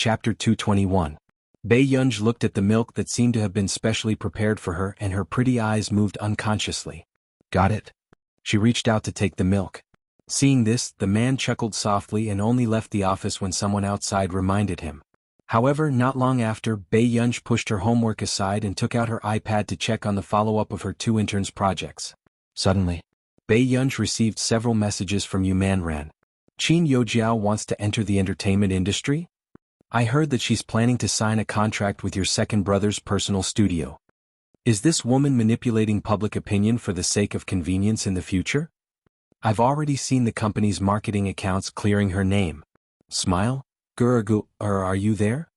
Chapter 221. Bei Yunj looked at the milk that seemed to have been specially prepared for her, and her pretty eyes moved unconsciously. Got it? She reached out to take the milk. Seeing this, the man chuckled softly and only left the office when someone outside reminded him. However, not long after, Bei Yunj pushed her homework aside and took out her iPad to check on the follow-up of her 2 interns' projects. Suddenly, Bei Yunj received several messages from Yu Manran. Qin Yojiao wants to enter the entertainment industry? I heard that she's planning to sign a contract with your second brother's personal studio. Is this woman manipulating public opinion for the sake of convenience in the future? I've already seen the company's marketing accounts clearing her name. Smile? Guragu, are you there?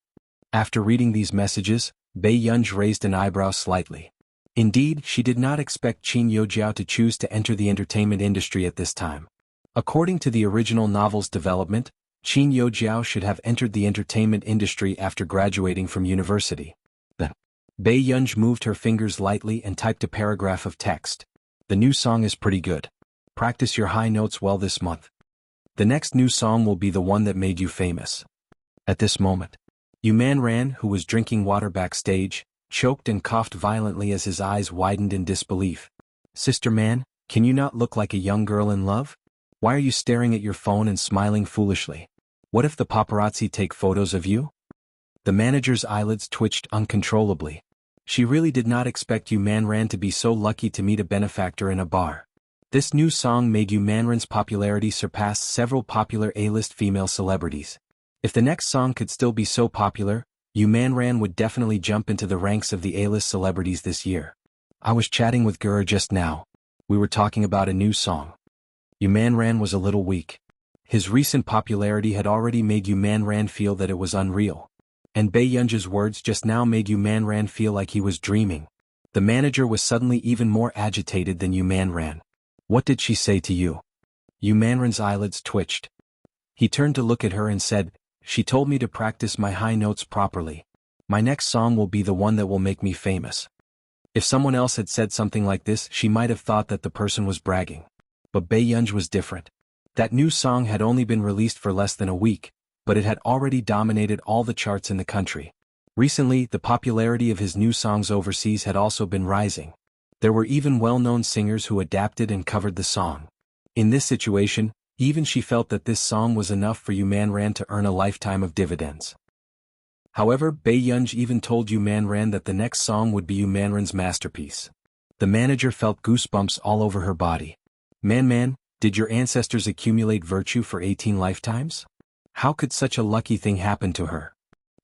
After reading these messages, Bei Yunj raised an eyebrow slightly. Indeed, she did not expect Qin Yojiao to choose to enter the entertainment industry at this time. According to the original novel's development, Qin Yojiao should have entered the entertainment industry after graduating from university. Then, Bei Yunj moved her fingers lightly and typed a paragraph of text. The new song is pretty good. Practice your high notes well this month. The next new song will be the one that made you famous. At this moment, Yu Manran, who was drinking water backstage, choked and coughed violently as his eyes widened in disbelief. Sister Man, can you not look like a young girl in love? Why are you staring at your phone and smiling foolishly? What if the paparazzi take photos of you? The manager's eyelids twitched uncontrollably. She really did not expect Yu Manran to be so lucky to meet a benefactor in a bar. This new song made Yu Manran's popularity surpass several popular A-list female celebrities. If the next song could still be so popular, Yu Manran would definitely jump into the ranks of the A-list celebrities this year. I was chatting with Guru just now. We were talking about a new song. Yu Manran was a little weak. His recent popularity had already made Yu Manran feel that it was unreal. And Bei Yunj's words just now made Yu Manran feel like he was dreaming. The manager was suddenly even more agitated than Yu Manran. What did she say to you? Yu Manran's eyelids twitched. He turned to look at her and said, she told me to practice my high notes properly. My next song will be the one that will make me famous. If someone else had said something like this, she might have thought that the person was bragging. But Bei Yunj was different. That new song had only been released for less than a week, but it had already dominated all the charts in the country. Recently, the popularity of his new songs overseas had also been rising. There were even well-known singers who adapted and covered the song. In this situation, even she felt that this song was enough for Yu Manran to earn a lifetime of dividends. However, Bei Yunj even told Yu Manran that the next song would be Yu Manran's masterpiece. The manager felt goosebumps all over her body. Man, did your ancestors accumulate virtue for 18 lifetimes? How could such a lucky thing happen to her?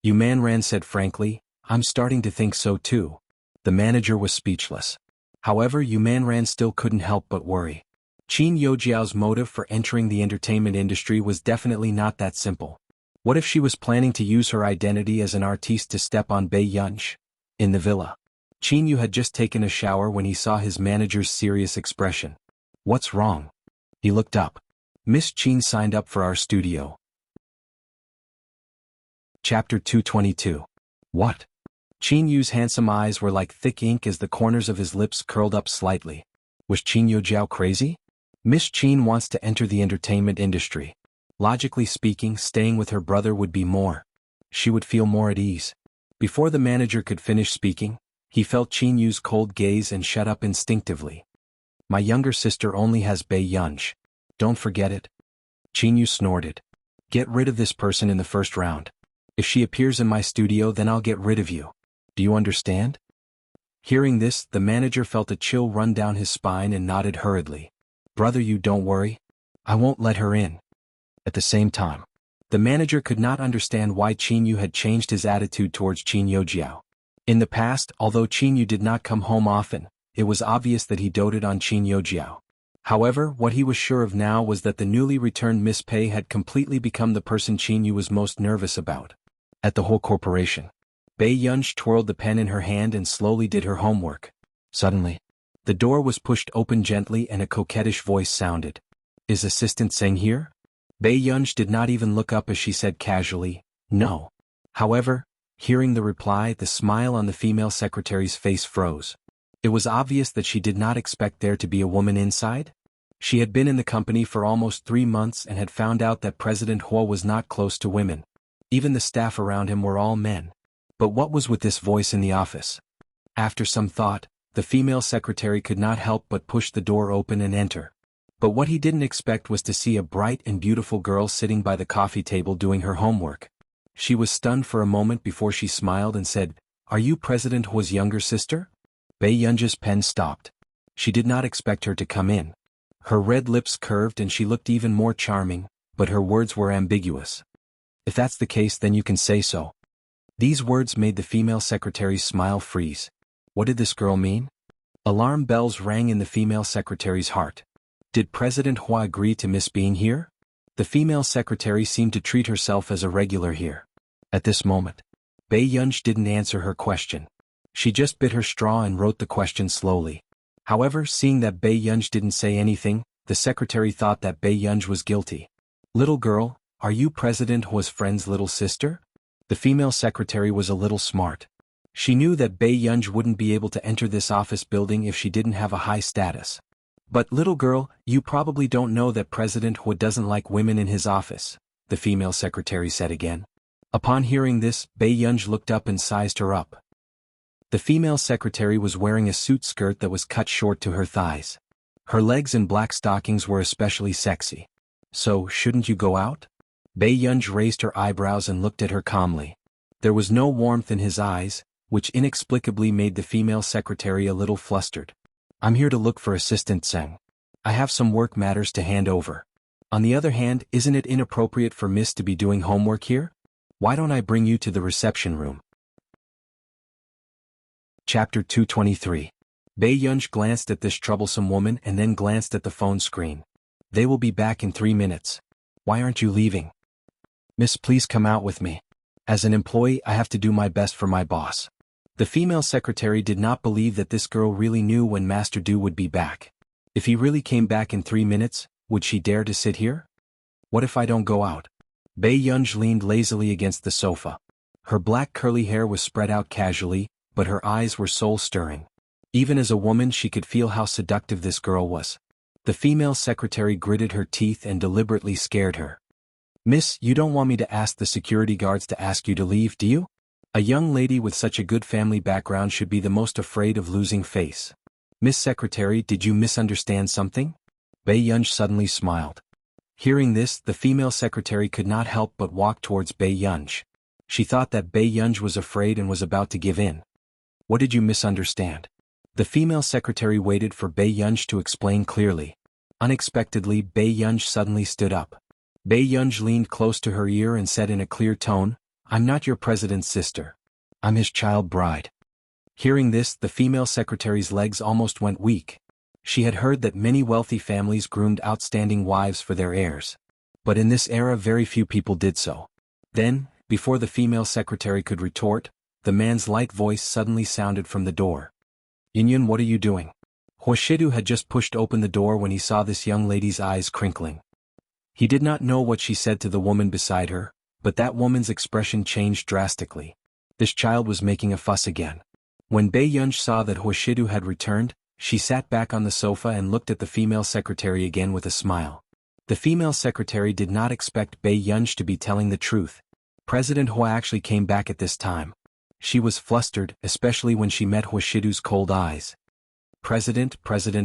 Yu Manran said frankly, I'm starting to think so too. The manager was speechless. However, Yu Manran still couldn't help but worry. Qin Yojiao's motive for entering the entertainment industry was definitely not that simple. What if she was planning to use her identity as an artiste to step on Bei Yunj? In the villa, Qin Yu had just taken a shower when he saw his manager's serious expression. What's wrong? He looked up. Miss Qin signed up for our studio. Chapter 222. What? Qin Yu's handsome eyes were like thick ink as the corners of his lips curled up slightly. Was Qin Yojiao crazy? Miss Qin wants to enter the entertainment industry. Logically speaking, staying with her brother would be more. She would feel more at ease. Before the manager could finish speaking, he felt Qin Yu's cold gaze and shut up instinctively. My younger sister only has Bei Yunj. Don't forget it. Qin Yu snorted. Get rid of this person in the first round. If she appears in my studio, then I'll get rid of you. Do you understand? Hearing this, the manager felt a chill run down his spine and nodded hurriedly. Brother, you don't worry. I won't let her in. At the same time, the manager could not understand why Qin Yu had changed his attitude towards Qin Yojiao. In the past, although Qin Yu did not come home often, it was obvious that he doted on Qin Yojiao. However, what he was sure of now was that the newly returned Miss Pei had completely become the person Qin Yu was most nervous about. At the whole corporation, Bei Yunj twirled the pen in her hand and slowly did her homework. Suddenly, the door was pushed open gently and a coquettish voice sounded. Is Assistant Seng here? Bei Yunj did not even look up as she said casually, no. However, hearing the reply, the smile on the female secretary's face froze. It was obvious that she did not expect there to be a woman inside. She had been in the company for almost 3 months and had found out that President Huo was not close to women. Even the staff around him were all men. But what was with this voice in the office? After some thought, the female secretary could not help but push the door open and enter. But what he didn't expect was to see a bright and beautiful girl sitting by the coffee table doing her homework. She was stunned for a moment before she smiled and said, "Are you President Hua's younger sister?" Bei Yunji's pen stopped. She did not expect her to come in. Her red lips curved and she looked even more charming, but her words were ambiguous. "If that's the case, then you can say so." These words made the female secretary's smile freeze. What did this girl mean? Alarm bells rang in the female secretary's heart. Did President Hua agree to miss being here? The female secretary seemed to treat herself as a regular here. At this moment, Bei Yunji didn't answer her question. She just bit her straw and wrote the question slowly. However, seeing that Bei Yunji didn't say anything, the secretary thought that Bei Yunji was guilty. "Little girl, are you President Hua's friend's little sister?" The female secretary was a little smart. She knew that Bei Yunji wouldn't be able to enter this office building if she didn't have a high status. "But little girl, you probably don't know that President Hua doesn't like women in his office," the female secretary said again. Upon hearing this, Bei Yunji looked up and sized her up. The female secretary was wearing a suit skirt that was cut short to her thighs. Her legs in black stockings were especially sexy. "So, shouldn't you go out?" Bei Yunji raised her eyebrows and looked at her calmly. There was no warmth in his eyes, which inexplicably made the female secretary a little flustered. "I'm here to look for Assistant Zheng. I have some work matters to hand over. On the other hand, isn't it inappropriate for Miss to be doing homework here? Why don't I bring you to the reception room?" Chapter 223. Bei Yunji glanced at this troublesome woman and then glanced at the phone screen. "They will be back in 3 minutes. Why aren't you leaving?" "Miss, please come out with me. As an employee, I have to do my best for my boss." The female secretary did not believe that this girl really knew when Master Du would be back. If he really came back in 3 minutes, would she dare to sit here? "What if I don't go out?" Bei Yunji leaned lazily against the sofa. Her black curly hair was spread out casually, but her eyes were soul-stirring. Even as a woman she could feel how seductive this girl was. The female secretary gritted her teeth and deliberately scared her. "Miss, you don't want me to ask the security guards to ask you to leave, do you? A young lady with such a good family background should be the most afraid of losing face." "Miss Secretary, did you misunderstand something?" Bei Yunji suddenly smiled. Hearing this, the female secretary could not help but walk towards Bei Yunji. She thought that Bei Yunji was afraid and was about to give in. "What did you misunderstand?" The female secretary waited for Bei Yunji to explain clearly. Unexpectedly, Bei Yunji suddenly stood up. Bei Yunji leaned close to her ear and said in a clear tone, "I'm not your president's sister. I'm his child bride." Hearing this, the female secretary's legs almost went weak. She had heard that many wealthy families groomed outstanding wives for their heirs. But in this era very few people did so. Then, before the female secretary could retort, the man's light voice suddenly sounded from the door. "Yinyun, what are you doing?" Huashidu had just pushed open the door when he saw this young lady's eyes crinkling. He did not know what she said to the woman beside her, but that woman's expression changed drastically. This child was making a fuss again. When Bei Yunji saw that Huashidu had returned, she sat back on the sofa and looked at the female secretary again with a smile. The female secretary did not expect Bei Yunji to be telling the truth. President Hua actually came back at this time. She was flustered, especially when she met Huashidu's cold eyes. President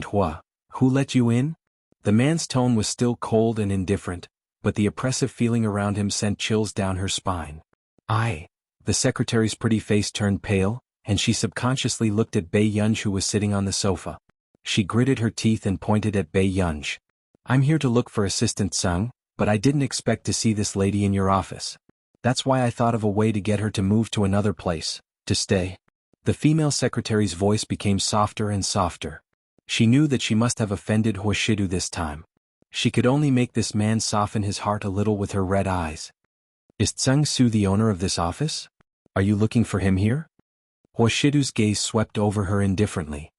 Hua, who let you in?" The man's tone was still cold and indifferent, but the oppressive feeling around him sent chills down her spine. The secretary's pretty face turned pale, and she subconsciously looked at Bei Yunji who was sitting on the sofa. She gritted her teeth and pointed at Bei Yunji. "I'm here to look for Assistant Zheng, but I didn't expect to see this lady in your office. That's why I thought of a way to get her to move to another place, to stay." The female secretary's voice became softer and softer. She knew that she must have offended Huashidu this time. She could only make this man soften his heart a little with her red eyes. "Is Zheng Su the owner of this office? Are you looking for him here?" Huashidu's gaze swept over her indifferently.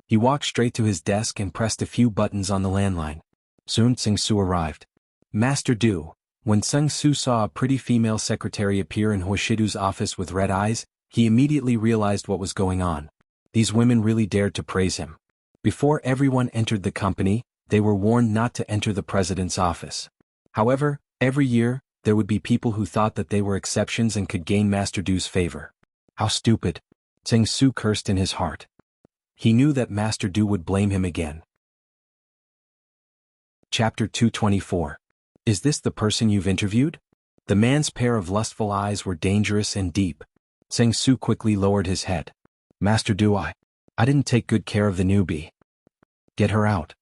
He walked straight to his desk and pressed a few buttons on the landline. Soon Zheng Su arrived. "Master Du." When Zheng Su saw a pretty female secretary appear in Huashidu's office with red eyes, he immediately realized what was going on. These women really dared to praise him. Before everyone entered the company, they were warned not to enter the president's office. However, every year, there would be people who thought that they were exceptions and could gain Master Du's favor. How stupid! Tseng Su cursed in his heart. He knew that Master Du would blame him again. Chapter 224. Is this the person you've interviewed? The man's pair of lustful eyes were dangerous and deep. Tseng Su quickly lowered his head. Master Du, I didn't take good care of the newbie. Get her out.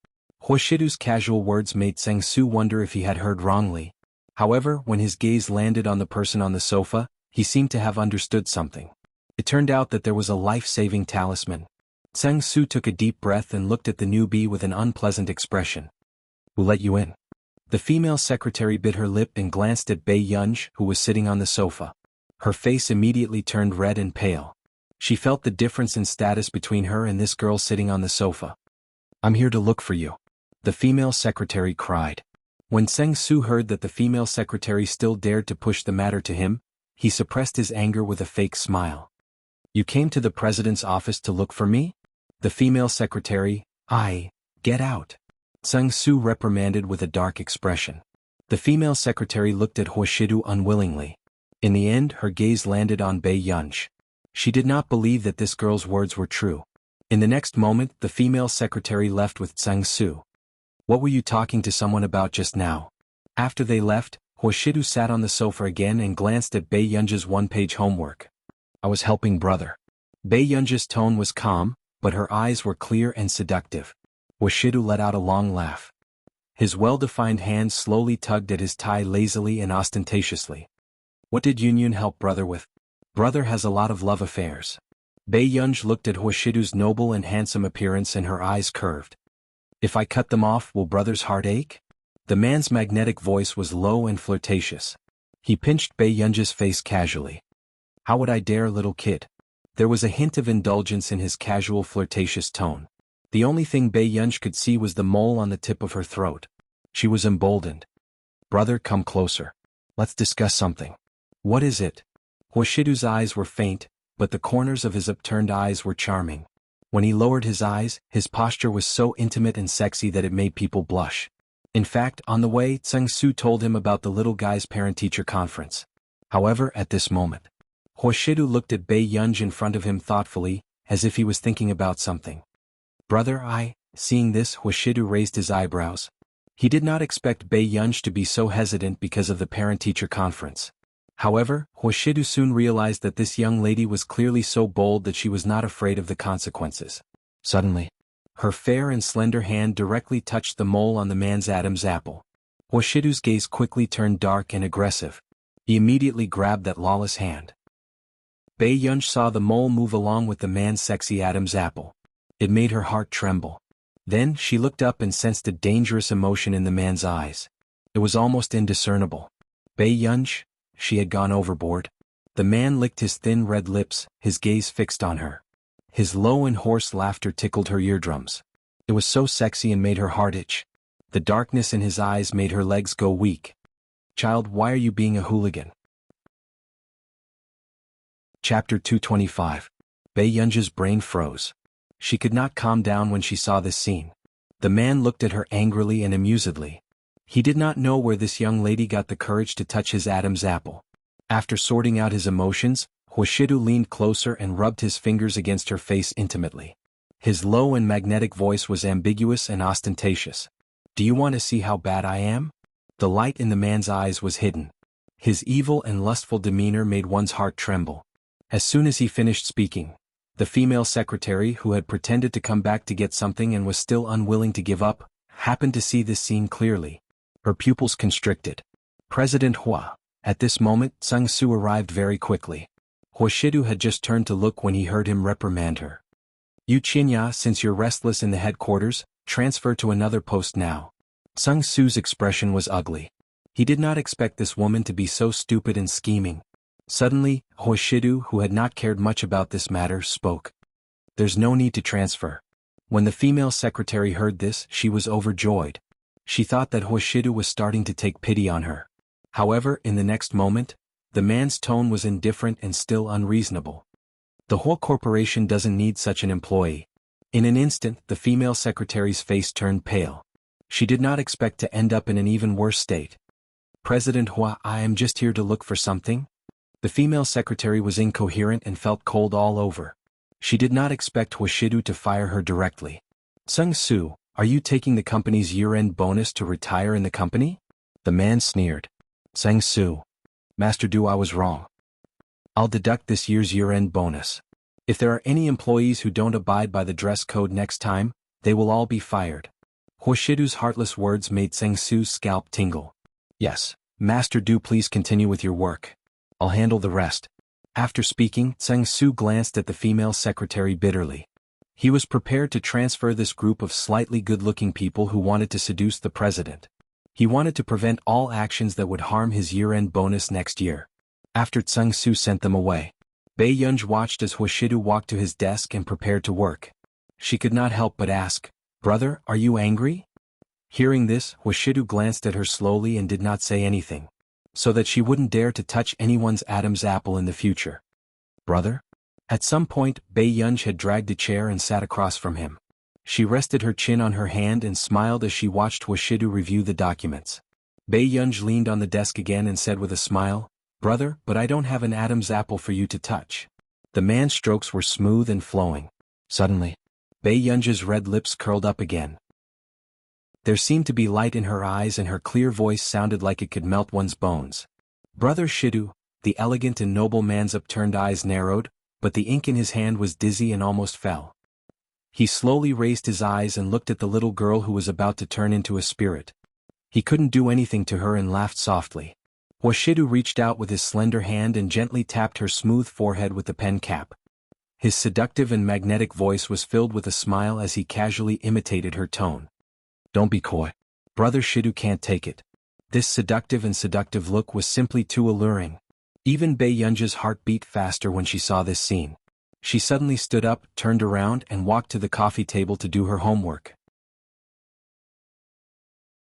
Huashidu's casual words made Tseng Su wonder if he had heard wrongly. However, when his gaze landed on the person on the sofa, he seemed to have understood something. It turned out that there was a life-saving talisman. Tseng Su took a deep breath and looked at the newbie with an unpleasant expression. Who let you in? The female secretary bit her lip and glanced at Bei Yunj, who was sitting on the sofa. Her face immediately turned red and pale. She felt the difference in status between her and this girl sitting on the sofa. I'm here to look for you, the female secretary cried. When Tseng Su heard that the female secretary still dared to push the matter to him, he suppressed his anger with a fake smile. You came to the president's office to look for me? The female secretary, get out. Tseng Su reprimanded with a dark expression. The female secretary looked at Huashidu unwillingly. In the end, her gaze landed on Bei Yunj. She did not believe that this girl's words were true. In the next moment, the female secretary left with Tseng Su. What were you talking to someone about just now? After they left, Huashidu sat on the sofa again and glanced at Bei Yunj's one-page homework. I was helping brother. Bei Yunj's tone was calm, but her eyes were clear and seductive. Huashidu let out a long laugh. His well-defined hand slowly tugged at his tie lazily and ostentatiously. What did Yunyun help brother with? Brother has a lot of love affairs. Bei Yunj looked at Huashidu's noble and handsome appearance and her eyes curved. If I cut them off, will brother's heart ache? The man's magnetic voice was low and flirtatious. He pinched Bei Yunj's face casually. How would I dare, little kid? There was a hint of indulgence in his casual flirtatious tone. The only thing Bei Yunj could see was the mole on the tip of her throat. She was emboldened. Brother, come closer. Let's discuss something. What is it? Huashidu's eyes were faint, but the corners of his upturned eyes were charming. When he lowered his eyes, his posture was so intimate and sexy that it made people blush. In fact, on the way, Tseng Su told him about the little guy's parent-teacher conference. However, at this moment, Huashidu looked at Bei Yunj in front of him thoughtfully, as if he was thinking about something. Brother, seeing this, Huashidu raised his eyebrows. He did not expect Bei Yunj to be so hesitant because of the parent-teacher conference. However, Huashidu soon realized that this young lady was clearly so bold that she was not afraid of the consequences. Suddenly, her fair and slender hand directly touched the mole on the man's Adam's apple. Huashidu's gaze quickly turned dark and aggressive. He immediately grabbed that lawless hand. Bei Yunj saw the mole move along with the man's sexy Adam's apple. It made her heart tremble. Then she looked up and sensed a dangerous emotion in the man's eyes. It was almost indiscernible. Bei Yunj? She had gone overboard. The man licked his thin red lips, his gaze fixed on her. His low and hoarse laughter tickled her eardrums. It was so sexy and made her heart itch. The darkness in his eyes made her legs go weak. Child, why are you being a hooligan? Chapter 225. Bei Yunj's brain froze. She could not calm down when she saw this scene. The man looked at her angrily and amusedly. He did not know where this young lady got the courage to touch his Adam's apple. After sorting out his emotions, Huashidu leaned closer and rubbed his fingers against her face intimately. His low and magnetic voice was ambiguous and ostentatious. Do you want to see how bad I am? The light in the man's eyes was hidden. His evil and lustful demeanor made one's heart tremble. As soon as he finished speaking, the female secretary, who had pretended to come back to get something and was still unwilling to give up, happened to see this scene clearly. Her pupils constricted. President Hua. At this moment, Tseng Su arrived very quickly. Huashidu had just turned to look when he heard him reprimand her. You Qinya, since you're restless in the headquarters, transfer to another post now. Tseng Su's expression was ugly. He did not expect this woman to be so stupid and scheming. Suddenly, Huashidu, who had not cared much about this matter, spoke. There's no need to transfer. When the female secretary heard this, she was overjoyed. She thought that Huashidu was starting to take pity on her. However, in the next moment, the man's tone was indifferent and still unreasonable. The whole corporation doesn't need such an employee. In an instant, the female secretary's face turned pale. She did not expect to end up in an even worse state. President Hua, I am just here to look for something. The female secretary was incoherent and felt cold all over. She did not expect Huashidu to fire her directly. Sung Su, are you taking the company's year-end bonus to retire in the company? The man sneered. Sung Su. Master Du, I was wrong. I'll deduct this year's year-end bonus. If there are any employees who don't abide by the dress code next time, they will all be fired. Huashidu's heartless words made Sung Su's scalp tingle. Yes, Master Du, please continue with your work. I'll handle the rest. After speaking, Sung Su glanced at the female secretary bitterly. He was prepared to transfer this group of slightly good-looking people who wanted to seduce the president. He wanted to prevent all actions that would harm his year-end bonus next year. After Sung Su sent them away, Bei Yunj watched as Huashidu walked to his desk and prepared to work. She could not help but ask, "Brother, are you angry?" Hearing this, Huashidu glanced at her slowly and did not say anything, so that she wouldn't dare to touch anyone's Adam's apple in the future. Brother? At some point, Bei Yunj had dragged a chair and sat across from him. She rested her chin on her hand and smiled as she watched Huashidu review the documents. Bei Yunj leaned on the desk again and said with a smile, "Brother, but I don't have an Adam's apple for you to touch." The man's strokes were smooth and flowing. Suddenly, Bei Yunj's red lips curled up again. There seemed to be light in her eyes and her clear voice sounded like it could melt one's bones. Brother Shidu, the elegant and noble man's upturned eyes narrowed, but the ink in his hand was dizzy and almost fell. He slowly raised his eyes and looked at the little girl who was about to turn into a spirit. He couldn't do anything to her and laughed softly. Huashidu reached out with his slender hand and gently tapped her smooth forehead with the pen cap. His seductive and magnetic voice was filled with a smile as he casually imitated her tone. Don't be coy. Brother Shidu can't take it. This seductive look was simply too alluring. Even Bei Yunj's heart beat faster when she saw this scene. She suddenly stood up, turned around, and walked to the coffee table to do her homework.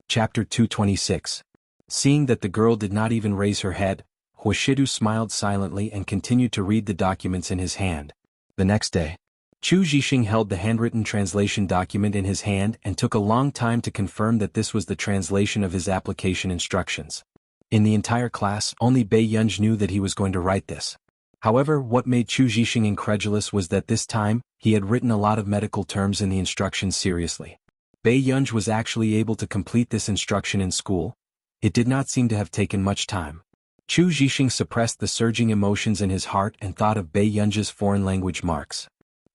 Chapter 226. Seeing that the girl did not even raise her head, Huashidu smiled silently and continued to read the documents in his hand. The next day, Chu Zhixing held the handwritten translation document in his hand and took a long time to confirm that this was the translation of his application instructions. In the entire class, only Bei Yunj knew that he was going to write this. However, what made Chu Zhixing incredulous was that this time, he had written a lot of medical terms in the instructions seriously. Bei Yunj was actually able to complete this instruction in school. It did not seem to have taken much time. Chu Zhixing suppressed the surging emotions in his heart and thought of Bei Yunj's foreign language marks.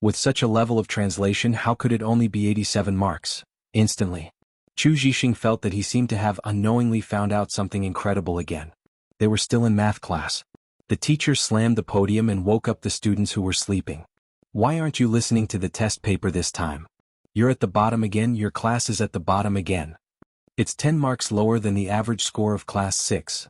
With such a level of translation, how could it only be 87 marks? Instantly, Chu Zhixing felt that he seemed to have unknowingly found out something incredible again. They were still in math class. The teacher slammed the podium and woke up the students who were sleeping. Why aren't you listening to the test paper this time? You're at the bottom again, your class is at the bottom again. It's 10 marks lower than the average score of class 6.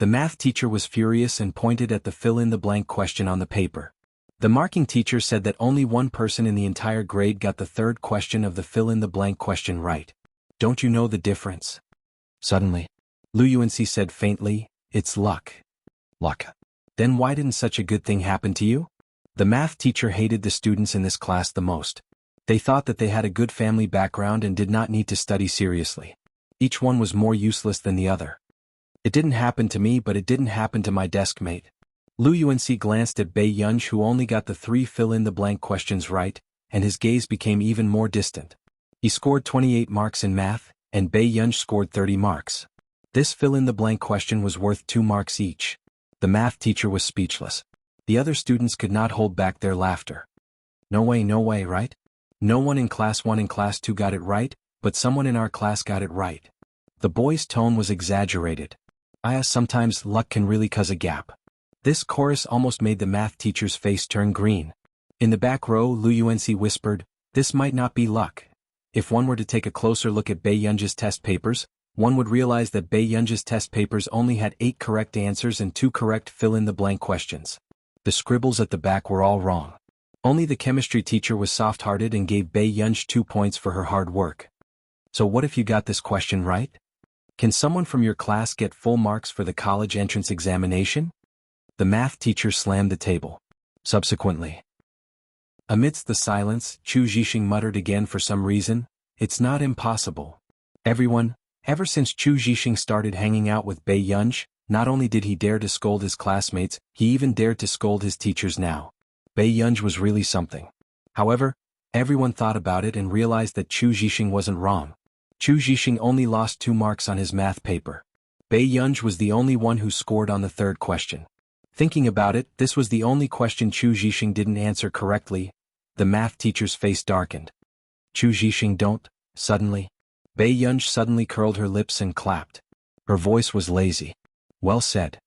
The math teacher was furious and pointed at the fill-in-the-blank question on the paper. The marking teacher said that only one person in the entire grade got the third question of the fill-in-the-blank question right. Don't you know the difference? Suddenly, Lu Yuanxi said faintly, "It's luck." Luck. Then why didn't such a good thing happen to you? The math teacher hated the students in this class the most. They thought that they had a good family background and did not need to study seriously. Each one was more useless than the other. It didn't happen to me, but it didn't happen to my desk mate. Lu Yuanxi glanced at Bei Yunj, who only got the 3 fill-in-the-blank questions right, and his gaze became even more distant. He scored 28 marks in math, and Bei Yunj scored 30 marks. This fill-in-the-blank question was worth 2 marks each. The math teacher was speechless. The other students could not hold back their laughter. No way, right? No one in class 1 and class 2 got it right, but someone in our class got it right. The boy's tone was exaggerated. Sometimes luck can really cause a gap. This chorus almost made the math teacher's face turn green. In the back row, Lu Yuanxi whispered, "This might not be luck." If one were to take a closer look at Bei Yunj's test papers, one would realize that Bei Yunj's test papers only had 8 correct answers and 2 correct fill-in-the-blank questions. The scribbles at the back were all wrong. Only the chemistry teacher was soft-hearted and gave Bei Yunj 2 points for her hard work. So what if you got this question right? Can someone from your class get full marks for the college entrance examination? The math teacher slammed the table. Subsequently, amidst the silence, Chu Zhixing muttered again for some reason, "It's not impossible." Everyone, Ever since Chu Zhixing started hanging out with Bei Yunj, not only did he dare to scold his classmates, he even dared to scold his teachers now. Bei Yunj was really something. However, everyone thought about it and realized that Chu Zhixing wasn't wrong. Chu Zhixing only lost 2 marks on his math paper. Bei Yunj was the only one who scored on the 3rd question. Thinking about it, this was the only question Chu Zhixing didn't answer correctly. The math teacher's face darkened. Chu Zhixing, don't, suddenly. Bei Yunj suddenly curled her lips and clapped. Her voice was lazy. Well said.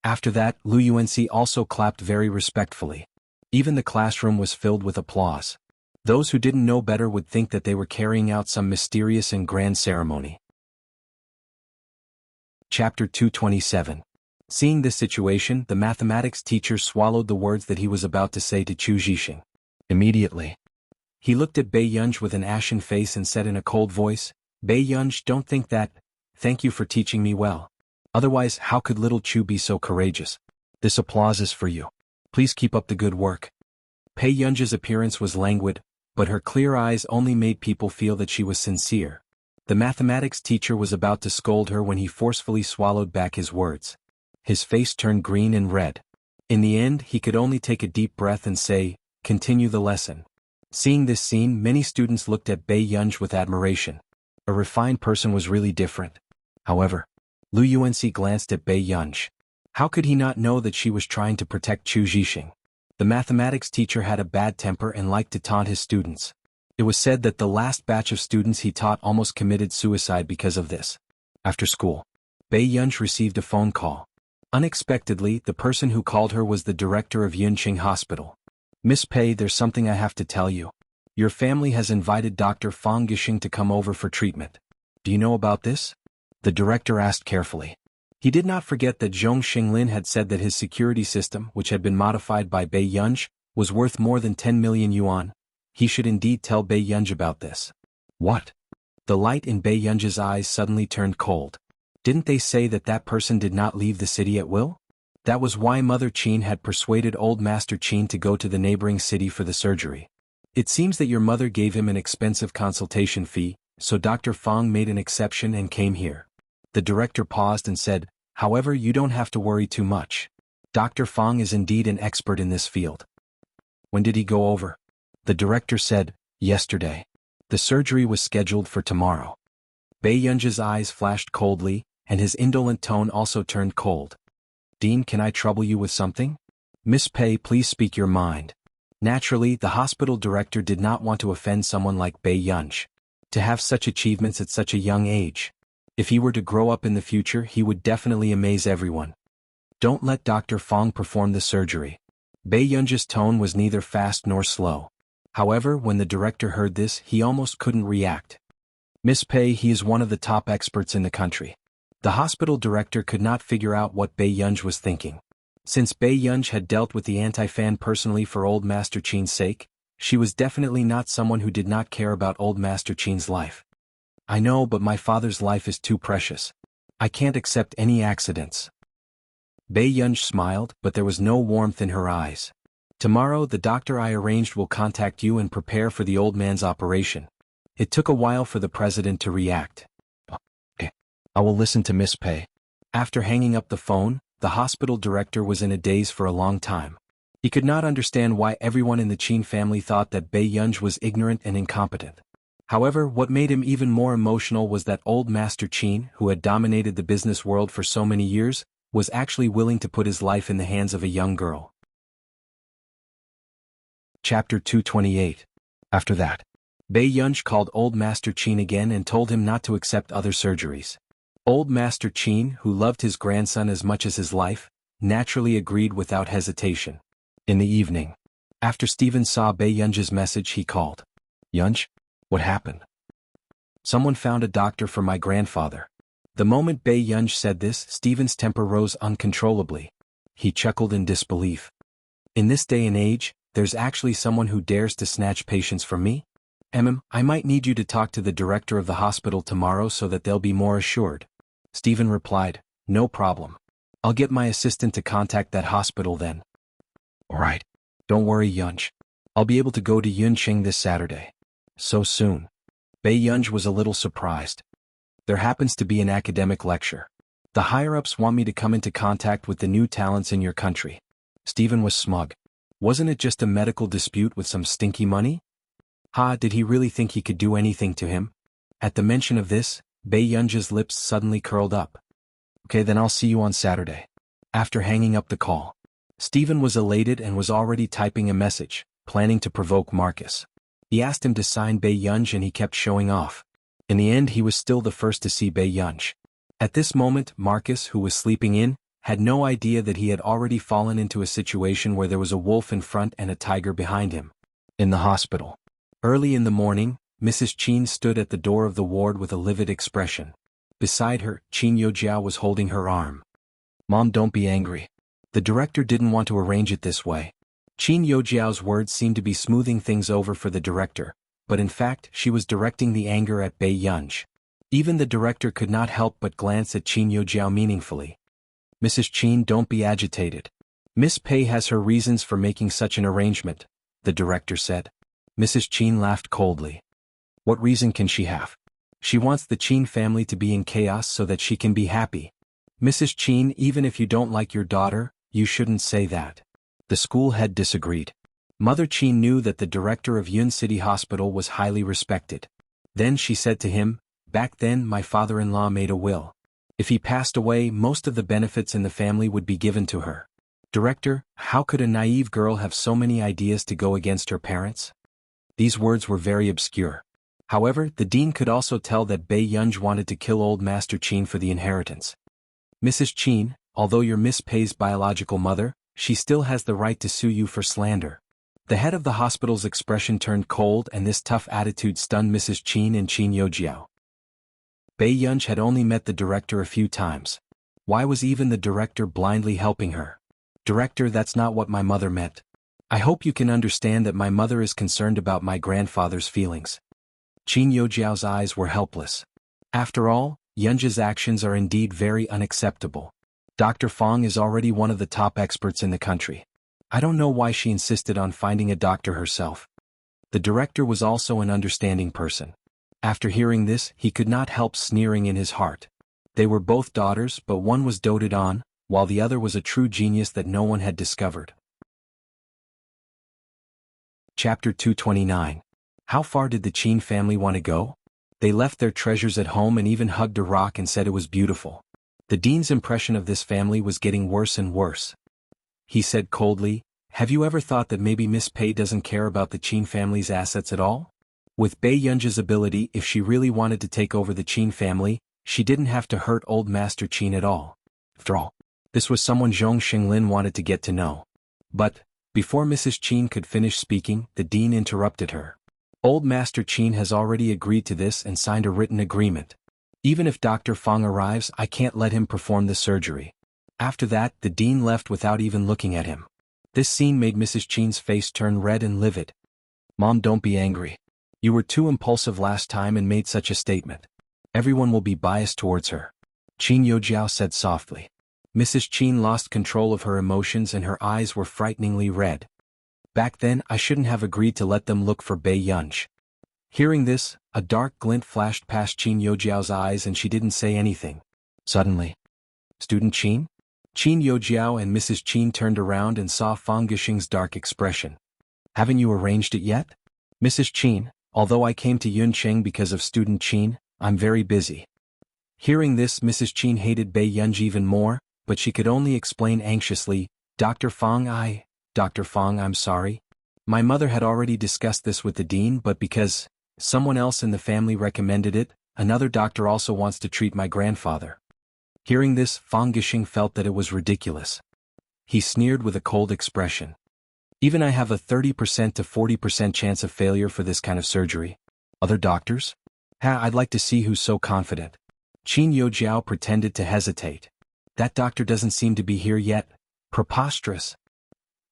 After that, Lu Yuanxi also clapped very respectfully. Even the classroom was filled with applause. Those who didn't know better would think that they were carrying out some mysterious and grand ceremony. Chapter 227. Seeing this situation, the mathematics teacher swallowed the words that he was about to say to Chu Zhixing. Immediately, he looked at Bei Yunj with an ashen face and said in a cold voice, Bei Yunj, don't think that. Thank you for teaching me well. Otherwise, how could little Chu be so courageous? This applause is for you. Please keep up the good work. Bei Yunj's appearance was languid, but her clear eyes only made people feel that she was sincere. The mathematics teacher was about to scold her when he forcefully swallowed back his words. His face turned green and red. In the end, he could only take a deep breath and say, continue the lesson. Seeing this scene, many students looked at Bei Yunj with admiration. A refined person was really different. However, Lu Yuanxi glanced at Bei Yunj. How could he not know that she was trying to protect Chu Zhixing? The mathematics teacher had a bad temper and liked to taunt his students. It was said that the last batch of students he taught almost committed suicide because of this. After school, Bei Yunj received a phone call. Unexpectedly, the person who called her was the director of Yunqing Hospital. Miss Pei, there's something I have to tell you. Your family has invited Dr. Fang Gishing to come over for treatment. Do you know about this? The director asked carefully. He did not forget that Zhong Xinglin had said that his security system, which had been modified by Bei Yunj, was worth more than 10 million yuan. He should indeed tell Bei Yunj about this. What? The light in Bei Yunj's eyes suddenly turned cold. Didn't they say that that person did not leave the city at will? That was why Mother Qin had persuaded old Master Qin to go to the neighboring city for the surgery. It seems that your mother gave him an expensive consultation fee, so Dr. Fang made an exception and came here. The director paused and said, however, you don't have to worry too much. Dr. Fang is indeed an expert in this field. When did he go over? The director said, yesterday. The surgery was scheduled for tomorrow. Bei Yunj's eyes flashed coldly, and his indolent tone also turned cold. Dean, can I trouble you with something? Miss Pei, please speak your mind. Naturally, the hospital director did not want to offend someone like Bei Yunj. To have such achievements at such a young age. If he were to grow up in the future, he would definitely amaze everyone. Don't let Dr. Fang perform the surgery. Bei Yunj's tone was neither fast nor slow. However, when the director heard this, he almost couldn't react. Miss Pei, he is one of the top experts in the country. The hospital director could not figure out what Bei Yunj was thinking. Since Bei Yunj had dealt with the anti-fan personally for old Master Qin's sake, she was definitely not someone who did not care about old Master Qin's life. I know, but my father's life is too precious. I can't accept any accidents. Bei Yunj smiled, but there was no warmth in her eyes. Tomorrow the doctor I arranged will contact you and prepare for the old man's operation. It took a while for the president to react. Okay. I will listen to Miss Pei. After hanging up the phone, the hospital director was in a daze for a long time. He could not understand why everyone in the Qin family thought that Bei Yunj was ignorant and incompetent. However, what made him even more emotional was that old Master Qin, who had dominated the business world for so many years, was actually willing to put his life in the hands of a young girl. Chapter 228. After that, Bei Yunj called old Master Qin again and told him not to accept other surgeries. Old Master Qin, who loved his grandson as much as his life, naturally agreed without hesitation. In the evening, after Stephen saw Bei Yunj's message, he called. Yunj? What happened? Someone found a doctor for my grandfather. The moment Bei Yunj said this, Stephen's temper rose uncontrollably. He chuckled in disbelief. In this day and age, there's actually someone who dares to snatch patients from me? I might need you to talk to the director of the hospital tomorrow so that they'll be more assured. Stephen replied, no problem. I'll get my assistant to contact that hospital then. Alright. Don't worry, Yunj. I'll be able to go to Yunqing this Saturday. So soon. Bei Yunj was a little surprised. There happens to be an academic lecture. The higher-ups want me to come into contact with the new talents in your country. Stephen was smug. Wasn't it just a medical dispute with some stinky money? Did he really think he could do anything to him? At the mention of this, Bei Yunja's lips suddenly curled up. Okay, then I'll see you on Saturday. After hanging up the call, Stephen was elated and was already typing a message, planning to provoke Marcus. He asked him to sign Bei Yunj and he kept showing off. In the end, he was still the first to see Bei Yunj. At this moment, Marcus, who was sleeping in, had no idea that he had already fallen into a situation where there was a wolf in front and a tiger behind him. In the hospital. Early in the morning, Mrs. Qin stood at the door of the ward with a livid expression. Beside her, Qin Yojiao was holding her arm. Mom, don't be angry. The director didn't want to arrange it this way. Qin Yojiao's words seemed to be smoothing things over for the director, but in fact she was directing the anger at Bei Yunj. Even the director could not help but glance at Qin Yojiao meaningfully. Mrs. Qin, don't be agitated. Miss Pei has her reasons for making such an arrangement, the director said. Mrs. Qin laughed coldly. What reason can she have? She wants the Qin family to be in chaos so that she can be happy. Mrs. Qin, even if you don't like your daughter, you shouldn't say that. The school head disagreed. Mother Qin knew that the director of Yun City Hospital was highly respected. Then she said to him, back then my father-in-law made a will. If he passed away, most of the benefits in the family would be given to her. Director, how could a naive girl have so many ideas to go against her parents? These words were very obscure. However, the dean could also tell that Bei Yunj wanted to kill old Master Qin for the inheritance. Mrs. Qin, although you're Miss Pei's biological mother, she still has the right to sue you for slander. The head of the hospital's expression turned cold and this tough attitude stunned Mrs. Qin and Qin Yojiao. Bei Yunj had only met the director a few times. Why was even the director blindly helping her? Director, that's not what my mother meant. I hope you can understand that my mother is concerned about my grandfather's feelings. Qin Yojiao's eyes were helpless. After all, Yunja's actions are indeed very unacceptable. Dr. Fong is already one of the top experts in the country. I don't know why she insisted on finding a doctor herself. The director was also an understanding person. After hearing this, he could not help sneering in his heart. They were both daughters, but one was doted on, while the other was a true genius that no one had discovered. Chapter 229. How far did the Qin family want to go? They left their treasures at home and even hugged a rock and said it was beautiful. The dean's impression of this family was getting worse and worse. He said coldly, have you ever thought that maybe Miss Pei doesn't care about the Qin family's assets at all? With Bei Yunja's ability, if she really wanted to take over the Qin family, she didn't have to hurt old Master Qin at all. After all, this was someone Zhong Xinglin wanted to get to know. But, before Mrs. Qin could finish speaking, the dean interrupted her. Old Master Qin has already agreed to this and signed a written agreement. Even if Dr. Fong arrives, I can't let him perform the surgery. After that, the dean left without even looking at him. This scene made Mrs. Qin's face turn red and livid. Mom, don't be angry. You were too impulsive last time and made such a statement. Everyone will be biased towards her. Qin Yojiao said softly. Mrs. Qin lost control of her emotions and her eyes were frighteningly red. Back then, I shouldn't have agreed to let them look for Bei Yunj. Hearing this, a dark glint flashed past Qin Yojiao's eyes and she didn't say anything. Suddenly, Student Qin? Qin Yojiao and Mrs. Qin turned around and saw Fang Gixing's dark expression. Haven't you arranged it yet? Mrs. Qin, although I came to Yuncheng because of Student Qin, I'm very busy. Hearing this, Mrs. Qin hated Bei Yunj even more, but she could only explain anxiously, Dr. Fong, I'm sorry. My mother had already discussed this with the dean, but because someone else in the family recommended it, another doctor also wants to treat my grandfather. Hearing this, Fang Gixing felt that it was ridiculous. He sneered with a cold expression. Even I have a 30% to 40% chance of failure for this kind of surgery. Other doctors? I'd like to see who's so confident. Qin Yojiao pretended to hesitate. That doctor doesn't seem to be here yet. Preposterous.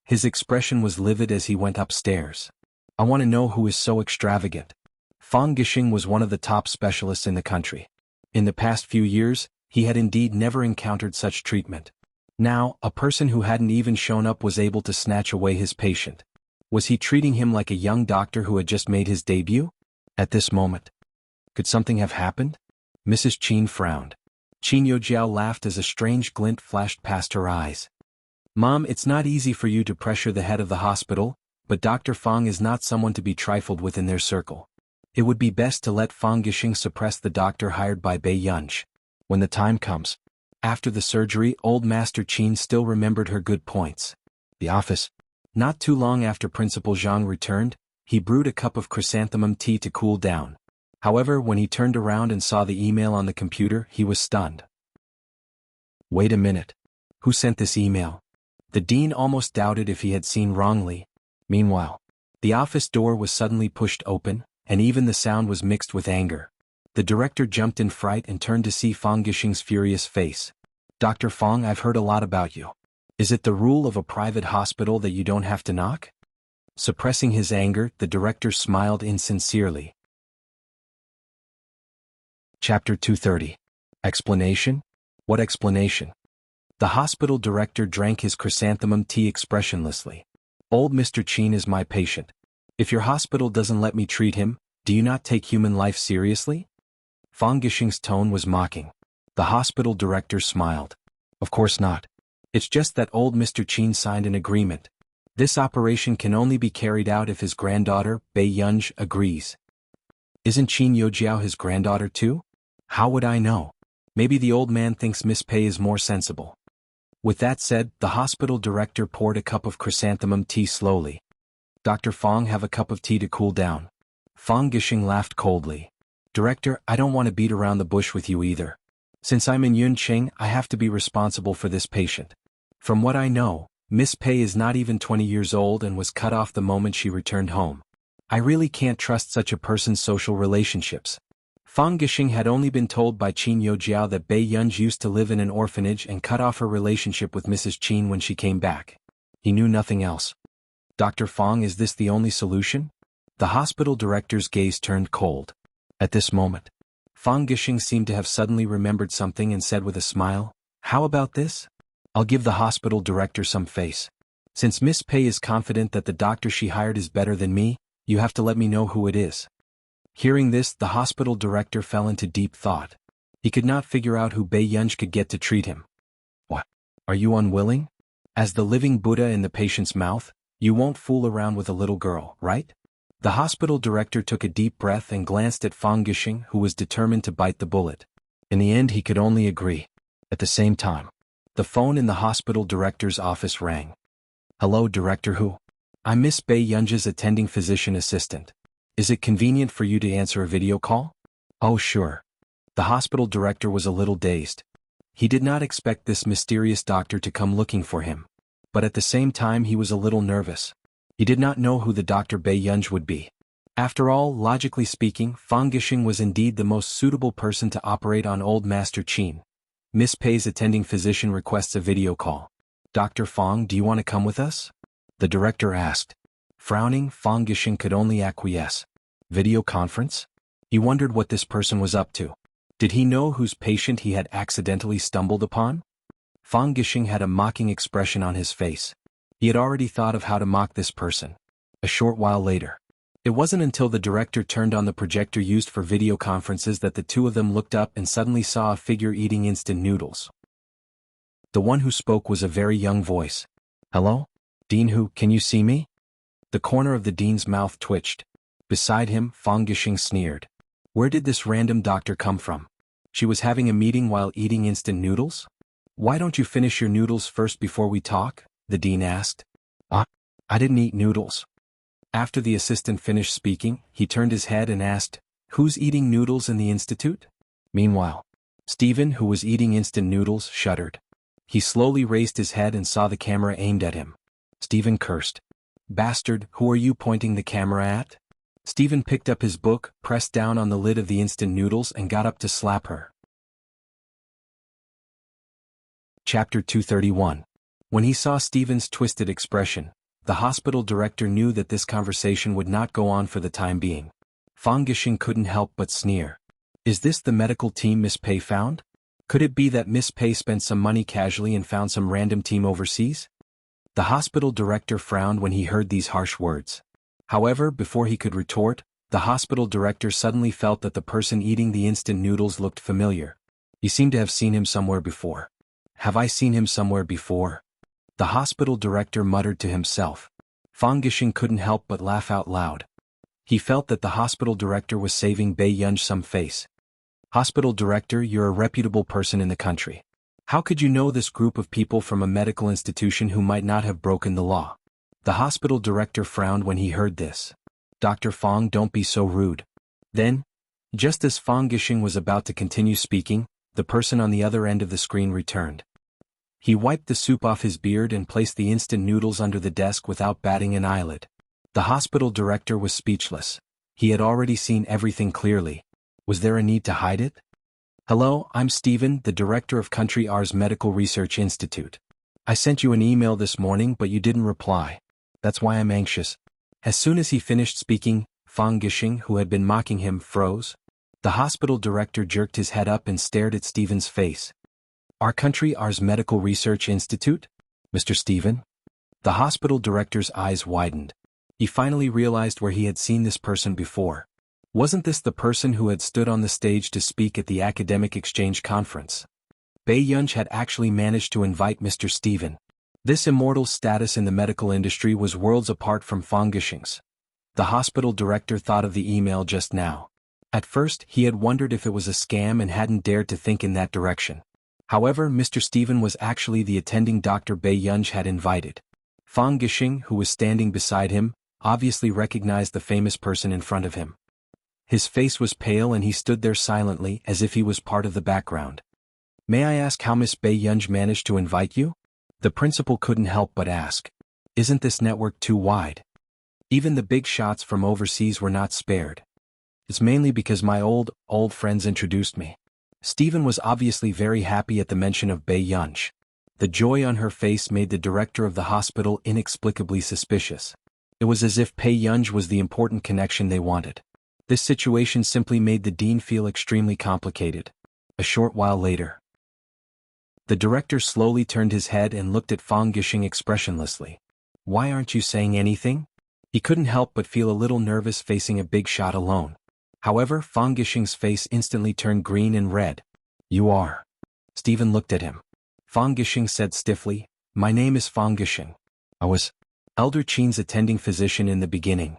His expression was livid as he went upstairs. I want to know who is so extravagant. Fang Gixing was one of the top specialists in the country. In the past few years, he had indeed never encountered such treatment. Now, a person who hadn't even shown up was able to snatch away his patient. Was he treating him like a young doctor who had just made his debut? At this moment, could something have happened? Mrs. Qin frowned. Qin Yojiao laughed as a strange glint flashed past her eyes. Mom, it's not easy for you to pressure the head of the hospital, but Dr. Fang is not someone to be trifled with in their circle. It would be best to let Fang Gixing suppress the doctor hired by Bei Yunji. When the time comes. After the surgery, old Master Qin still remembered her good points. The office. Not too long after Principal Zhang returned, he brewed a cup of chrysanthemum tea to cool down. However, when he turned around and saw the email on the computer, he was stunned. Wait a minute. Who sent this email? The dean almost doubted if he had seen wrongly. Meanwhile, the office door was suddenly pushed open, and even the sound was mixed with anger. The director jumped in fright and turned to see Fang Gixing's furious face. Dr. Fang, I've heard a lot about you. Is it the rule of a private hospital that you don't have to knock? Suppressing his anger, the director smiled insincerely. Chapter 230. Explanation? What explanation? The hospital director drank his chrysanthemum tea expressionlessly. Old Mr. Qin is my patient. If your hospital doesn't let me treat him, do you not take human life seriously? Fang Gixing's tone was mocking. The hospital director smiled. Of course not. It's just that old Mr. Qin signed an agreement. This operation can only be carried out if his granddaughter, Bei Yunji, agrees. Isn't Qin Yojiao his granddaughter too? How would I know? Maybe the old man thinks Miss Pei is more sensible. With that said, the hospital director poured a cup of chrysanthemum tea slowly. Dr. Fang, have a cup of tea to cool down. Fang Gixing laughed coldly. Director, I don't want to beat around the bush with you either. Since I'm in Yunqing, I have to be responsible for this patient. From what I know, Miss Pei is not even 20 years old and was cut off the moment she returned home. I really can't trust such a person's social relationships. Fang Gixing had only been told by Qin Yojiao that Bei Yunji used to live in an orphanage and cut off her relationship with Mrs. Qin when she came back. He knew nothing else. Dr. Fang, is this the only solution? The hospital director's gaze turned cold. At this moment, Fang Gixing seemed to have suddenly remembered something and said with a smile, how about this? I'll give the hospital director some face. Since Miss Pei is confident that the doctor she hired is better than me, you have to let me know who it is. Hearing this, the hospital director fell into deep thought. He could not figure out who Bei Yunji could get to treat him. What? Are you unwilling? As the living Buddha in the patient's mouth, you won't fool around with a little girl, right? The hospital director took a deep breath and glanced at Fang Gixing, who was determined to bite the bullet. In the end, he could only agree. At the same time, the phone in the hospital director's office rang. Hello, Director Hu. I'm Miss Bei Yunji's attending physician assistant. Is it convenient for you to answer a video call? Oh, sure. The hospital director was a little dazed. He did not expect this mysterious doctor to come looking for him. But at the same time, he was a little nervous. He did not know who the Dr. Bei Yunji would be. After all, logically speaking, Fang Gixing was indeed the most suitable person to operate on old Master Qin. Miss Pei's attending physician requests a video call. Dr. Fang, do you want to come with us? The director asked. Frowning, Fang Gixing could only acquiesce. Video conference? He wondered what this person was up to. Did he know whose patient he had accidentally stumbled upon? Fang Gixing had a mocking expression on his face. He had already thought of how to mock this person. A short while later. It wasn't until the director turned on the projector used for video conferences that the two of them looked up and suddenly saw a figure eating instant noodles. The one who spoke was a very young voice. Hello? Dean Hu, can you see me? The corner of the dean's mouth twitched. Beside him, Fang Gixing sneered. Where did this random doctor come from? She was having a meeting while eating instant noodles? Why don't you finish your noodles first before we talk? The dean asked. I didn't eat noodles. After the assistant finished speaking, he turned his head and asked, who's eating noodles in the institute? Meanwhile, Stephen, who was eating instant noodles, shuddered. He slowly raised his head and saw the camera aimed at him. Stephen cursed. Bastard, who are you pointing the camera at? Stephen picked up his book, pressed down on the lid of the instant noodles and got up to slap her. Chapter 231. When he saw Stephen's twisted expression, the hospital director knew that this conversation would not go on for the time being. Fang Gixing couldn't help but sneer. Is this the medical team Miss Pei found? Could it be that Miss Pei spent some money casually and found some random team overseas? The hospital director frowned when he heard these harsh words. However, before he could retort, The hospital director suddenly felt that the person eating the instant noodles looked familiar. He seemed to have seen him somewhere before. Have I seen him somewhere before? The hospital director muttered to himself. Fang Gishing couldn't help but laugh out loud. He felt that the hospital director was saving Bei Yunj some face. Hospital director, you're a reputable person in the country. How could you know this group of people from a medical institution who might not have broken the law? The hospital director frowned when he heard this. Dr. Fang, don't be so rude. Then, just as Fang Gishing was about to continue speaking, the person on the other end of the screen returned. He wiped the soup off his beard and placed the instant noodles under the desk without batting an eyelid. The hospital director was speechless. He had already seen everything clearly. Was there a need to hide it? Hello, I'm Stephen, the director of Country R's Medical Research Institute. I sent you an email this morning but you didn't reply. That's why I'm anxious. As soon as he finished speaking, Fang Gishing, who had been mocking him, froze. The hospital director jerked his head up and stared at Stephen's face. Our Country R's Medical Research Institute? Mr. Stephen? The hospital director's eyes widened. He finally realized where he had seen this person before. Wasn't this the person who had stood on the stage to speak at the academic exchange conference? Bei Yunj had actually managed to invite Mr. Stephen. This immortal's status in the medical industry was worlds apart from Fang Gishing's. The hospital director thought of the email just now. At first, he had wondered if it was a scam and hadn't dared to think in that direction. However, Mr. Stephen was actually the attending doctor Bei Yunj had invited. Fang Gishing, who was standing beside him, obviously recognized the famous person in front of him. His face was pale and he stood there silently as if he was part of the background. May I ask how Miss Bei Yunj managed to invite you? The principal couldn't help but ask. Isn't this network too wide? Even the big shots from overseas were not spared. It's mainly because my old friends introduced me. Stephen was obviously very happy at the mention of Bei Yunj. The joy on her face made the director of the hospital inexplicably suspicious. It was as if Bei Yunj was the important connection they wanted. This situation simply made the dean feel extremely complicated. A short while later, the director slowly turned his head and looked at Fang Gishing expressionlessly. Why aren't you saying anything? He couldn't help but feel a little nervous facing a big shot alone. However, Fang Gishing's face instantly turned green and red. You are. Stephen looked at him. Fang Gishing said stiffly, My name is Fang Gishing. I was Elder Qin's attending physician in the beginning.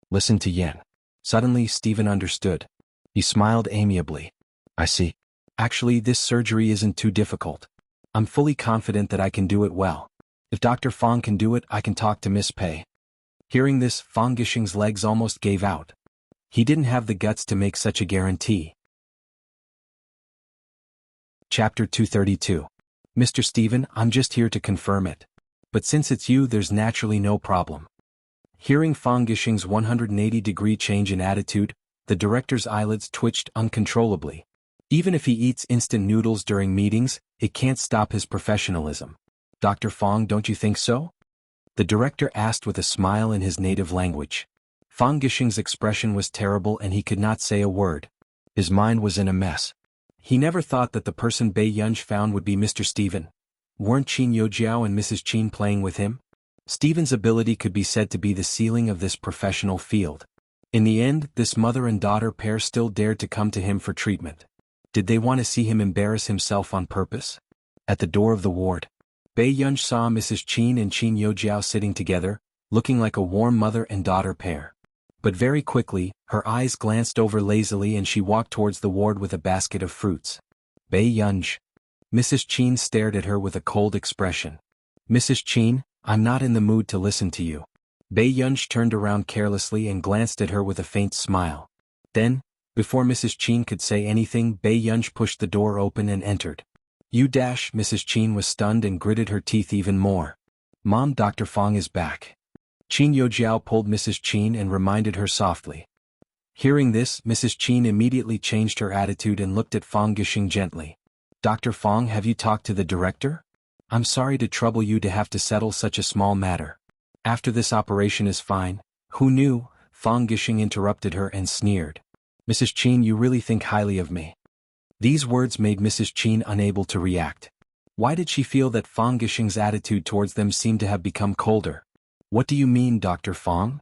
Listen to Yen. Suddenly, Stephen understood. He smiled amiably. I see. Actually, this surgery isn't too difficult. I'm fully confident that I can do it well. If Dr. Fang can do it, I can talk to Miss Pei. Hearing this, Fang Gishing's legs almost gave out. He didn't have the guts to make such a guarantee. Chapter 232. Mr. Stephen, I'm just here to confirm it. But since it's you, there's naturally no problem. Hearing Fang Gishing's 180-degree change in attitude, the director's eyelids twitched uncontrollably. Even if he eats instant noodles during meetings, it can't stop his professionalism. Dr. Fang, don't you think so? The director asked with a smile in his native language. Fang Gishing's expression was terrible and he could not say a word. His mind was in a mess. He never thought that the person Bei Yunj found would be Mr. Stephen. Weren't Qin Yojiao and Mrs. Qin playing with him? Stephen's ability could be said to be the ceiling of this professional field. In the end, this mother and daughter pair still dared to come to him for treatment. Did they want to see him embarrass himself on purpose? At the door of the ward, Bei Yunj saw Mrs. Qin and Qin Yojiao sitting together, looking like a warm mother and daughter pair. But very quickly, her eyes glanced over lazily and she walked towards the ward with a basket of fruits. Bei Yunj. Mrs. Qin stared at her with a cold expression. Mrs. Qin, I'm not in the mood to listen to you. Bei Yunj turned around carelessly and glanced at her with a faint smile. Then, before Mrs. Qin could say anything, Bei Yunj pushed the door open and entered. Mrs. Qin was stunned and gritted her teeth even more. Mom, Dr. Fang is back. Qin Yojiao pulled Mrs. Qin and reminded her softly. Hearing this, Mrs. Qin immediately changed her attitude and looked at Fang Gishing gently. Dr. Fang, have you talked to the director? I'm sorry to trouble you to have to settle such a small matter. After this operation is fine. Who knew? Fang Gishing interrupted her and sneered. Mrs. Qin, you really think highly of me. These words made Mrs. Qin unable to react. Why did she feel that Fang Gishing's attitude towards them seemed to have become colder? What do you mean, Dr. Fang?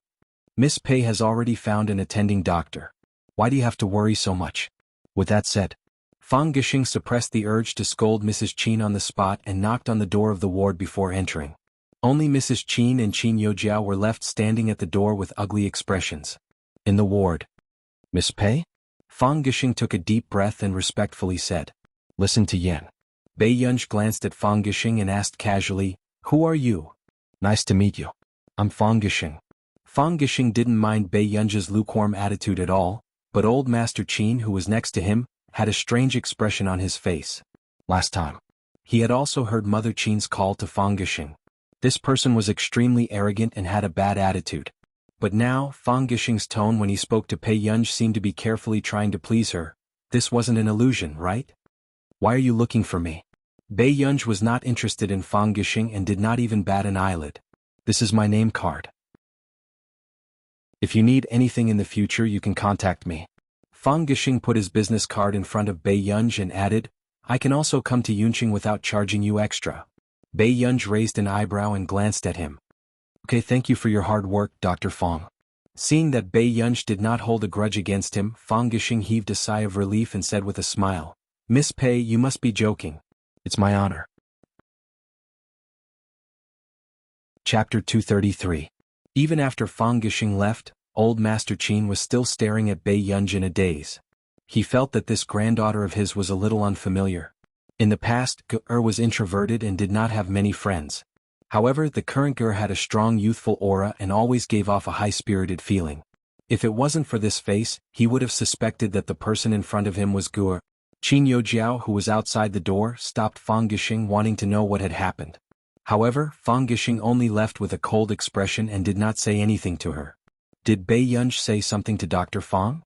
Miss Pei has already found an attending doctor. Why do you have to worry so much? With that said, Fang Gishing suppressed the urge to scold Mrs. Qin on the spot and knocked on the door of the ward before entering. Only Mrs. Qin and Qin Yojiao were left standing at the door with ugly expressions. In the ward. Miss Pei? Fang Gishing took a deep breath and respectfully said. Listen to Yan. Bei Yunj glanced at Fang Gishing and asked casually, Who are you? Nice to meet you. I'm Fang Gishing. Fang Gishing didn't mind Bei Yunj's lukewarm attitude at all, but old Master Qin, who was next to him, had a strange expression on his face. Last time, he had also heard Mother Qin's call to Fang Gishing. This person was extremely arrogant and had a bad attitude. But now, Fang Gishing's tone when he spoke to Bei Yunj seemed to be carefully trying to please her. This wasn't an illusion, right? Why are you looking for me? Bei Yunj was not interested in Fang Gishing and did not even bat an eyelid. This is my name card. If you need anything in the future, you can contact me. Fang Gishing put his business card in front of Bei Yunj and added, I can also come to Yunqing without charging you extra. Bei Yunj raised an eyebrow and glanced at him. Okay, thank you for your hard work, Dr. Fang. Seeing that Bei Yunj did not hold a grudge against him, Fang Gishing heaved a sigh of relief and said with a smile, Miss Pei, you must be joking. It's my honor. Chapter 233. Even after Fang Gishing left, old Master Qin was still staring at Bei Yunj in a daze. He felt that this granddaughter of his was a little unfamiliar. In the past, Ge was introverted and did not have many friends. However, the current Ge had a strong youthful aura and always gave off a high-spirited feeling. If it wasn't for this face, he would have suspected that the person in front of him was Ge. Qin Yojiao, who was outside the door, stopped Fang Gishing, wanting to know what had happened. However, Fang Gishing only left with a cold expression and did not say anything to her. Did Bei Yunj say something to Dr. Fang?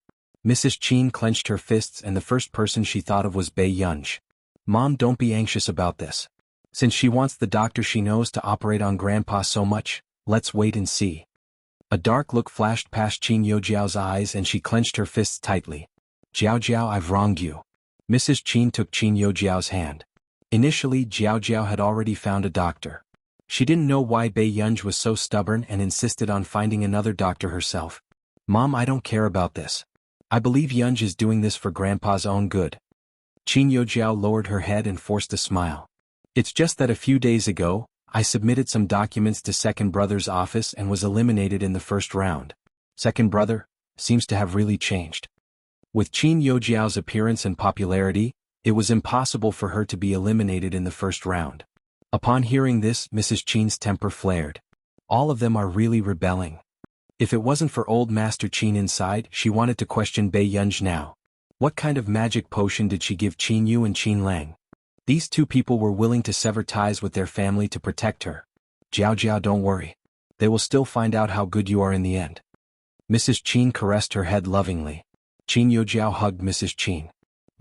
Mrs. Qin clenched her fists and the first person she thought of was Bei Yunj. Mom, don't be anxious about this. Since she wants the doctor she knows to operate on Grandpa so much, let's wait and see. A dark look flashed past Qin Yojiao's eyes and she clenched her fists tightly. Jiao Jiao, I've wronged you. Mrs. Qin took Qin Yojiao's hand. Initially, Jiao Jiao had already found a doctor. She didn't know why Bei Yunj was so stubborn and insisted on finding another doctor herself. Mom, I don't care about this. I believe Yunj is doing this for Grandpa's own good. Qin Yojiao lowered her head and forced a smile. It's just that a few days ago, I submitted some documents to Second Brother's office and was eliminated in the first round. Second Brother seems to have really changed. With Qin Yojiao's appearance and popularity, it was impossible for her to be eliminated in the first round. Upon hearing this, Mrs. Qin's temper flared. All of them are really rebelling. If it wasn't for old Master Qin inside, she wanted to question Bei Yunj now. What kind of magic potion did she give Qin Yu and Qin Lang? These two people were willing to sever ties with their family to protect her. Jiao Jiao, don't worry. They will still find out how good you are in the end. Mrs. Qin caressed her head lovingly. Qin Yojiao hugged Mrs. Qin.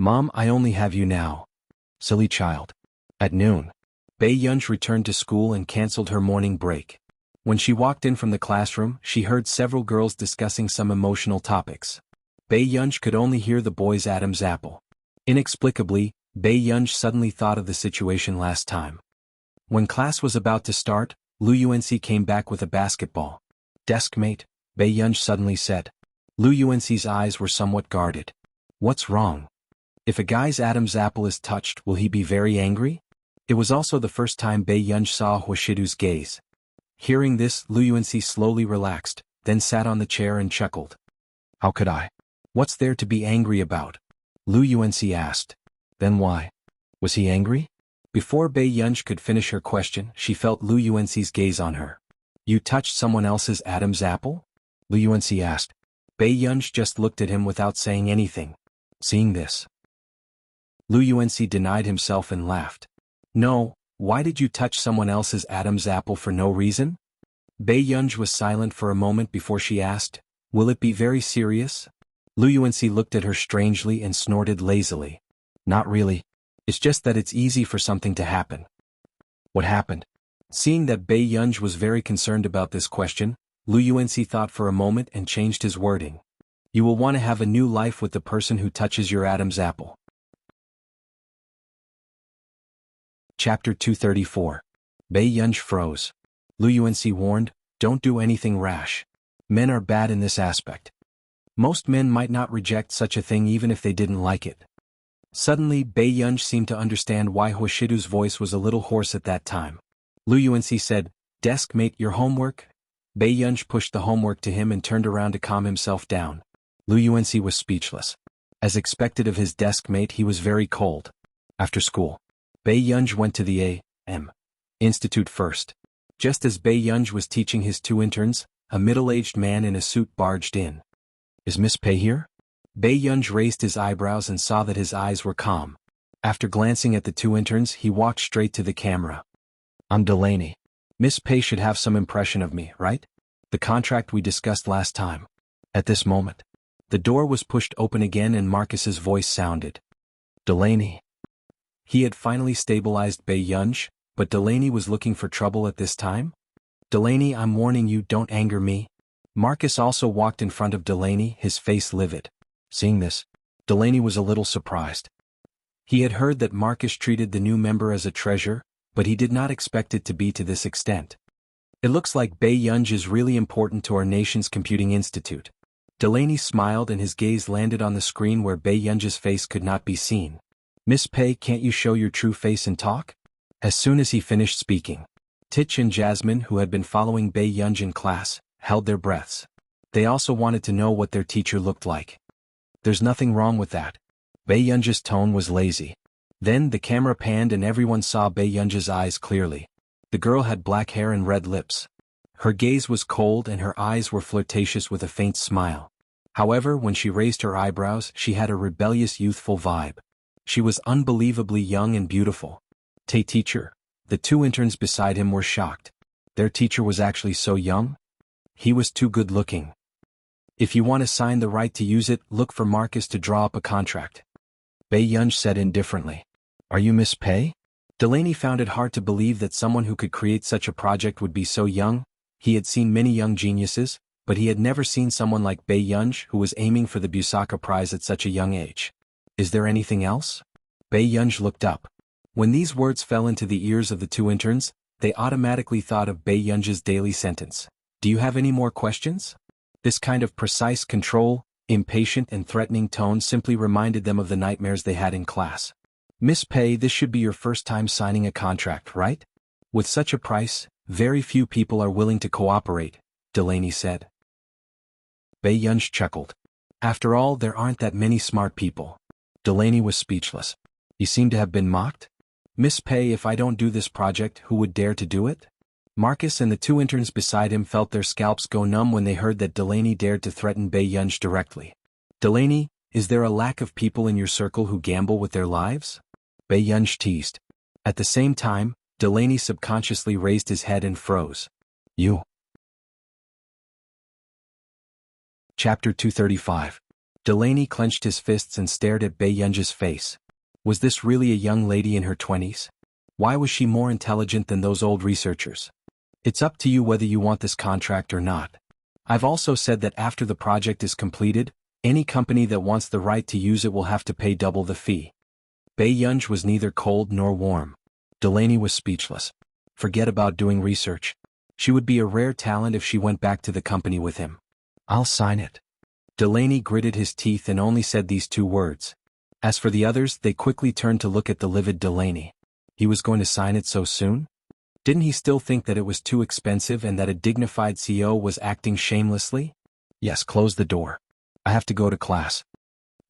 Mom, I only have you now. Silly child. At noon, Bei Yunj returned to school and cancelled her morning break. When she walked in from the classroom, she heard several girls discussing some emotional topics. Bei Yunj could only hear the boys' Adam's apple. Inexplicably, Bei Yunj suddenly thought of the situation last time. When class was about to start, Lu Yuanxi came back with a basketball. Deskmate, Bei Yunj suddenly said. Lu Yuanxi's eyes were somewhat guarded. What's wrong? If a guy's Adam's apple is touched, will he be very angry? It was also the first time Bei Yunj saw Huashidu's gaze. Hearing this, Lu Yuanxi slowly relaxed, then sat on the chair and chuckled. How could I? What's there to be angry about? Lu Yuanxi asked. Then why? Was he angry? Before Bei Yunj could finish her question, she felt Lu Yuanxi's gaze on her. You touched someone else's Adam's apple? Lu Yuanxi asked. Bei Yunj just looked at him without saying anything. Seeing this, Lu Yuanxi denied himself and laughed. No, why did you touch someone else's Adam's apple for no reason? Bei Yunj was silent for a moment before she asked, Will it be very serious? Lu Yuanxi looked at her strangely and snorted lazily. Not really. It's just that it's easy for something to happen. What happened? Seeing that Bei Yunj was very concerned about this question, Lu Yuanxi thought for a moment and changed his wording. You will want to have a new life with the person who touches your Adam's apple. Chapter 234. Bei Yunj froze. Lu Yuanxi warned, Don't do anything rash. Men are bad in this aspect. Most men might not reject such a thing even if they didn't like it. Suddenly, Bei Yunj seemed to understand why Huashidu's voice was a little hoarse at that time. Lu Yuanxi said, "Desk mate, your homework?" Bei Yunj pushed the homework to him and turned around to calm himself down. Lu Yuanxi was speechless. As expected of his desk mate, he was very cold. After school, Bei Yunj went to the A.M. Institute first. Just as Bei Yunj was teaching his two interns, a middle-aged man in a suit barged in. "Is Miss Pei here?" Bei Yunj raised his eyebrows and saw that his eyes were calm. After glancing at the two interns, he walked straight to the camera. "I'm Delaney. Miss Pei should have some impression of me, right? The contract we discussed last time." At this moment, the door was pushed open again and Marcus's voice sounded. "Delaney." He had finally stabilized Bei Yunj, but Delaney was looking for trouble at this time? "Delaney, I'm warning you, don't anger me." Marcus also walked in front of Delaney, his face livid. Seeing this, Delaney was a little surprised. He had heard that Marcus treated the new member as a treasure, but he did not expect it to be to this extent. "It looks like Bei Yunj is really important to our nation's computing institute." Delaney smiled and his gaze landed on the screen where Bei Yunj's face could not be seen. "Miss Pei, can't you show your true face and talk?" As soon as he finished speaking, Tich and Jasmine, who had been following Bei Yunj in class, held their breaths. They also wanted to know what their teacher looked like. "There's nothing wrong with that." Bei Yunj's tone was lazy. Then the camera panned and everyone saw Bei Yunj's eyes clearly. The girl had black hair and red lips. Her gaze was cold and her eyes were flirtatious with a faint smile. However, when she raised her eyebrows, she had a rebellious youthful vibe. She was unbelievably young and beautiful. Teacher. The two interns beside him were shocked. Their teacher was actually so young? He was too good looking. "If you want to sign the right to use it, look for Marcus to draw up a contract." Bei Yunj said indifferently. "Are you Miss Pei?" Delaney found it hard to believe that someone who could create such a project would be so young. He had seen many young geniuses, but he had never seen someone like Bei Yunj who was aiming for the Busaka Prize at such a young age. "Is there anything else?" Bei Yunj looked up. When these words fell into the ears of the two interns, they automatically thought of Bei Yunj's daily sentence. "Do you have any more questions?" This kind of precise control, impatient and threatening tone simply reminded them of the nightmares they had in class. "Miss Pei, this should be your first time signing a contract, right? With such a price, very few people are willing to cooperate," Delaney said. Bei Yunj chuckled. "After all, there aren't that many smart people." Delaney was speechless. He seemed to have been mocked. "Miss Pei, if I don't do this project, who would dare to do it?" Marcus and the two interns beside him felt their scalps go numb when they heard that Delaney dared to threaten Bei Yunj directly. "Delaney, is there a lack of people in your circle who gamble with their lives?" Bei Yunj teased. At the same time, Delaney subconsciously raised his head and froze. "You." Chapter 235. Delaney clenched his fists and stared at Bei Yunj's face. Was this really a young lady in her 20s? Why was she more intelligent than those old researchers? "It's up to you whether you want this contract or not. I've also said that after the project is completed, any company that wants the right to use it will have to pay double the fee." Bei Yunj was neither cold nor warm. Delaney was speechless. Forget about doing research. She would be a rare talent if she went back to the company with him. "I'll sign it." Delaney gritted his teeth and only said these two words. As for the others, they quickly turned to look at the livid Delaney. He was going to sign it so soon? Didn't he still think that it was too expensive and that a dignified CEO was acting shamelessly? "Yes, close the door. I have to go to class."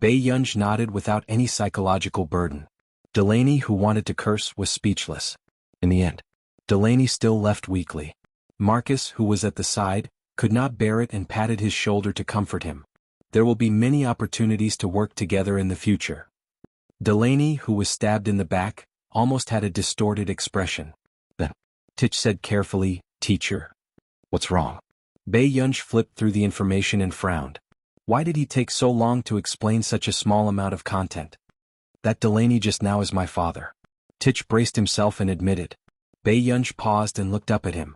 Bei Yunj nodded without any psychological burden. Delaney, who wanted to curse, was speechless. In the end, Delaney still left weakly. Marcus, who was at the side, could not bear it and patted his shoulder to comfort him. "There will be many opportunities to work together in the future." Delaney, who was stabbed in the back, almost had a distorted expression. Then, Tich said carefully, "Teacher." "What's wrong?" Bei Yunj flipped through the information and frowned. Why did he take so long to explain such a small amount of content? "That Delaney just now is my father." Tich braced himself and admitted. Bei Yunj paused and looked up at him.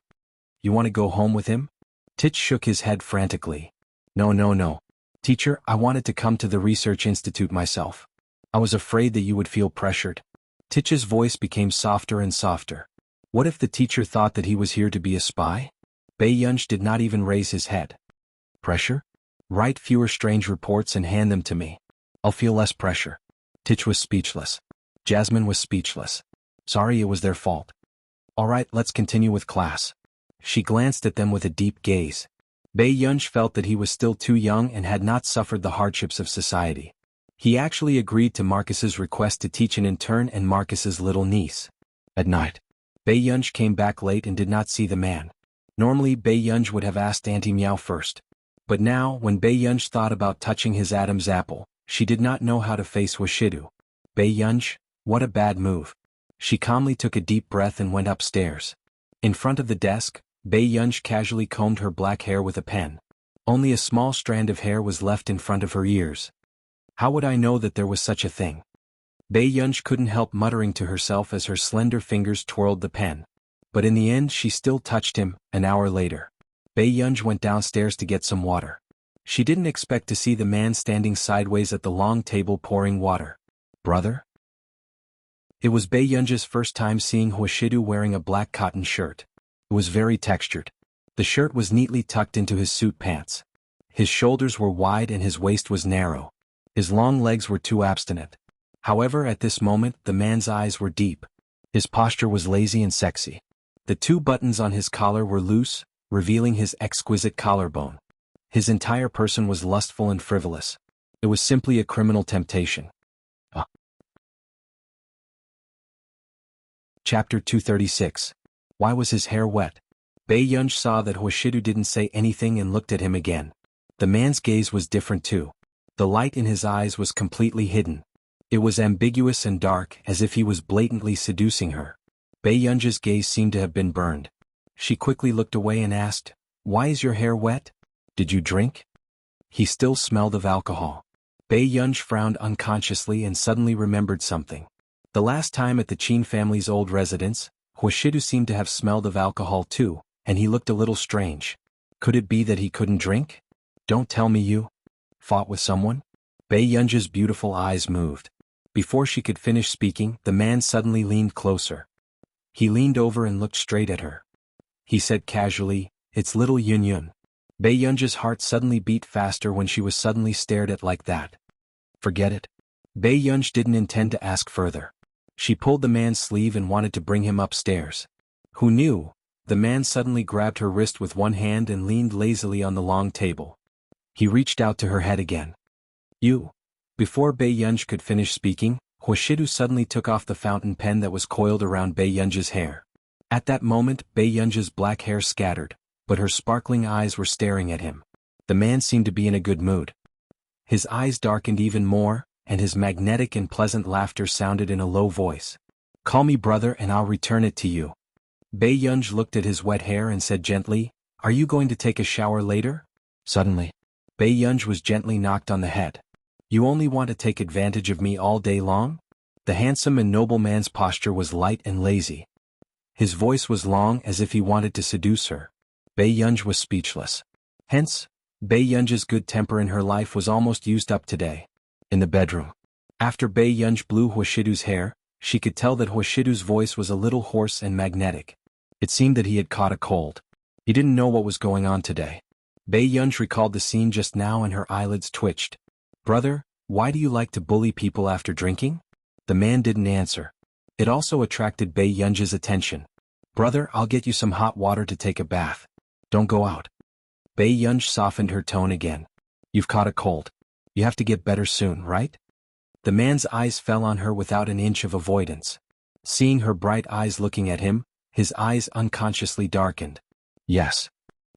"You want to go home with him?" Tich shook his head frantically. No. Teacher, I wanted to come to the research institute myself. I was afraid that you would feel pressured." Tich's voice became softer and softer. What if the teacher thought that he was here to be a spy? Bei Yunj did not even raise his head. Pressure? Write fewer strange reports and hand them to me. I'll feel less pressure. Titch was speechless. Jasmine was speechless. Sorry, it was their fault. All right, let's continue with class. She glanced at them with a deep gaze. Bei Yunj felt that he was still too young and had not suffered the hardships of society. He actually agreed to Marcus's request to teach an intern and Marcus's little niece. At night, Bei Yunj came back late and did not see the man. Normally Bei Yunj would have asked Auntie Meow first. But now, when Bei Yunj thought about touching his Adam's apple, she did not know how to face Washidu. Bei Yunj, what a bad move. She calmly took a deep breath and went upstairs. In front of the desk, Bei Yunj casually combed her black hair with a pen. Only a small strand of hair was left in front of her ears. How would I know that there was such a thing? Bei Yunj couldn't help muttering to herself as her slender fingers twirled the pen. But in the end she still touched him. An hour later, Bei Yunj went downstairs to get some water. She didn't expect to see the man standing sideways at the long table pouring water. Brother? It was Bei Yunj's first time seeing Hwashidu wearing a black cotton shirt. It was very textured. The shirt was neatly tucked into his suit pants. His shoulders were wide and his waist was narrow. His long legs were too abstinent. However, at this moment, the man's eyes were deep. His posture was lazy and sexy. The 2 buttons on his collar were loose, revealing his exquisite collarbone. His entire person was lustful and frivolous. It was simply a criminal temptation. Chapter 236. Why was his hair wet? Bei Yunj saw that Hwashidu didn't say anything and looked at him again. The man's gaze was different too. The light in his eyes was completely hidden. It was ambiguous and dark, as if he was blatantly seducing her. Bei Yunj's gaze seemed to have been burned. She quickly looked away and asked, "Why is your hair wet? Did you drink?" He still smelled of alcohol. Bei Yunj frowned unconsciously and suddenly remembered something. The last time at the Qin family's old residence, Hwashidu seemed to have smelled of alcohol too, and he looked a little strange. Could it be that he couldn't drink? Don't tell me you fought with someone? Bei Yunj's beautiful eyes moved. Before she could finish speaking, the man suddenly leaned closer. He leaned over and looked straight at her. He said casually, "It's little Yun Yun." Bei Yunj's heart suddenly beat faster when she was suddenly stared at like that. Forget it. Bei Yunj didn't intend to ask further. She pulled the man's sleeve and wanted to bring him upstairs. Who knew? The man suddenly grabbed her wrist with one hand and leaned lazily on the long table. He reached out to her head again. "You." Before Bei Yunj could finish speaking, Hwashidu suddenly took off the fountain pen that was coiled around Bei Yunj's hair. At that moment, Bei Yunj's black hair scattered, but her sparkling eyes were staring at him. The man seemed to be in a good mood. His eyes darkened even more, and his magnetic and pleasant laughter sounded in a low voice. "Call me brother and I'll return it to you." Bei Yunj looked at his wet hair and said gently, "Are you going to take a shower later?" Suddenly, Bei Yunj was gently knocked on the head. "You only want to take advantage of me all day long?" The handsome and noble man's posture was light and lazy. His voice was long as if he wanted to seduce her. Bei Yunj was speechless. Hence, Bei Yunj's good temper in her life was almost used up today. In the bedroom, after Bei Yunj blew Hwashidu's hair, she could tell that Hwashidu's voice was a little hoarse and magnetic. It seemed that he had caught a cold. He didn't know what was going on today. Bei Yunj recalled the scene just now and her eyelids twitched. "Brother, why do you like to bully people after drinking?" The man didn't answer. It also attracted Bei Yunj's attention. "Brother, I'll get you some hot water to take a bath. Don't go out." Bei Yunj softened her tone again. "You've caught a cold. You have to get better soon, right?" The man's eyes fell on her without an inch of avoidance. Seeing her bright eyes looking at him, his eyes unconsciously darkened. "Yes."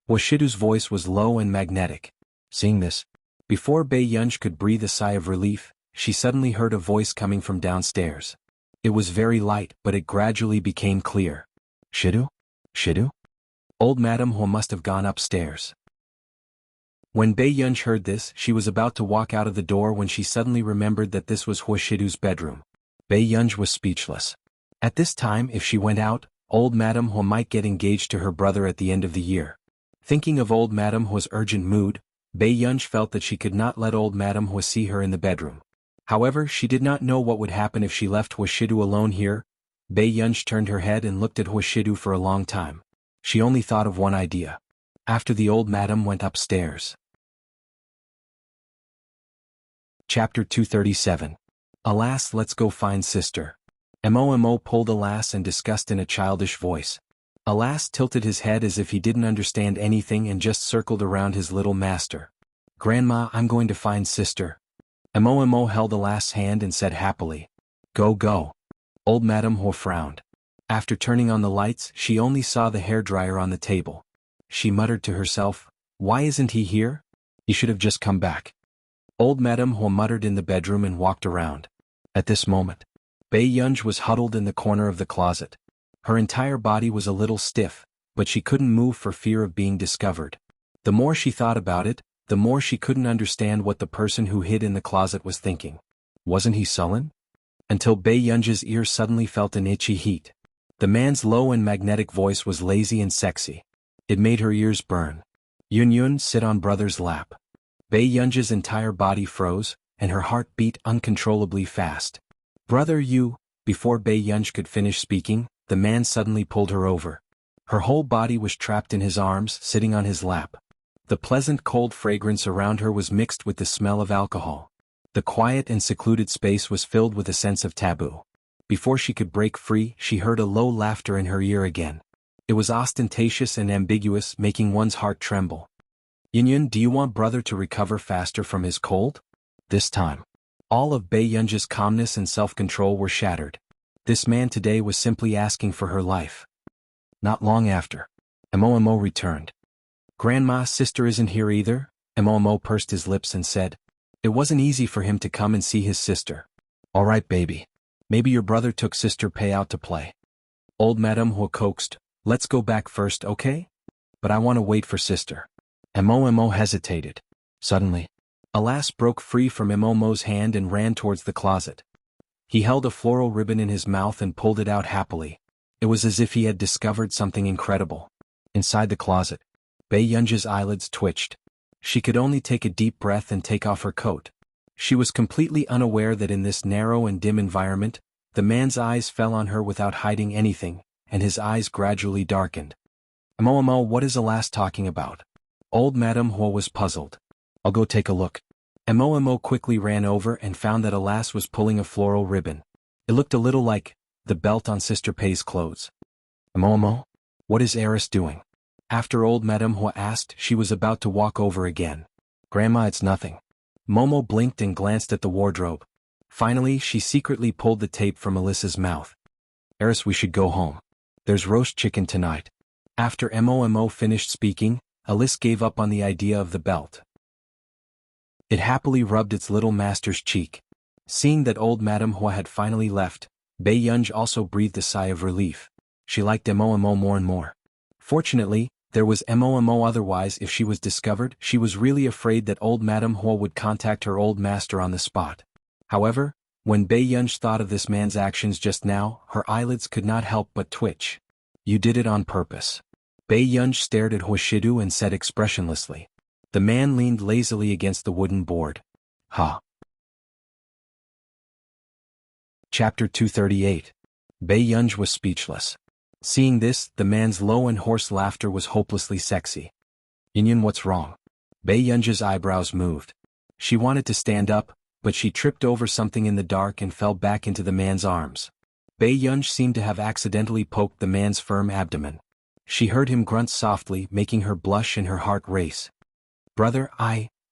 Hwashidu's voice was low and magnetic. Seeing this, before Bei Yunj could breathe a sigh of relief, she suddenly heard a voice coming from downstairs. It was very light, but it gradually became clear. "Shidu? Shidu?" Old Madame Hua must have gone upstairs. When Bei Yunj heard this, she was about to walk out of the door when she suddenly remembered that this was Hwashidu's bedroom. Bei Yunj was speechless. At this time, if she went out, old Madame Hua might get engaged to her brother at the end of the year. Thinking of old Madame Hua's urgent mood, Bei Yunj felt that she could not let old Madame Hua see her in the bedroom. However, she did not know what would happen if she left Hwashidu alone here. Bei Yunj turned her head and looked at Hwashidu for a long time. She only thought of one idea. After the old madam went upstairs, Chapter 237. Alas, let's go find sister. Mo pulled Alas and discussed in a childish voice. Alas tilted his head as if he didn't understand anything and just circled around his little master. Grandma, I'm going to find sister. Mo held Alas's hand and said happily. Go go. Old Madame Ho frowned. After turning on the lights, she only saw the hairdryer on the table. She muttered to herself, why isn't he here? He should have just come back. Old Madame Ho muttered in the bedroom and walked around. At this moment, Bei Yunj was huddled in the corner of the closet. Her entire body was a little stiff, but she couldn't move for fear of being discovered. The more she thought about it, the more she couldn't understand what the person who hid in the closet was thinking. Wasn't he sullen? Until Bei Yunj's ear suddenly felt an itchy heat. The man's low and magnetic voice was lazy and sexy. It made her ears burn. Yun, sit on brother's lap. Bei Yunj's entire body froze, and her heart beat uncontrollably fast. Brother you, before Bei Yunj could finish speaking, the man suddenly pulled her over. Her whole body was trapped in his arms, sitting on his lap. The pleasant cold fragrance around her was mixed with the smell of alcohol. The quiet and secluded space was filled with a sense of taboo. Before she could break free, she heard a low laughter in her ear again. It was ostentatious and ambiguous, making one's heart tremble. Yun, do you want brother to recover faster from his cold? This time, all of Bei Yunj's calmness and self-control were shattered. This man today was simply asking for her life. Not long after, Mo returned. Grandma, sister isn't here either? Mo pursed his lips and said. It wasn't easy for him to come and see his sister. All right, baby. Maybe your brother took sister Pei out to play. Old Madame Ho coaxed. Let's go back first, okay? But I want to wait for sister. Mo hesitated. Suddenly, Alas broke free from Mo's hand and ran towards the closet. He held a floral ribbon in his mouth and pulled it out happily. It was as if he had discovered something incredible. Inside the closet, Bei Yunj's eyelids twitched. She could only take a deep breath and take off her coat. She was completely unaware that in this narrow and dim environment, the man's eyes fell on her without hiding anything, and his eyes gradually darkened. Mo, what is Alas talking about? Old Madame Ho was puzzled. I'll go take a look. Mo quickly ran over and found that Alas was pulling a floral ribbon. It looked a little like the belt on Sister Pei's clothes. Mo, what is Eris doing? After old Madame Ho asked, she was about to walk over again. Grandma, it's nothing. Momo blinked and glanced at the wardrobe. Finally, she secretly pulled the tape from Alyssa's mouth. Eris, we should go home. There's roast chicken tonight. After Mo finished speaking, Alyssa gave up on the idea of the belt. It happily rubbed its little master's cheek. Seeing that old Madame Ho had finally left, Bei Yunj also breathed a sigh of relief. She liked Mo more and more. Fortunately, there was Mo otherwise if she was discovered, she was really afraid that old Madame Ho would contact her old master on the spot. However, when Bei Yunj thought of this man's actions just now, her eyelids could not help but twitch. You did it on purpose. Bei Yunj stared at Hoshidu and said expressionlessly. The man leaned lazily against the wooden board. Ha. Chapter 238. Bei Yunj was speechless. Seeing this, the man's low and hoarse laughter was hopelessly sexy. Yun, what's wrong? Bei Yunj's eyebrows moved. She wanted to stand up, but she tripped over something in the dark and fell back into the man's arms. Bei Yunj seemed to have accidentally poked the man's firm abdomen. She heard him grunt softly, making her blush and her heart race. Brother,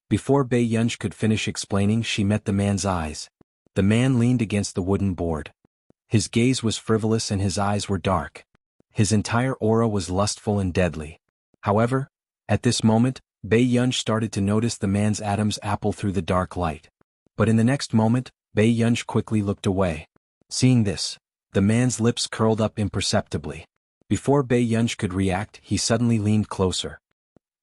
Before Bei Yunj could finish explaining, she met the man's eyes. The man leaned against the wooden board. His gaze was frivolous and his eyes were dark. His entire aura was lustful and deadly. However, at this moment, Bei Yunj started to notice the man's Adam's apple through the dark light. But in the next moment, Bei Yunj quickly looked away. Seeing this, the man's lips curled up imperceptibly. Before Bei Yunj could react, he suddenly leaned closer.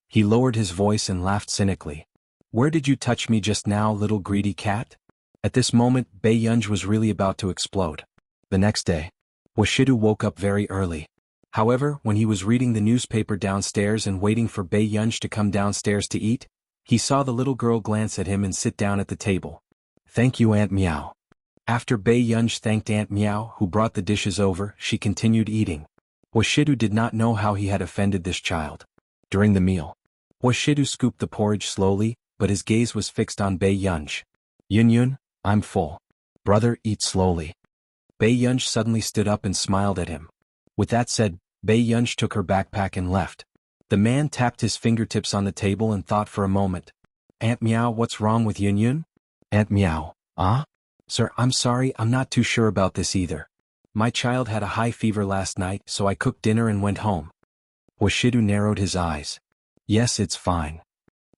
He lowered his voice and laughed cynically. Where did you touch me just now, little greedy cat? At this moment, Bei Yunj was really about to explode. The next day, Hoshidu woke up very early. However, when he was reading the newspaper downstairs and waiting for Bei Yunj to come downstairs to eat, he saw the little girl glance at him and sit down at the table. Thank you, Aunt Meow. After Bei Yunj thanked Aunt Meow, who brought the dishes over, she continued eating. Hoshidu did not know how he had offended this child. During the meal, Hoshidu scooped the porridge slowly, but his gaze was fixed on Bei Yunj. Yun, I'm full. Brother, eat slowly. Bei Yunj suddenly stood up and smiled at him. With that said, Bei Yunj took her backpack and left. The man tapped his fingertips on the table and thought for a moment. Aunt Meow, what's wrong with Yun? Aunt Meow, ah? Sir, I'm sorry, I'm not too sure about this either. My child had a high fever last night, so I cooked dinner and went home. Washidu narrowed his eyes. Yes, it's fine.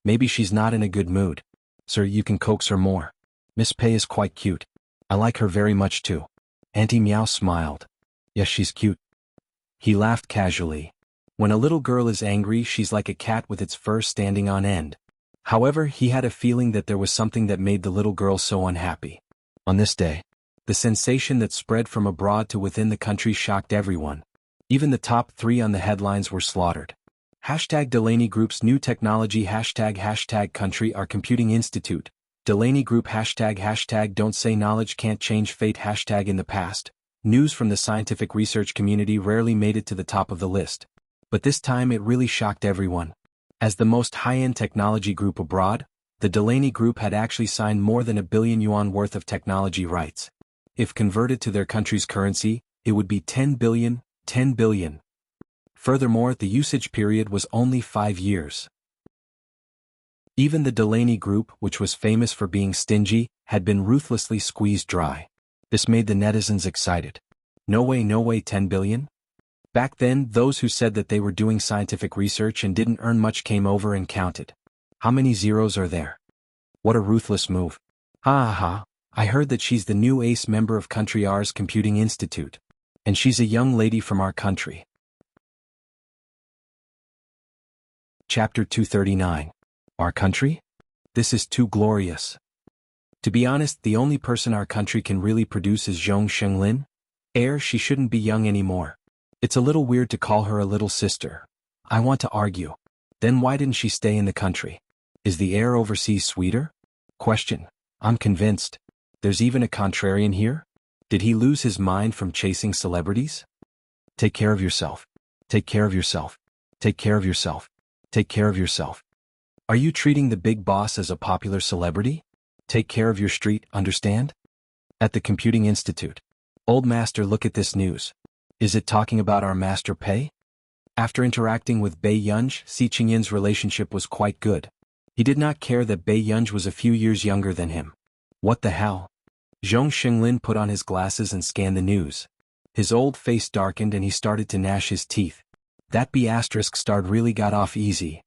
Maybe she's not in a good mood. Sir, you can coax her more. Miss Pei is quite cute. I like her very much too. Auntie Meow smiled. Yes, she's cute. He laughed casually. When a little girl is angry, she's like a cat with its fur standing on end. However, he had a feeling that there was something that made the little girl so unhappy. On this day, the sensation that spread from abroad to within the country shocked everyone. Even the top 3 on the headlines were slaughtered. Hashtag Delaney Group's new technology hashtag country our computing institute. Delaney Group hashtag don't say knowledge can't change fate hashtag in the past. News from the scientific research community rarely made it to the top of the list. But this time it really shocked everyone. As the most high-end technology group abroad, the Delaney Group had actually signed more than 1 billion yuan worth of technology rights. If converted to their country's currency, it would be 10 billion. Furthermore, the usage period was only 5 years. Even the Delaney Group, which was famous for being stingy, had been ruthlessly squeezed dry. This made the netizens excited. No way 10 billion? Back then, those who said that they were doing scientific research and didn't earn much came over and counted. How many zeros are there? What a ruthless move. Ha. I heard that she's the new ace member of Country R's Computing Institute. And she's a young lady from our country. Chapter 239. Our country? This is too glorious. To be honest, the only person our country can really produce is Zhong Shenglin. She shouldn't be young anymore. It's a little weird to call her a little sister. I want to argue. Then why didn't she stay in the country? Is the air overseas sweeter? Question. I'm convinced. There's even a contrarian here? Did he lose his mind from chasing celebrities? Take care of yourself. Take care of yourself. Take care of yourself. Take care of yourself. Are you treating the big boss as a popular celebrity? Take care of your street, understand? At the Computing Institute. Old master, look at this news. Is it talking about our master Pei? After interacting with Bei Yunj, Si Qingyin's relationship was quite good. He did not care that Bei Yunj was a few years younger than him. What the hell? Zhong Shenglin put on his glasses and scanned the news. His old face darkened and he started to gnash his teeth. That B** start really got off easy.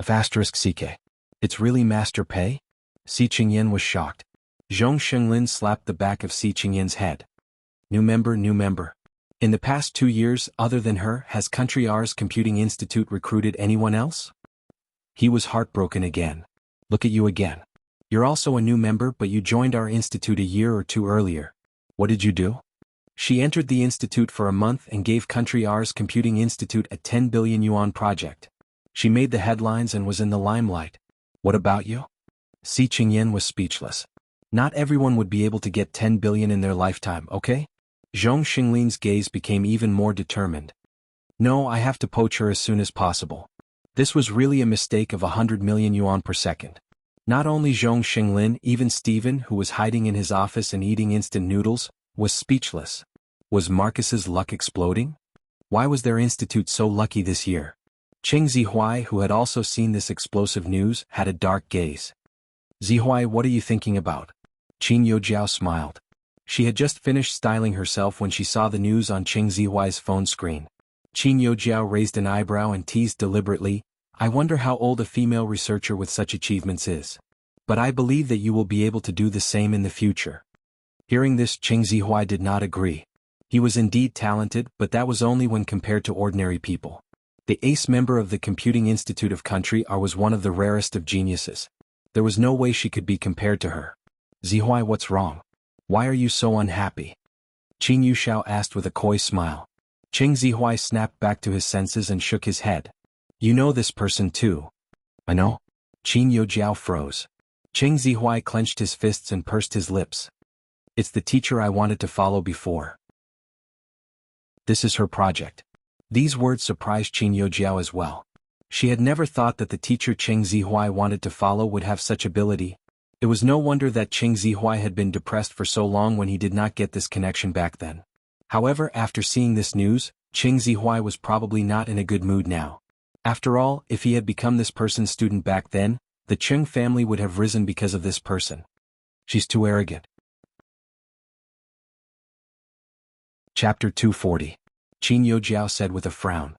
CK. It's really Master Pei? Si Qingyin was shocked. Zhong Shenglin slapped the back of Si Qingyin's head. New member. In the past 2 years, other than her, has Country R's Computing Institute recruited anyone else? He was heartbroken again. Look at you again. You're also a new member, but you joined our institute a year or 2 earlier. What did you do? She entered the institute for a month and gave Country R's Computing Institute a 10 billion yuan project. She made the headlines and was in the limelight. What about you? Si Qingyin was speechless. Not everyone would be able to get 10 billion in their lifetime, okay? Zhong Xinglin's gaze became even more determined. No, I have to poach her as soon as possible. This was really a mistake of 100 million yuan per second. Not only Zhong Xinglin, even Stephen, who was hiding in his office and eating instant noodles, was speechless. Was Marcus's luck exploding? Why was their institute so lucky this year? Cheng Zihuai, who had also seen this explosive news, had a dark gaze. Zihuai, what are you thinking about? Qin Yojiao smiled. She had just finished styling herself when she saw the news on Cheng Zihuai's phone screen. Qin Yojiao raised an eyebrow and teased deliberately, I wonder how old a female researcher with such achievements is. But I believe that you will be able to do the same in the future. Hearing this, Cheng Zihuai did not agree. He was indeed talented, but that was only when compared to ordinary people. The ace member of the Computing Institute of Country R was one of the rarest of geniuses. There was no way she could be compared to her. Zihuai, what's wrong? Why are you so unhappy? Qin Yushao asked with a coy smile. Cheng Zihuai snapped back to his senses and shook his head. You know this person too. I know. Qin Yojiao froze. Cheng Zihuai clenched his fists and pursed his lips. It's the teacher I wanted to follow before. This is her project. These words surprised Qin Yojiao as well. She had never thought that the teacher Cheng Zihuai wanted to follow would have such ability. It was no wonder that Qing Zihuai had been depressed for so long when he did not get this connection back then. However, after seeing this news, Qing Zihuai was probably not in a good mood now. After all, if he had become this person's student back then, the Qing family would have risen because of this person. She's too arrogant. Chapter 240. Qin Youjiao said with a frown.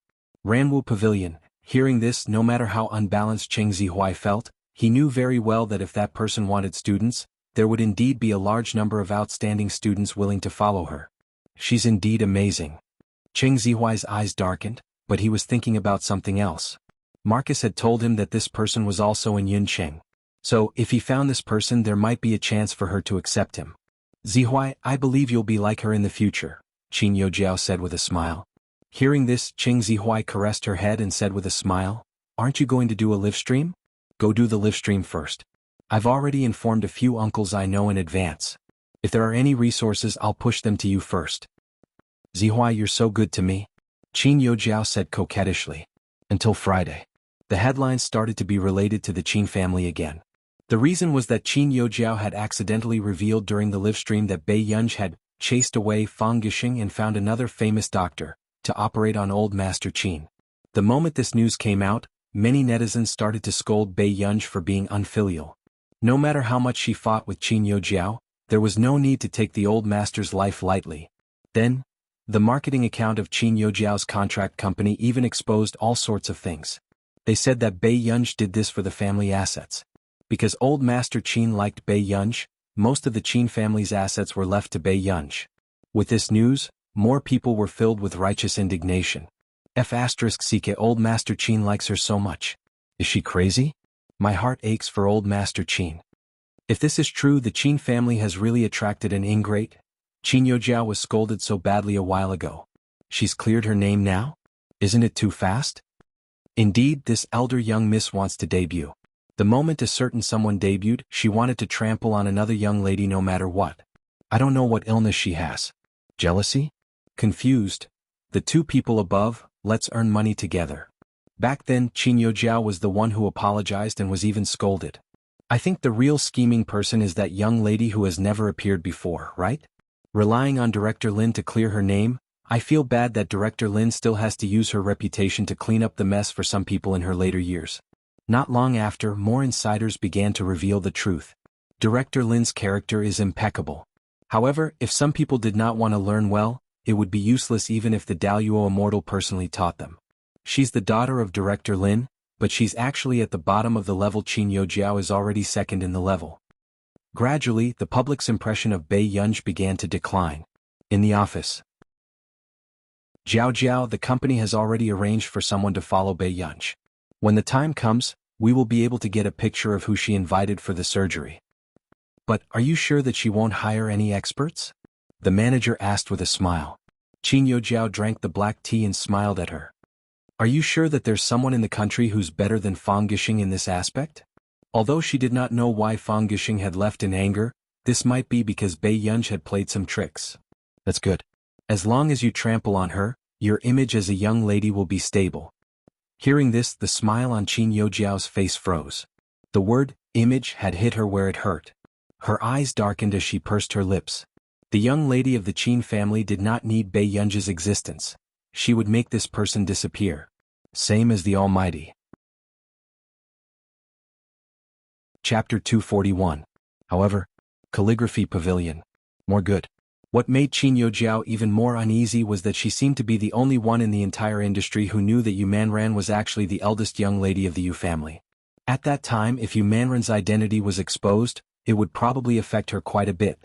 Ranwu Pavilion. Hearing this, no matter how unbalanced Qing Zihuai felt, he knew very well that if that person wanted students, there would indeed be a large number of outstanding students willing to follow her. She's indeed amazing. Qing Zihuai's eyes darkened, but he was thinking about something else. Marcus had told him that this person was also in Yuncheng. So, if he found this person, there might be a chance for her to accept him. Zihuai, I believe you'll be like her in the future, Qin Youjiao said with a smile. Hearing this, Qing Zihuai caressed her head and said with a smile, Aren't you going to do a live stream? Go do the live stream first. I've already informed a few uncles I know in advance. If there are any resources, I'll push them to you first. Zihuai, you're so good to me, Qin Youjiao said coquettishly. Until Friday. The headlines started to be related to the Qin family again. The reason was that Qin Youjiao had accidentally revealed during the live stream that Bei Yunj had chased away Fang Gixing and found another famous doctor to operate on old Master Qin. The moment this news came out, many netizens started to scold Bei Yunj for being unfilial. No matter how much she fought with Qin Youjiao, there was no need to take the old master's life lightly. Then, the marketing account of Qin Youjiao's contract company even exposed all sorts of things. They said that Bei Yunj did this for the family assets. Because old Master Qin liked Bei Yunj, most of the Qin family's assets were left to Bei Yunj. With this news, more people were filled with righteous indignation. F***ck old Master Qin likes her so much. Is she crazy? My heart aches for old Master Qin. If this is true, the Qin family has really attracted an ingrate. Qin Youjiao was scolded so badly a while ago. She's cleared her name now? Isn't it too fast? Indeed, this elder young miss wants to debut. The moment a certain someone debuted, she wanted to trample on another young lady no matter what. I don't know what illness she has. Jealousy? Confused. The two people above, let's earn money together. Back then, Qin Youjiao was the one who apologized and was even scolded. I think the real scheming person is that young lady who has never appeared before, right? Relying on Director Lin to clear her name, I feel bad that Director Lin still has to use her reputation to clean up the mess for some people in her later years. Not long after, more insiders began to reveal the truth. Director Lin's character is impeccable. However, if some people did not want to learn well, it would be useless even if the Daluo Immortal personally taught them. She's the daughter of Director Lin, but she's actually at the bottom of the level. Qin Youjiao is already second in the level. Gradually, the public's impression of Bei Yunj began to decline. In the office. Jiao, the company has already arranged for someone to follow Bei Yunj. When the time comes, we will be able to get a picture of who she invited for the surgery. But are you sure that she won't hire any experts? The manager asked with a smile. Qin Youjiao drank the black tea and smiled at her. Are you sure that there's someone in the country who's better than Fang Gixing in this aspect? Although she did not know why Fang Gixing had left in anger, this might be because Bei Yunj had played some tricks. That's good. As long as you trample on her, your image as a young lady will be stable. Hearing this, the smile on Qin Youjiao's face froze. The word, image, had hit her where it hurt. Her eyes darkened as she pursed her lips. The young lady of the Qin family did not need Bei Yunj's existence. She would make this person disappear. Same as the Almighty. Chapter 241. However, Calligraphy Pavilion. More good. What made Qin Youjiao even more uneasy was that she seemed to be the only one in the entire industry who knew that Yu Manran was actually the eldest young lady of the Yu family. At that time, if Yu Manran's identity was exposed, it would probably affect her quite a bit.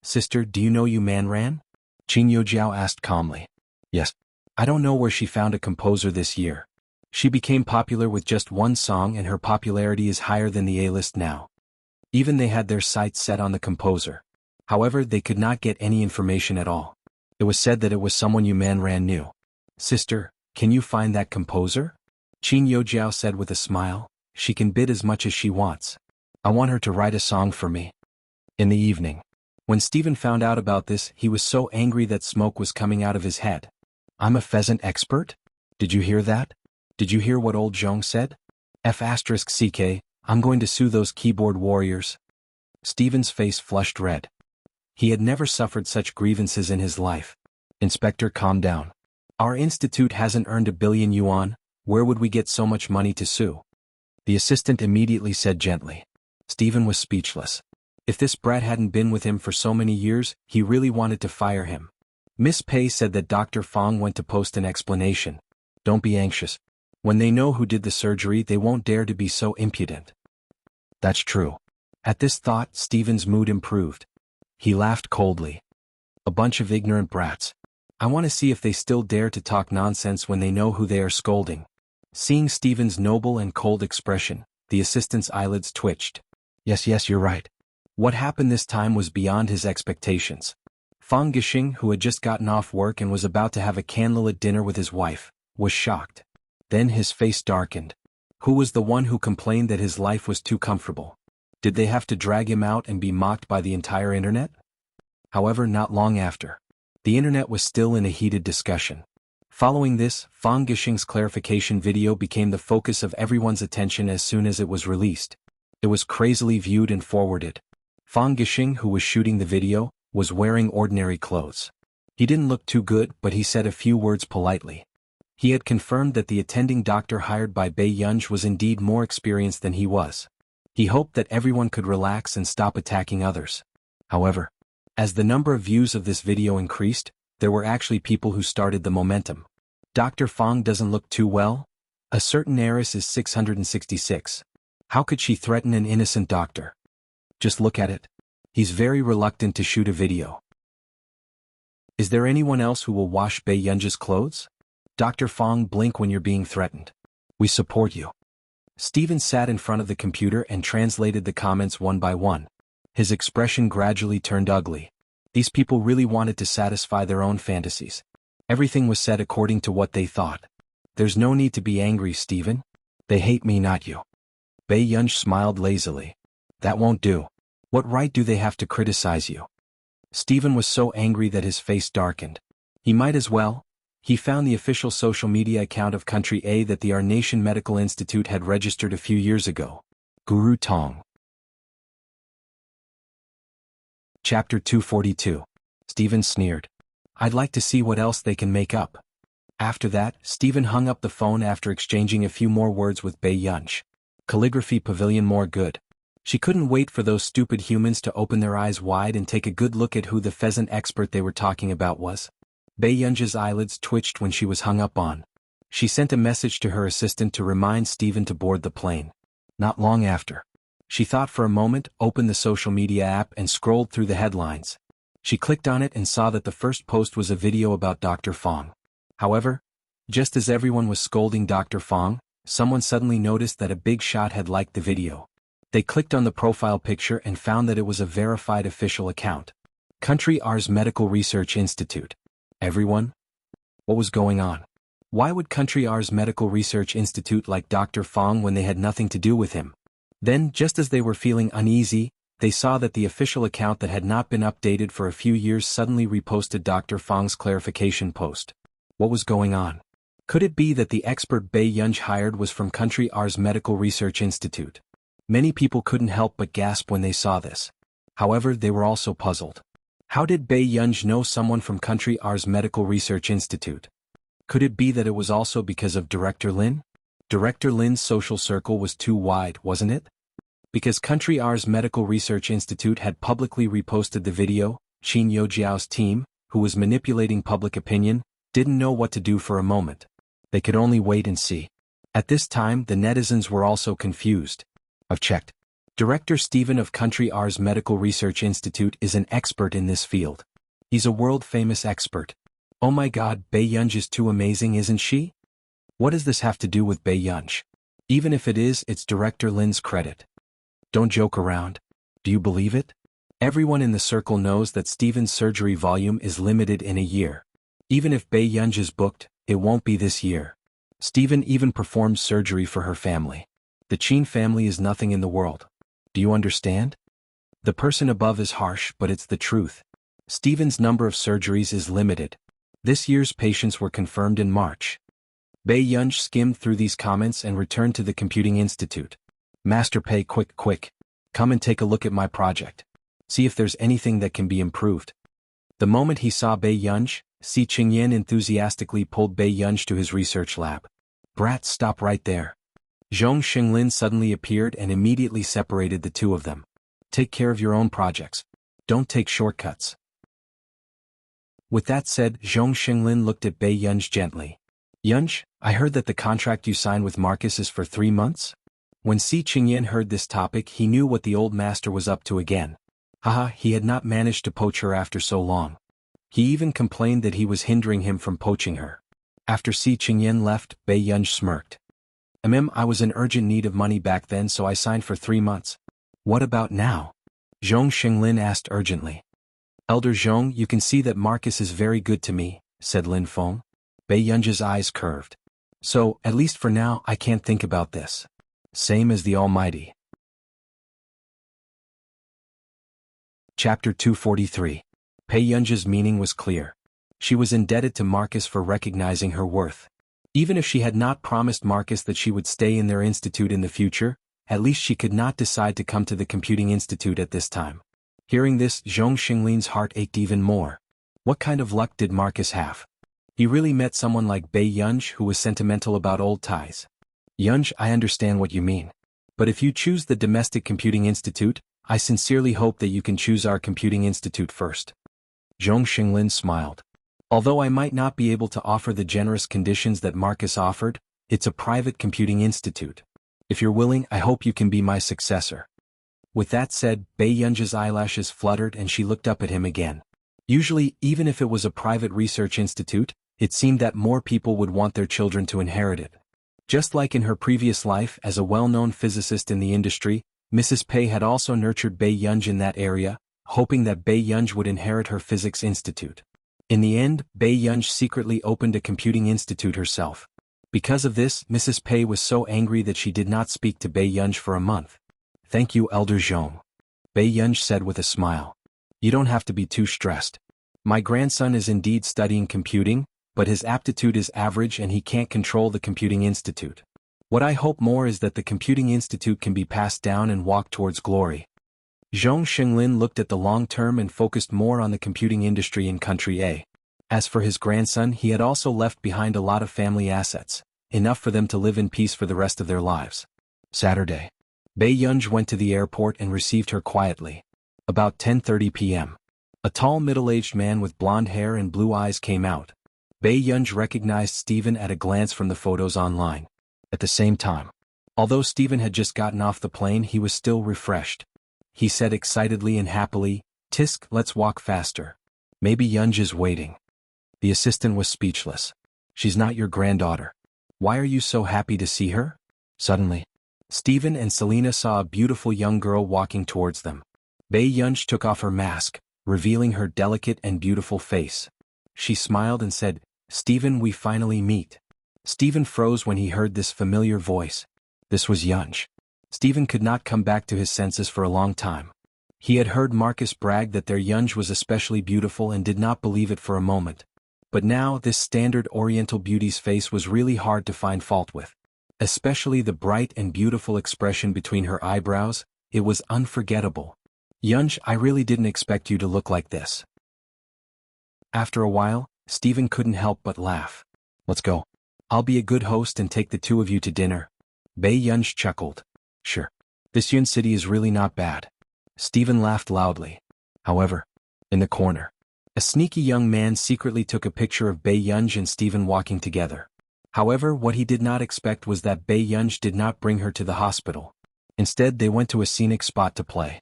Sister, do you know Yu Manran? Qin Youjiao asked calmly. Yes. I don't know where she found a composer this year. She became popular with just one song and her popularity is higher than the A-list now. Even they had their sights set on the composer. However, they could not get any information at all. It was said that it was someone Yu Manran knew. Sister, can you find that composer? Qin Youjiao said with a smile. She can bid as much as she wants. I want her to write a song for me. In the evening. When Stephen found out about this, he was so angry that smoke was coming out of his head. I'm a pheasant expert? Did you hear that? Did you hear what old Zhong said? F***ck, I'm going to sue those keyboard warriors. Stephen's face flushed red. He had never suffered such grievances in his life. Inspector, calm down. Our institute hasn't earned 1 billion yuan, where would we get so much money to sue? The assistant immediately said gently. Stephen was speechless. If this brat hadn't been with him for so many years, he really wanted to fire him. Miss Pei said that Dr. Fong went to post an explanation. Don't be anxious. When they know who did the surgery, they won't dare to be so impudent. That's true. At this thought, Stephen's mood improved. He laughed coldly. A bunch of ignorant brats. I want to see if they still dare to talk nonsense when they know who they are scolding. Seeing Stephen's noble and cold expression, the assistant's eyelids twitched. Yes, you're right. What happened this time was beyond his expectations. Fang Gixing, who had just gotten off work and was about to have a candlelit dinner with his wife, was shocked. Then his face darkened. Who was the one who complained that his life was too comfortable? Did they have to drag him out and be mocked by the entire internet? However, not long after. The internet was still in a heated discussion. Following this, Fang Gixing's clarification video became the focus of everyone's attention as soon as it was released. It was crazily viewed and forwarded. Fang Gixing, who was shooting the video, was wearing ordinary clothes. He didn't look too good, but he said a few words politely. He had confirmed that the attending doctor hired by Bei Yunj was indeed more experienced than he was. He hoped that everyone could relax and stop attacking others. However, as the number of views of this video increased, there were actually people who started the momentum. Dr. Fong doesn't look too well? A certain heiress is 666. How could she threaten an innocent doctor? Just look at it. He's very reluctant to shoot a video. Is there anyone else who will wash Bei Yunj's clothes? Dr. Fong, blink when you're being threatened. We support you. Stephen sat in front of the computer and translated the comments one by one. His expression gradually turned ugly. These people really wanted to satisfy their own fantasies. Everything was said according to what they thought. There's no need to be angry, Stephen. They hate me, not you. Bei Yunj smiled lazily. That won't do. What right do they have to criticize you? Stephen was so angry that his face darkened. He might as well. He found the official social media account of Country A that the Our Nation Medical Institute had registered a few years ago. Guru Tong. Chapter 242. Stephen sneered. I'd like to see what else they can make up. After that, Stephen hung up the phone after exchanging a few more words with Bei Yunj. Calligraphy Pavilion more good. She couldn't wait for those stupid humans to open their eyes wide and take a good look at who the pheasant expert they were talking about was. Bei Yunj's eyelids twitched when she was hung up on. She sent a message to her assistant to remind Stephen to board the plane. Not long after. She thought for a moment, opened the social media app and scrolled through the headlines. She clicked on it and saw that the first post was a video about Dr. Fong. However, just as everyone was scolding Dr. Fong, someone suddenly noticed that a big shot had liked the video. They clicked on the profile picture and found that it was a verified official account. Country R's Medical Research Institute. Everyone? What was going on? Why would Country R's Medical Research Institute like Dr. Fong when they had nothing to do with him? Then, just as they were feeling uneasy, they saw that the official account that had not been updated for a few years suddenly reposted Dr. Fong's clarification post. What was going on? Could it be that the expert Bei Yunj hired was from Country R's Medical Research Institute? Many people couldn't help but gasp when they saw this. However, they were also puzzled. How did Bei Yunj know someone from Country R's Medical Research Institute? Could it be that it was also because of Director Lin? Director Lin's social circle was too wide, wasn't it? Because Country R's Medical Research Institute had publicly reposted the video, Qin Youjiao's team, who was manipulating public opinion, didn't know what to do for a moment. They could only wait and see. At this time, the netizens were also confused. I've checked. Director Stephen of Country R's Medical Research Institute is an expert in this field. He's a world-famous expert. Oh my god, Bei Yunj is too amazing, isn't she? What does this have to do with Bei Yunj? Even if it is, it's Director Lin's credit. Don't joke around. Do you believe it? Everyone in the circle knows that Stephen's surgery volume is limited in a year. Even if Bei Yunj is booked, it won't be this year. Stephen even performed surgery for her family. The Qin family is nothing in the world. Do you understand? The person above is harsh, but it's the truth. Stephen's number of surgeries is limited. This year's patients were confirmed in March. Bei Yunj skimmed through these comments and returned to the Computing Institute. Master Pei, quick. Come and take a look at my project. See if there's anything that can be improved. The moment he saw Bei Yunj, Si Qingyan enthusiastically pulled Bei Yunj to his research lab. Brat, stop right there. Zhong Xinglin suddenly appeared and immediately separated the two of them. Take care of your own projects. Don't take shortcuts. With that said, Zhong Xinglin looked at Bei Yunj gently. Yunj, I heard that the contract you signed with Marcus is for 3 months? When Si Qingyan heard this topic, he knew what the old master was up to again. Haha, he had not managed to poach her after so long. He even complained that he was hindering him from poaching her. After Si Qingyan left, Bei Yunj smirked. I was in urgent need of money back then, so I signed for 3 months. What about now? Zhong Xinglin asked urgently. Elder Zhong, you can see that Marcus is very good to me, said Lin Feng. Bei Yunj's eyes curved. So, at least for now, I can't think about this. Same as the Almighty. Chapter 243. Bei Yunj's meaning was clear. She was indebted to Marcus for recognizing her worth. Even if she had not promised Marcus that she would stay in their institute in the future, at least she could not decide to come to the computing institute at this time. Hearing this, Zhong Xinglin's heart ached even more. What kind of luck did Marcus have? He really met someone like Bei Yunj who was sentimental about old ties. Yunj, I understand what you mean. But if you choose the Domestic Computing Institute, I sincerely hope that you can choose our Computing Institute first. Zhong Xinglin smiled. Although I might not be able to offer the generous conditions that Marcus offered, it's a private computing institute. If you're willing, I hope you can be my successor. With that said, Bei Yunj's eyelashes fluttered and she looked up at him again. Usually, even if it was a private research institute, it seemed that more people would want their children to inherit it. Just like in her previous life as a well-known physicist in the industry, Mrs. Pei had also nurtured Bei Yunj in that area, hoping that Bei Yunj would inherit her physics institute. In the end, Bei Yunj secretly opened a computing institute herself. Because of this, Mrs. Pei was so angry that she did not speak to Bei Yunj for a month. Thank you, Elder Zhong. Bei Yunj said with a smile. You don't have to be too stressed. My grandson is indeed studying computing, but his aptitude is average and he can't control the computing institute. What I hope more is that the computing institute can be passed down and walk towards glory. Zhong Xinglin looked at the long term and focused more on the computing industry in Country A. As for his grandson, he had also left behind a lot of family assets, enough for them to live in peace for the rest of their lives. Saturday. Bei Yunj went to the airport and received her quietly. About 10:30 p.m. A tall middle-aged man with blonde hair and blue eyes came out. Bei Yunj recognized Stephen at a glance from the photos online. At the same time, although Stephen had just gotten off the plane, he was still refreshed. He said excitedly and happily, Tisk, let's walk faster. Maybe Yunj is waiting. The assistant was speechless. She's not your granddaughter. Why are you so happy to see her? Suddenly, Stephen and Selena saw a beautiful young girl walking towards them. Bei Yunj took off her mask, revealing her delicate and beautiful face. She smiled and said, Stephen, we finally meet. Stephen froze when he heard this familiar voice. This was Yunj. Stephen could not come back to his senses for a long time. He had heard Marcus brag that their Yunj was especially beautiful and did not believe it for a moment. But now this standard Oriental beauty's face was really hard to find fault with. Especially the bright and beautiful expression between her eyebrows, it was unforgettable. Yunj, I really didn't expect you to look like this. After a while, Stephen couldn't help but laugh. Let's go. I'll be a good host and take the two of you to dinner. Bei Yunj chuckled. Sure. This Yun city is really not bad. Stephen laughed loudly. However, in the corner, a sneaky young man secretly took a picture of Bei Yunj and Stephen walking together. However, what he did not expect was that Bei Yunj did not bring her to the hospital. Instead, they went to a scenic spot to play.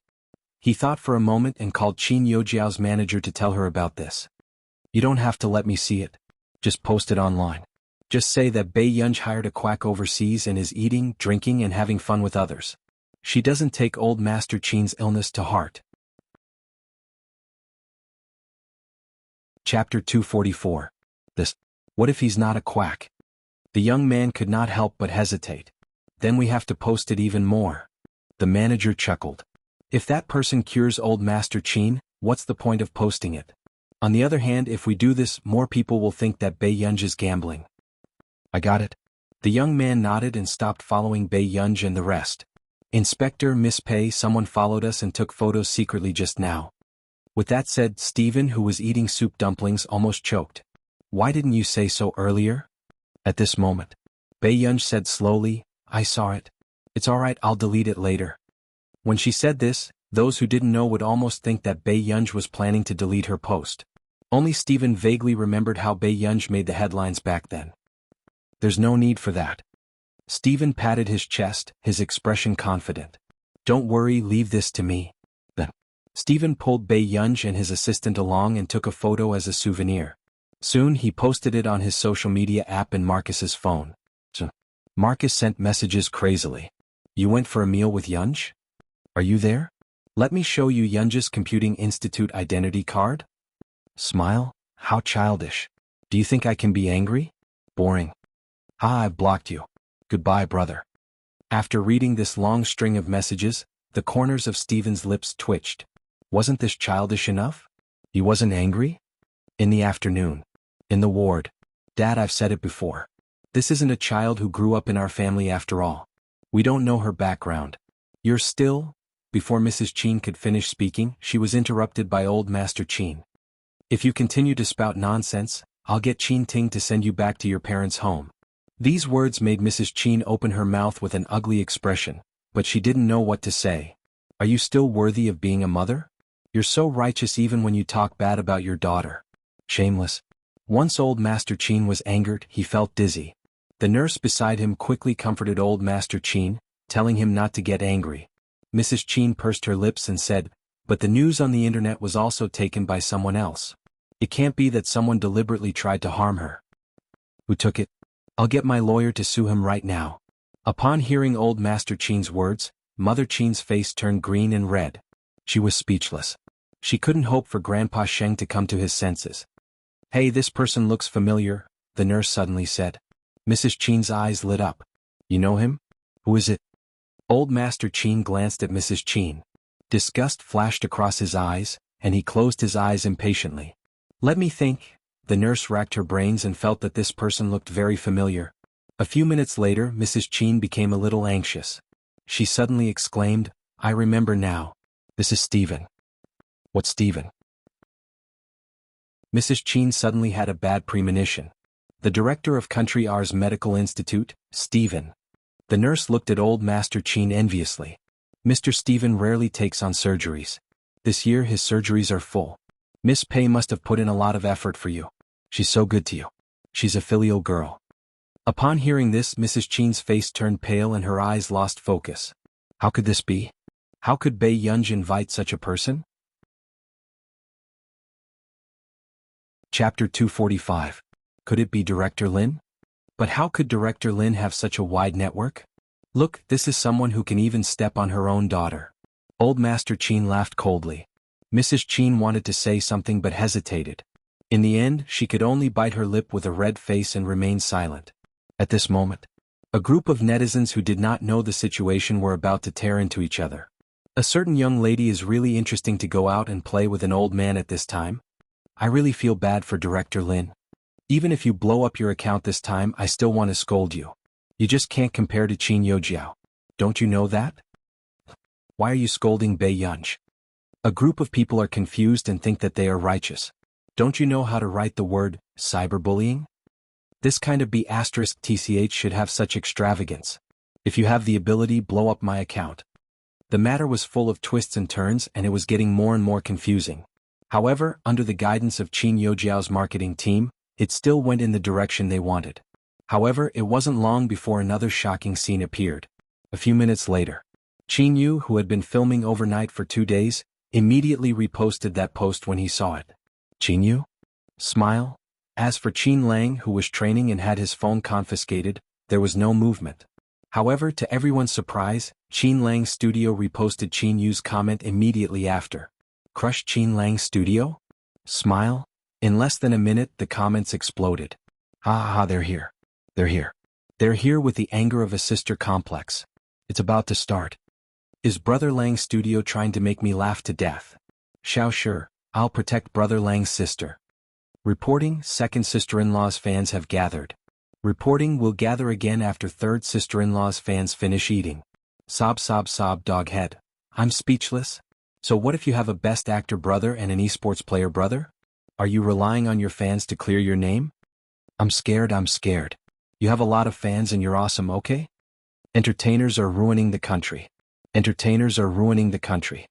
He thought for a moment and called Qin Yojiao's manager to tell her about this. You don't have to let me see it. Just post it online. Just say that Bei Yunj hired a quack overseas and is eating, drinking and having fun with others. She doesn't take old Master Qin's illness to heart. Chapter 244. What if he's not a quack? The young man could not help but hesitate. Then we have to post it even more. The manager chuckled. If that person cures old Master Qin, what's the point of posting it? On the other hand, if we do this, more people will think that Bei Yunj is gambling. I got it. The young man nodded and stopped following Bei Yunj and the rest. Inspector Miss Pei, someone followed us and took photos secretly just now. With that said, Stephen, who was eating soup dumplings, almost choked. Why didn't you say so earlier? At this moment, Bei Yunj said slowly, I saw it. It's alright, I'll delete it later. When she said this, those who didn't know would almost think that Bei Yunj was planning to delete her post. Only Stephen vaguely remembered how Bei Yunj made the headlines back then. There's no need for that. Stephen patted his chest, his expression confident. Don't worry, leave this to me. Then, Stephen pulled Bei Yunj and his assistant along and took a photo as a souvenir. Soon he posted it on his social media app in Marcus's phone. Marcus sent messages crazily. You went for a meal with Yunj? Are you there? Let me show you Yunj's Computing Institute identity card? Smile? How childish. Do you think I can be angry? Boring. I've blocked you. Goodbye, brother. After reading this long string of messages, the corners of Stephen's lips twitched. Wasn't this childish enough? He wasn't angry? In the afternoon. In the ward. Dad, I've said it before. This isn't a child who grew up in our family after all. We don't know her background. You're still... Before Mrs. Qin could finish speaking, she was interrupted by old Master Qin. If you continue to spout nonsense, I'll get Qin Ting to send you back to your parents' home. These words made Mrs. Qin open her mouth with an ugly expression, but she didn't know what to say. Are you still worthy of being a mother? You're so righteous even when you talk bad about your daughter. Shameless. Once old Master Qin was angered, he felt dizzy. The nurse beside him quickly comforted old Master Qin, telling him not to get angry. Mrs. Qin pursed her lips and said, but the news on the internet was also taken by someone else. It can't be that someone deliberately tried to harm her. Who took it? I'll get my lawyer to sue him right now. Upon hearing old Master Qin's words, Mother Qin's face turned green and red. She was speechless. She couldn't hope for Grandpa Sheng to come to his senses. Hey, this person looks familiar, the nurse suddenly said. Mrs. Qin's eyes lit up. You know him? Who is it? Old Master Qin glanced at Mrs. Qin. Disgust flashed across his eyes, and he closed his eyes impatiently. Let me think. The nurse racked her brains and felt that this person looked very familiar. A few minutes later, Mrs. Qin became a little anxious. She suddenly exclaimed, I remember now. This is Stephen. What Stephen? Mrs. Qin suddenly had a bad premonition. The director of Country R's Medical Institute, Stephen. The nurse looked at old Master Qin enviously. Mr. Stephen rarely takes on surgeries. This year his surgeries are full. Miss Pei must have put in a lot of effort for you. She's so good to you. She's a filial girl. Upon hearing this, Mrs. Qin's face turned pale and her eyes lost focus. How could this be? How could Bei Yunj invite such a person? Chapter 245. Could it be Director Lin? But how could Director Lin have such a wide network? Look, this is someone who can even step on her own daughter. Old Master Qin laughed coldly. Mrs. Qin wanted to say something but hesitated. In the end, she could only bite her lip with a red face and remain silent. At this moment, a group of netizens who did not know the situation were about to tear into each other. A certain young lady is really interesting to go out and play with an old man at this time. I really feel bad for Director Lin. Even if you blow up your account this time, I still want to scold you. You just can't compare to Qin Yojiao. Don't you know that? Why are you scolding Bei Yunj? A group of people are confused and think that they are righteous. Don't you know how to write the word cyberbullying? This kind of B*TCH should have such extravagance. If you have the ability, blow up my account. The matter was full of twists and turns and it was getting more and more confusing. However, under the guidance of Qin Yojiao's marketing team, it still went in the direction they wanted. However, it wasn't long before another shocking scene appeared. A few minutes later, Qin Yu, who had been filming overnight for 2 days, immediately reposted that post when he saw it. Qin Yu? Smile? As for Qin Lang, who was training and had his phone confiscated, there was no movement. However, to everyone's surprise, Qin Lang's studio reposted Qin Yu's comment immediately after. Crush Qin Lang's studio? Smile? In less than a minute, the comments exploded. Ha ha, they're here. They're here. They're here with the anger of a sister complex. It's about to start. Is Brother Lang's studio trying to make me laugh to death? Xiao sure, I'll protect Brother Lang's sister. Reporting, second sister-in-law's fans have gathered. Reporting will gather again after third sister-in-law's fans finish eating. Sob sob sob doghead. I'm speechless. So what if you have a best actor brother and an esports player brother? Are you relying on your fans to clear your name? I'm scared. You have a lot of fans and you're awesome, okay? Entertainers are ruining the country. Entertainers are ruining the country.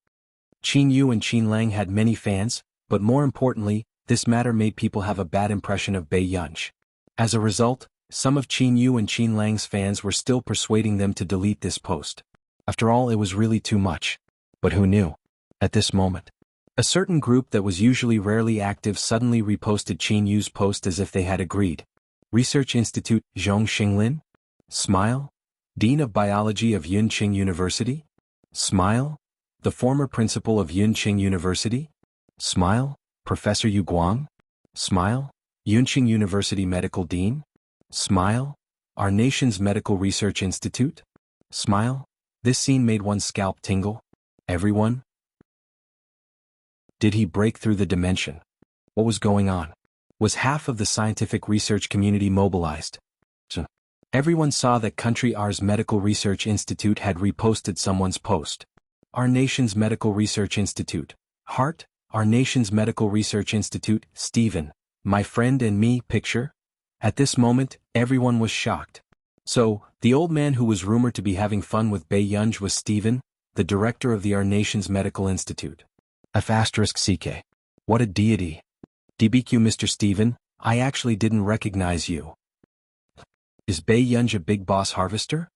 Qin Yu and Qin Lang had many fans, but more importantly, this matter made people have a bad impression of Bei Yunj. As a result, some of Qin Yu and Qin Lang's fans were still persuading them to delete this post. After all, it was really too much. But who knew? At this moment, a certain group that was usually rarely active suddenly reposted Qin Yu's post as if they had agreed. Research Institute, Zhong Xinglin? Smile? Dean of Biology of Yunqing University? Smile? The former principal of Yunqing University? Smile? Professor Yu Guang? Smile? Yunqing University Medical Dean? Smile? Our nation's Medical Research Institute? Smile? This scene made one's scalp tingle. Everyone? Did he break through the dimension? What was going on? Was half of the scientific research community mobilized? Everyone saw that Country R's Medical Research Institute had reposted someone's post. Our nation's Medical Research Institute. Heart? Our nation's Medical Research Institute, Stephen, my friend and me, picture? At this moment, everyone was shocked. So, the old man who was rumored to be having fun with Bei Yunj was Stephen, the director of the Our Nation's Medical Institute. F***CK. What a deity. DBQ Mr. Stephen, I actually didn't recognize you. Is Bei Yunj a big boss harvester?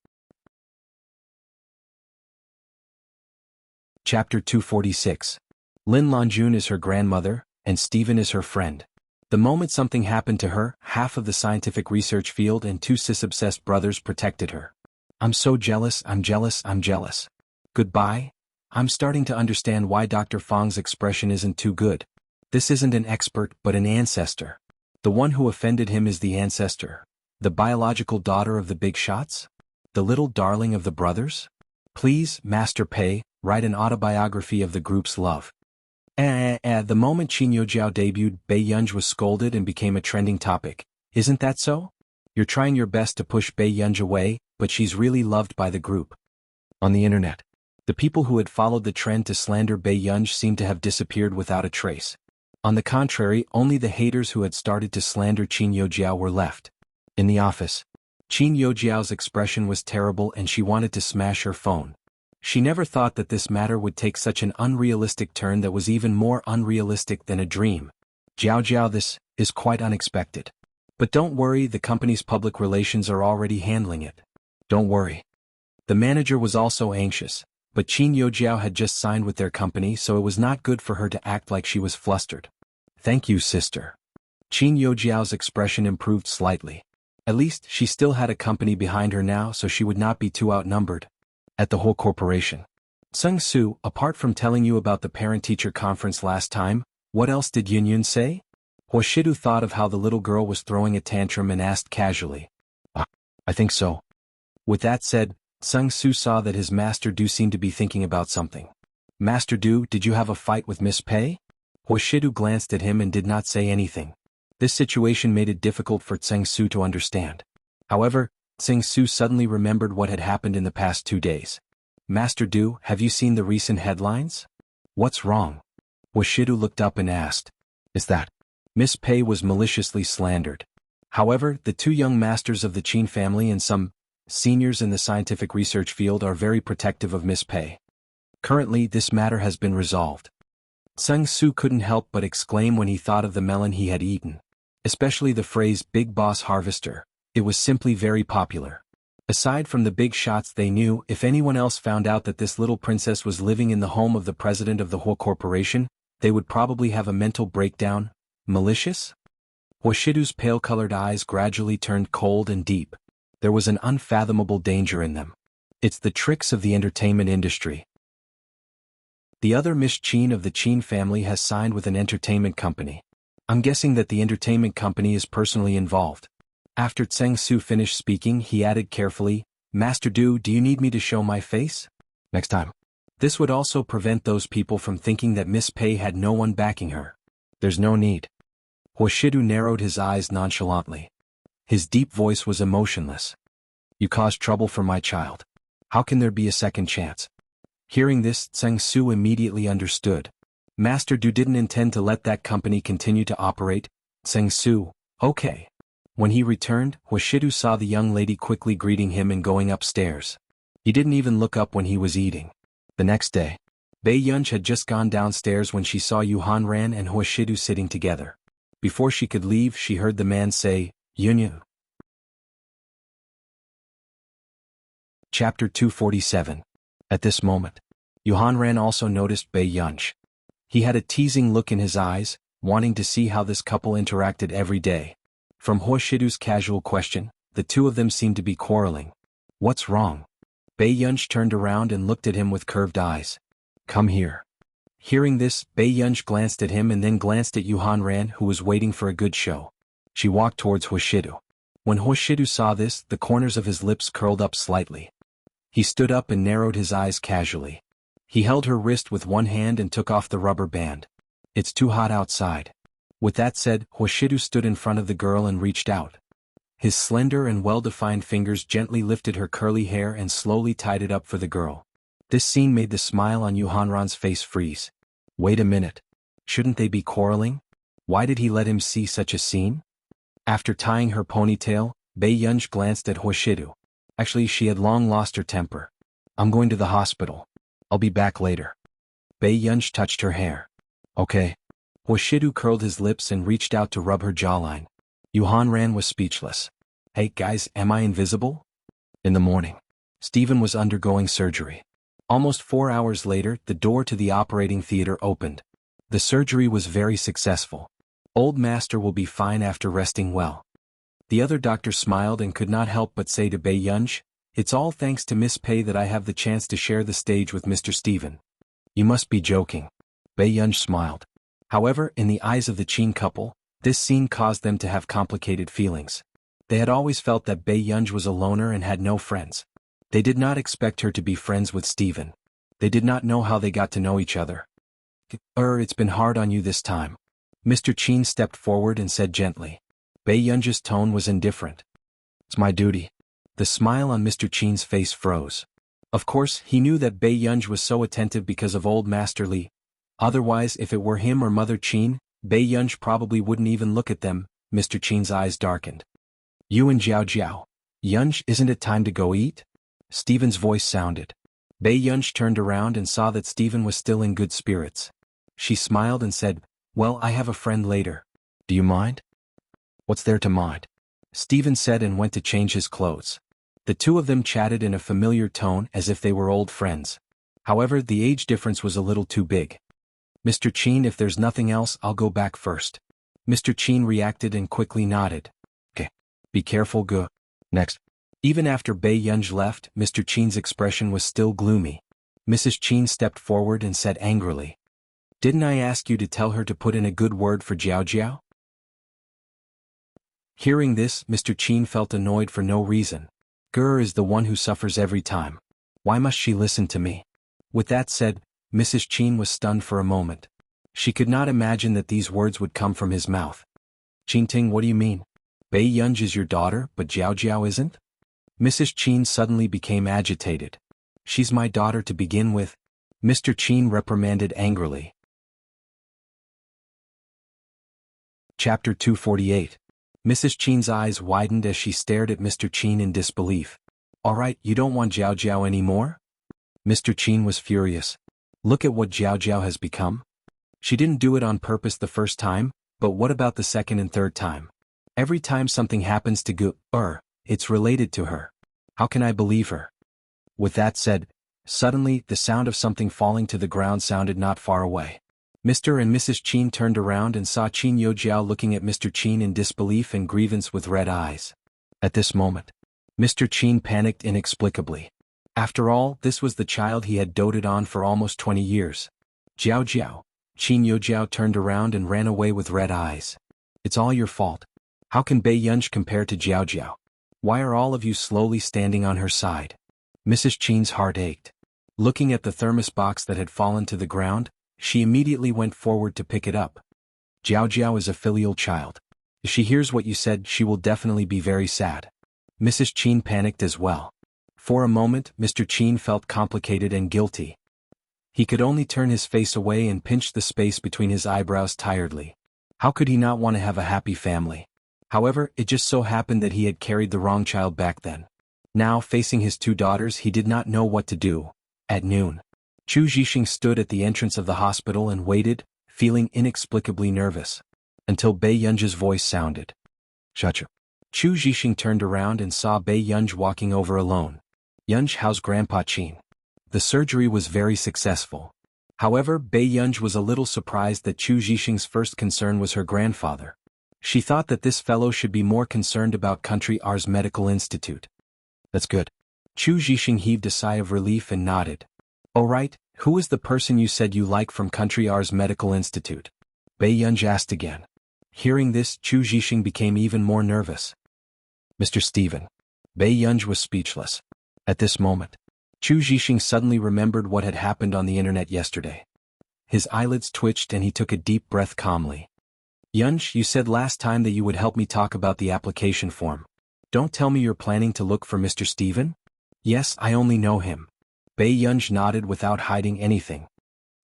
Chapter 246. Lin Lanjun is her grandmother, and Stephen is her friend. The moment something happened to her, half of the scientific research field and two cis-obsessed brothers protected her. I'm so jealous, I'm jealous. Goodbye? I'm starting to understand why Dr. Fang's expression isn't too good. This isn't an expert but an ancestor. The one who offended him is the ancestor. The biological daughter of the big shots? The little darling of the brothers? Please, Master Pei, write an autobiography of the group's love. The moment Qin Yojiao debuted, Bei Yunj was scolded and became a trending topic. Isn't that so? You're trying your best to push Bei Yunj away, but she's really loved by the group. On the internet, the people who had followed the trend to slander Bei Yunj seemed to have disappeared without a trace. On the contrary, only the haters who had started to slander Qin Yojiao were left. In the office, Qin Yojiao's expression was terrible and she wanted to smash her phone. She never thought that this matter would take such an unrealistic turn that was even more unrealistic than a dream. Jiao, this is quite unexpected. But don't worry, the company's public relations are already handling it. Don't worry. The manager was also anxious, but Qin Yojiao had just signed with their company, so it was not good for her to act like she was flustered. Thank you, sister. Qin Yojiao's expression improved slightly. At least she still had a company behind her now, so she would not be too outnumbered. At the whole corporation. Sung Su, apart from telling you about the parent-teacher conference last time, what else did Yun say? Huashidu thought of how the little girl was throwing a tantrum and asked casually. I think so. With that said, Sung Su saw that his Master Du seemed to be thinking about something. Master Du, did you have a fight with Miss Pei? Huashidu glanced at him and did not say anything. This situation made it difficult for Tseng Su to understand. However, Tseng Su suddenly remembered what had happened in the past 2 days. Master Du, have you seen the recent headlines? What's wrong? Huashidu looked up and asked. Is that Miss Pei was maliciously slandered? However, the two young masters of the Qin family and some seniors in the scientific research field are very protective of Miss Pei. Currently, this matter has been resolved. Tseng Su couldn't help but exclaim when he thought of the melon he had eaten. Especially the phrase "big boss harvester." It was simply very popular. Aside from the big shots they knew, if anyone else found out that this little princess was living in the home of the president of the whole corporation, they would probably have a mental breakdown. Malicious? Huashidu's pale-colored eyes gradually turned cold and deep. There was an unfathomable danger in them. It's the tricks of the entertainment industry. The other Miss Qin of the Qin family has signed with an entertainment company. I'm guessing that the entertainment company is personally involved. After Tseng Su finished speaking, he added carefully, Master Du, do you need me to show my face? Next time. This would also prevent those people from thinking that Miss Pei had no one backing her. There's no need. Huashidu narrowed his eyes nonchalantly. His deep voice was emotionless. You caused trouble for my child. How can there be a second chance? Hearing this, Tseng Su immediately understood. Master Du didn't intend to let that company continue to operate. Tseng Su, okay. When he returned, Washidu saw the young lady quickly greeting him and going upstairs. He didn't even look up when he was eating. The next day, Bei Yunj had just gone downstairs when she saw Yuhan Ran and Washidu sitting together. Before she could leave, she heard the man say, Yunyu. Chapter 247. At this moment, Yuhan Ran also noticed Bei Yunj. He had a teasing look in his eyes, wanting to see how this couple interacted every day. From Washidu's casual question, the two of them seemed to be quarreling. What's wrong? Bei Yunj turned around and looked at him with curved eyes. Come here. Hearing this, Bei Yunj glanced at him and then glanced at Yuhan Ran, who was waiting for a good show. She walked towards Washidu. When Washidu saw this, the corners of his lips curled up slightly. He stood up and narrowed his eyes casually. He held her wrist with one hand and took off the rubber band. It's too hot outside. With that said, Washidu stood in front of the girl and reached out. His slender and well-defined fingers gently lifted her curly hair and slowly tied it up for the girl. This scene made the smile on Yuhan Ran's face freeze. Wait a minute. Shouldn't they be quarreling? Why did he let him see such a scene? After tying her ponytail, Bei Yunj glanced at Washidu. Actually, she had long lost her temper. I'm going to the hospital. I'll be back later. Bei Yunj touched her hair. Okay. Washidu curled his lips and reached out to rub her jawline. Yuhan Ran was speechless. Hey guys, am I invisible? In the morning, Stephen was undergoing surgery. Almost 4 hours later, the door to the operating theater opened. The surgery was very successful. Old Master will be fine after resting well. The other doctor smiled and could not help but say to Bei Yunj, it's all thanks to Miss Pei that I have the chance to share the stage with Mr. Stephen. You must be joking. Bei Yunj smiled. However, in the eyes of the Qin couple, this scene caused them to have complicated feelings. They had always felt that Bei Yunj was a loner and had no friends. They did not expect her to be friends with Stephen. They did not know how they got to know each other. It's been hard on you this time. Mr. Qin stepped forward and said gently. Bei Yunj's tone was indifferent. It's my duty. The smile on Mr. Qin's face froze. Of course, he knew that Bei Yunj was so attentive because of old Master Li. Otherwise, if it were him or Mother Qin, Bei Yunj probably wouldn't even look at them. Mr. Qin's eyes darkened. You and Jiao Jiao. Yunj, isn't it time to go eat? Stephen's voice sounded. Bei Yunj turned around and saw that Stephen was still in good spirits. She smiled and said, well, I have a friend later. Do you mind? What's there to mind? Stephen said and went to change his clothes. The two of them chatted in a familiar tone as if they were old friends. However, the age difference was a little too big. Mr. Qin, if there's nothing else, I'll go back first. Mr. Qin reacted and quickly nodded. Okay. Be careful, go. Next. Even after Bei Yunj left, Mr. Qin's expression was still gloomy. Mrs. Qin stepped forward and said angrily. Didn't I ask you to tell her to put in a good word for Jiao Jiao? Hearing this, Mr. Qin felt annoyed for no reason. Gur is the one who suffers every time. Why must she listen to me? With that said, Mrs. Qin was stunned for a moment. She could not imagine that these words would come from his mouth. Qinting, what do you mean? Bei Yunj is your daughter, but Jiao Jiao isn't? Mrs. Qin suddenly became agitated. She's my daughter to begin with. Mr. Qin reprimanded angrily. Chapter 248. Mrs. Qin's eyes widened as she stared at Mr. Qin in disbelief. All right, you don't want Jiao Jiao anymore? Mr. Qin was furious. Look at what Jiao Jiao has become. She didn't do it on purpose the first time, but what about the second and third time? Every time something happens to Gur, it's related to her. How can I believe her? With that said, suddenly the sound of something falling to the ground sounded not far away. Mr. and Mrs. Qin turned around and saw Qin Yojiao looking at Mr. Qin in disbelief and grievance with red eyes. At this moment, Mr. Qin panicked inexplicably. After all, this was the child he had doted on for almost 20 years. Jiao Jiao. Qin Yojiao turned around and ran away with red eyes. It's all your fault. How can Bei Yunj compare to Jiao Jiao? Why are all of you slowly standing on her side? Mrs. Qin's heart ached. Looking at the thermos box that had fallen to the ground, she immediately went forward to pick it up. Jiao Jiao is a filial child. If she hears what you said, she will definitely be very sad. Mrs. Qin panicked as well. For a moment, Mr. Qin felt complicated and guilty. He could only turn his face away and pinch the space between his eyebrows tiredly. How could he not want to have a happy family? However, it just so happened that he had carried the wrong child back then. Now, facing his two daughters, he did not know what to do. At noon, Chu Zhixing stood at the entrance of the hospital and waited, feeling inexplicably nervous, until Bei Yunji's voice sounded. Shut up. Chu Zhixing turned around and saw Bei Yunji walking over alone. Yunji, how's Grandpa Qin? The surgery was very successful. However, Bei Yunji was a little surprised that Chu Zhixing's first concern was her grandfather. She thought that this fellow should be more concerned about Country R's medical institute. That's good. Chu Zhixing heaved a sigh of relief and nodded. Oh right, who is the person you said you like from Country R's medical institute? Bei Yunji asked again. Hearing this, Chu Zhixing became even more nervous. Mr. Stephen. Bei Yunji was speechless. At this moment, Chu Zhixing suddenly remembered what had happened on the internet yesterday. His eyelids twitched and he took a deep breath calmly. Yunji, you said last time that you would help me talk about the application form. Don't tell me you're planning to look for Mr. Stephen? Yes, I only know him. Bei Yunji nodded without hiding anything.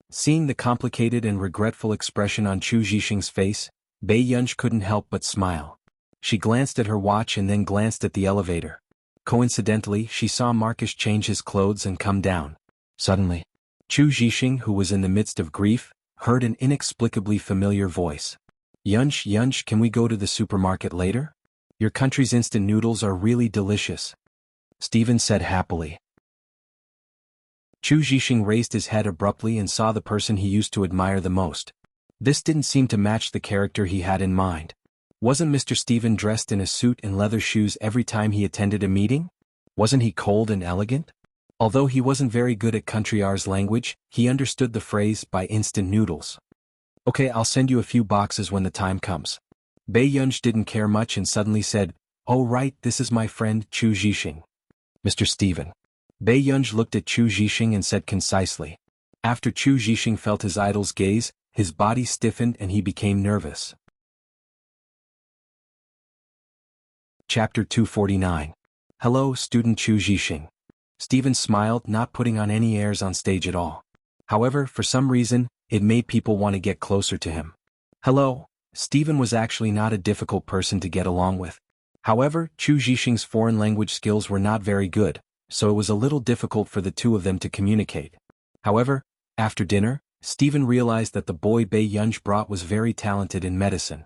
Seeing the complicated and regretful expression on Chu Zhixing's face, Bei Yunji couldn't help but smile. She glanced at her watch and then glanced at the elevator. Coincidentally, she saw Marcus change his clothes and come down. Suddenly, Chu Zhixing, who was in the midst of grief, heard an inexplicably familiar voice. Yunji, can we go to the supermarket later? Your country's instant noodles are really delicious. Stephen said happily. Chu Zhixing raised his head abruptly and saw the person he used to admire the most. This didn't seem to match the character he had in mind. Wasn't Mr. Stephen dressed in a suit and leather shoes every time he attended a meeting? Wasn't he cold and elegant? Although he wasn't very good at Country R's language, he understood the phrase by instant noodles. Okay, I'll send you a few boxes when the time comes. Bei Yunji didn't care much and suddenly said, Oh right, this is my friend Chu Zhixing. Mr. Stephen. Bei Yunji looked at Chu Zhixing and said concisely. After Chu Zhixing felt his idol's gaze, his body stiffened and he became nervous. Chapter 249. Hello, student Chu Zhixing. Stephen smiled, not putting on any airs on stage at all. However, for some reason, it made people want to get closer to him. Hello. Stephen was actually not a difficult person to get along with. However, Chu Zhixing's foreign language skills were not very good, so it was a little difficult for the two of them to communicate. However, after dinner, Stephen realized that the boy Bei Yunji brought was very talented in medicine.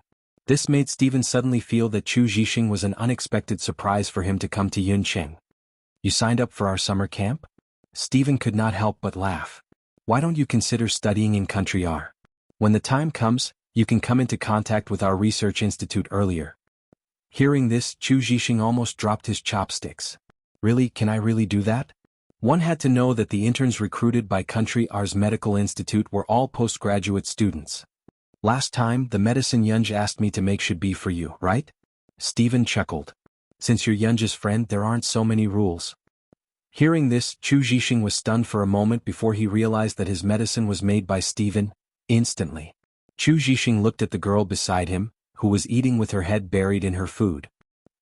This made Stephen suddenly feel that Chu Zhixing was an unexpected surprise for him to come to Yuncheng. You signed up for our summer camp? Stephen could not help but laugh. Why don't you consider studying in Country R? When the time comes, you can come into contact with our research institute earlier. Hearing this, Chu Zhixing almost dropped his chopsticks. Really, can I really do that? One had to know that the interns recruited by Country R's medical institute were all postgraduate students. Last time, the medicine Yunji asked me to make should be for you, right? Stephen chuckled. Since you're Yunji's friend, there aren't so many rules. Hearing this, Chu Zhixing was stunned for a moment before he realized that his medicine was made by Stephen. Instantly, Chu Zhixing looked at the girl beside him, who was eating with her head buried in her food.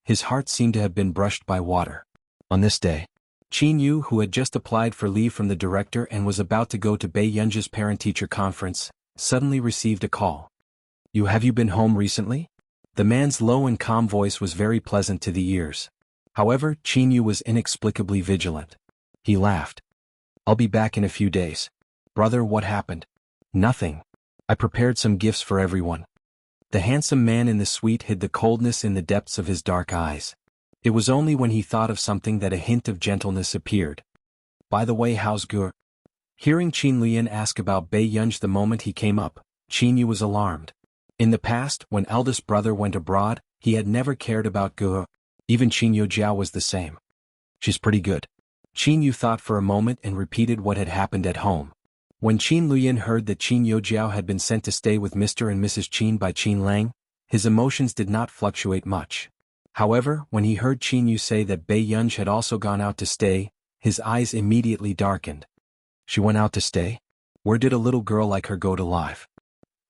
His heart seemed to have been brushed by water. On this day, Qin Yu, who had just applied for leave from the director and was about to go to Bei Yunji's parent-teacher conference, suddenly received a call. Have you been home recently? The man's low and calm voice was very pleasant to the ears. However, Qin Yu was inexplicably vigilant. He laughed. I'll be back in a few days. Brother, what happened? Nothing. I prepared some gifts for everyone. The handsome man in the suite hid the coldness in the depths of his dark eyes. It was only when he thought of something that a hint of gentleness appeared. By the way, how's Gur? Hearing Qin Lian ask about Bei Yunji the moment he came up, Qin Yu was alarmed. In the past, when eldest brother went abroad, he had never cared about Gur. Even Qin Yujiao was the same. She's pretty good. Qin Yu thought for a moment and repeated what had happened at home. When Qin Lian heard that Qin Yujiao had been sent to stay with Mr. and Mrs. Qin by Qin Lang, his emotions did not fluctuate much. However, when he heard Qin Yu say that Bei Yunji had also gone out to stay, his eyes immediately darkened. She went out to stay? Where did a little girl like her go to live?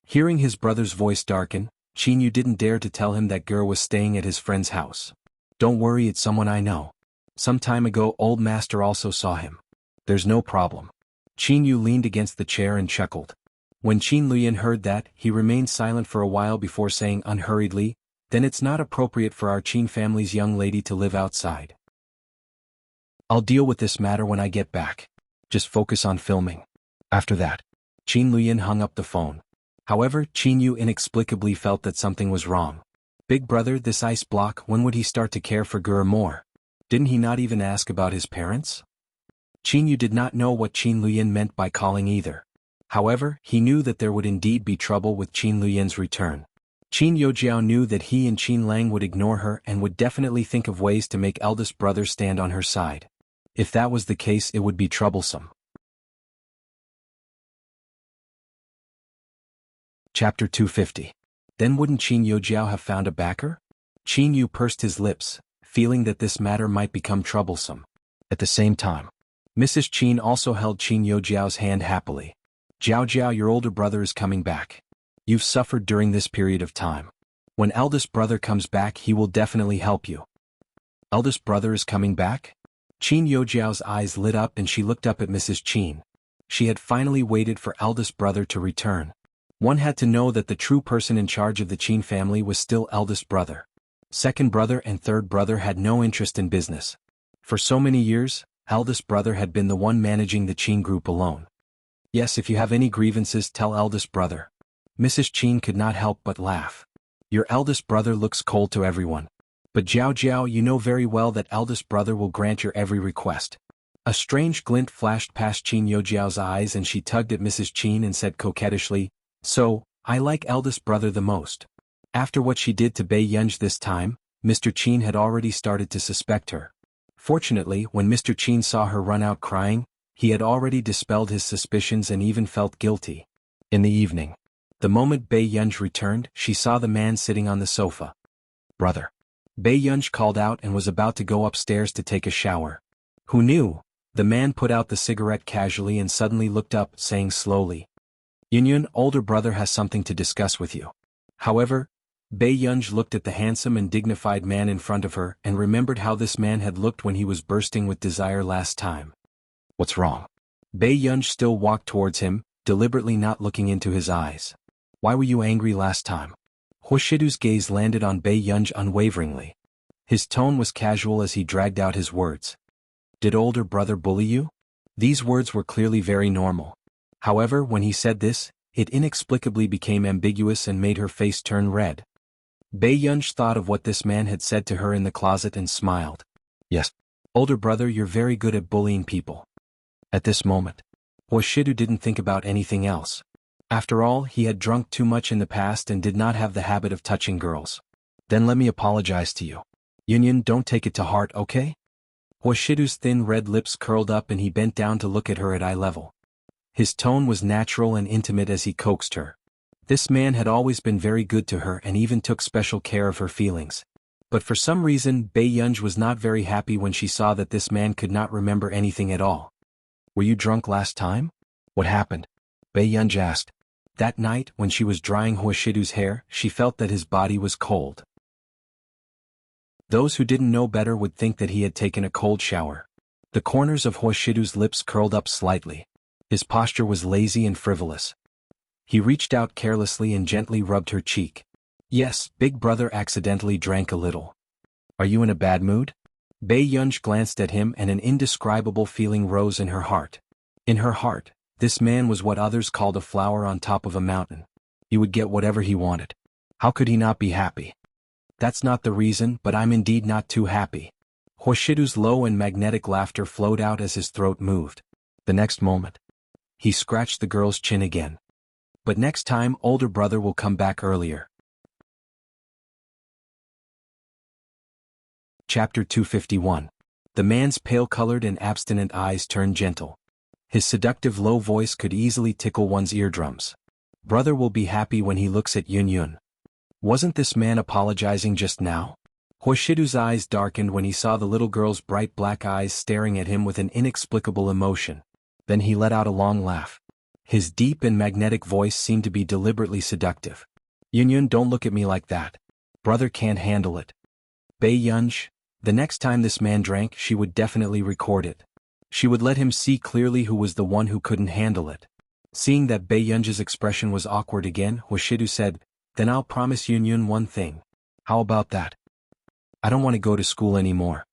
Hearing his brother's voice darken, Qin Yu didn't dare to tell him that Gur was staying at his friend's house. Don't worry, it's someone I know. Some time ago old master also saw him. There's no problem. Qin Yu leaned against the chair and chuckled. When Qin Luyan heard that, he remained silent for a while before saying unhurriedly, then it's not appropriate for our Qin family's young lady to live outside. I'll deal with this matter when I get back. Just focus on filming. After that, Qin Luyan hung up the phone. However, Qin Yu inexplicably felt that something was wrong. Big brother, this ice block, when would he start to care for Gura more? Didn't he not even ask about his parents? Qin Yu did not know what Qin Luyan meant by calling either. However, he knew that there would indeed be trouble with Qin Luyan's return. Qin Youjiao knew that he and Qin Lang would ignore her and would definitely think of ways to make eldest brother stand on her side. If that was the case, it would be troublesome. Chapter 250. Then wouldn't Qin Youjiao have found a backer? Qin Yu pursed his lips, feeling that this matter might become troublesome. At the same time, Mrs. Qin also held Qin Youjiao's hand happily. Jiao Jiao, your older brother is coming back. You've suffered during this period of time. When eldest brother comes back, he will definitely help you. Eldest brother is coming back? Qin Youjiao's eyes lit up and she looked up at Mrs. Qin. She had finally waited for eldest brother to return. One had to know that the true person in charge of the Qin family was still eldest brother. Second brother and third brother had no interest in business. For so many years, eldest brother had been the one managing the Qin group alone. Yes, if you have any grievances, tell eldest brother. Mrs. Qin could not help but laugh. Your eldest brother looks cold to everyone. But Jiao Jiao, you know very well that eldest brother will grant your every request. A strange glint flashed past Qin Youjiao's eyes and she tugged at Mrs. Qin and said coquettishly, so, I like eldest brother the most. After what she did to Bei Yunj this time, Mr. Qin had already started to suspect her. Fortunately, when Mr. Qin saw her run out crying, he had already dispelled his suspicions and even felt guilty. In the evening, the moment Bei Yunj returned, she saw the man sitting on the sofa. Brother. Bei Yunj called out and was about to go upstairs to take a shower. Who knew? The man put out the cigarette casually and suddenly looked up, saying slowly, Yunyun, older brother has something to discuss with you. However, Bei Yunj looked at the handsome and dignified man in front of her and remembered how this man had looked when he was bursting with desire last time. What's wrong? Bei Yunj still walked towards him, deliberately not looking into his eyes. Why were you angry last time? Hoshidu's gaze landed on Bei Yunj unwaveringly. His tone was casual as he dragged out his words. Did older brother bully you? These words were clearly very normal. However, when he said this, it inexplicably became ambiguous and made her face turn red. Bei Yunj thought of what this man had said to her in the closet and smiled. Yes, older brother, you're very good at bullying people. At this moment, Hoshidu didn't think about anything else. After all, he had drunk too much in the past and did not have the habit of touching girls. Then let me apologize to you. Yunyun, don't take it to heart, okay? Hoshidu's thin red lips curled up and he bent down to look at her at eye level. His tone was natural and intimate as he coaxed her. This man had always been very good to her and even took special care of her feelings. But for some reason, Bei Yunj was not very happy when she saw that this man could not remember anything at all. Were you drunk last time? What happened? Bei Yunj asked. That night, when she was drying Hoshidu's hair, she felt that his body was cold. Those who didn't know better would think that he had taken a cold shower. The corners of Hoshidu's lips curled up slightly. His posture was lazy and frivolous. He reached out carelessly and gently rubbed her cheek. Yes, big brother accidentally drank a little. Are you in a bad mood? Bei Yunj glanced at him and an indescribable feeling rose in her heart. In her heart, this man was what others called a flower on top of a mountain. He would get whatever he wanted. How could he not be happy? That's not the reason, but I'm indeed not too happy. Hoshidu's low and magnetic laughter flowed out as his throat moved. The next moment, he scratched the girl's chin again. But next time, older brother will come back earlier. Chapter 251. The man's pale-colored and abstinent eyes turned gentle. His seductive low voice could easily tickle one's eardrums. Brother will be happy when he looks at Yunyun. Wasn't this man apologizing just now? Hoshidu's eyes darkened when he saw the little girl's bright black eyes staring at him with an inexplicable emotion. Then he let out a long laugh. His deep and magnetic voice seemed to be deliberately seductive. Yunyun, don't look at me like that. Brother can't handle it. Bei Yunj, The next time this man drank, she would definitely record it. She would let him see clearly who was the one who couldn't handle it. Seeing that Bei Yunji's expression was awkward again, Hoshidu said, "Then I'll promise Yunyun one thing. How about that? I don't want to go to school anymore."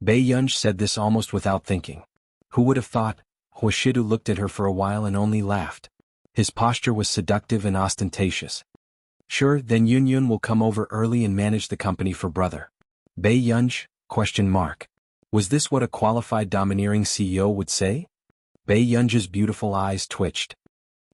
Bei Yunj said this almost without thinking. Who would have thought? Hoshidu looked at her for a while and only laughed. His posture was seductive and ostentatious. "Sure, then Yunyun will come over early and manage the company for brother." Bei Yunj? Was this what a qualified domineering CEO would say? Bei Yunj's beautiful eyes twitched.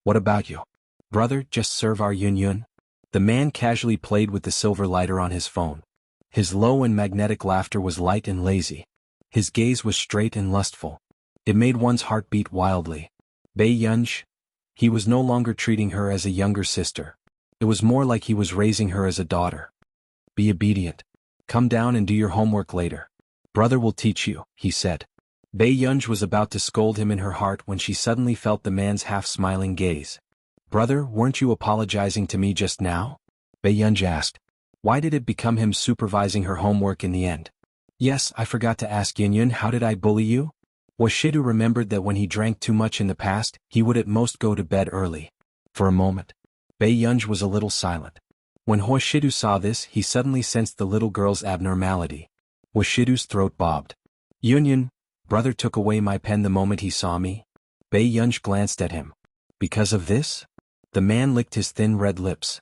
"What about you? Brother, just serve our Yunyun?" The man casually played with the silver lighter on his phone. His low and magnetic laughter was light and lazy. His gaze was straight and lustful. It made one's heart beat wildly. Bei Yunj? He was no longer treating her as a younger sister. It was more like he was raising her as a daughter. "Be obedient. Come down and do your homework later. Brother will teach you," he said. Bei Yunj was about to scold him in her heart when she suddenly felt the man's half-smiling gaze. "Brother, weren't you apologizing to me just now?" Bei Yunj asked. Why did it become him supervising her homework in the end? "Yes, I forgot to ask Yunyun, how did I bully you?" Hoshidu remembered that when he drank too much in the past, he would at most go to bed early. For a moment, Bei Yunj was a little silent. When Hoshidu saw this, he suddenly sensed the little girl's abnormality. Hoshidu's throat bobbed. "Yunyun, brother took away my pen the moment he saw me." Bei Yunj glanced at him. "Because of this?" The man licked his thin red lips.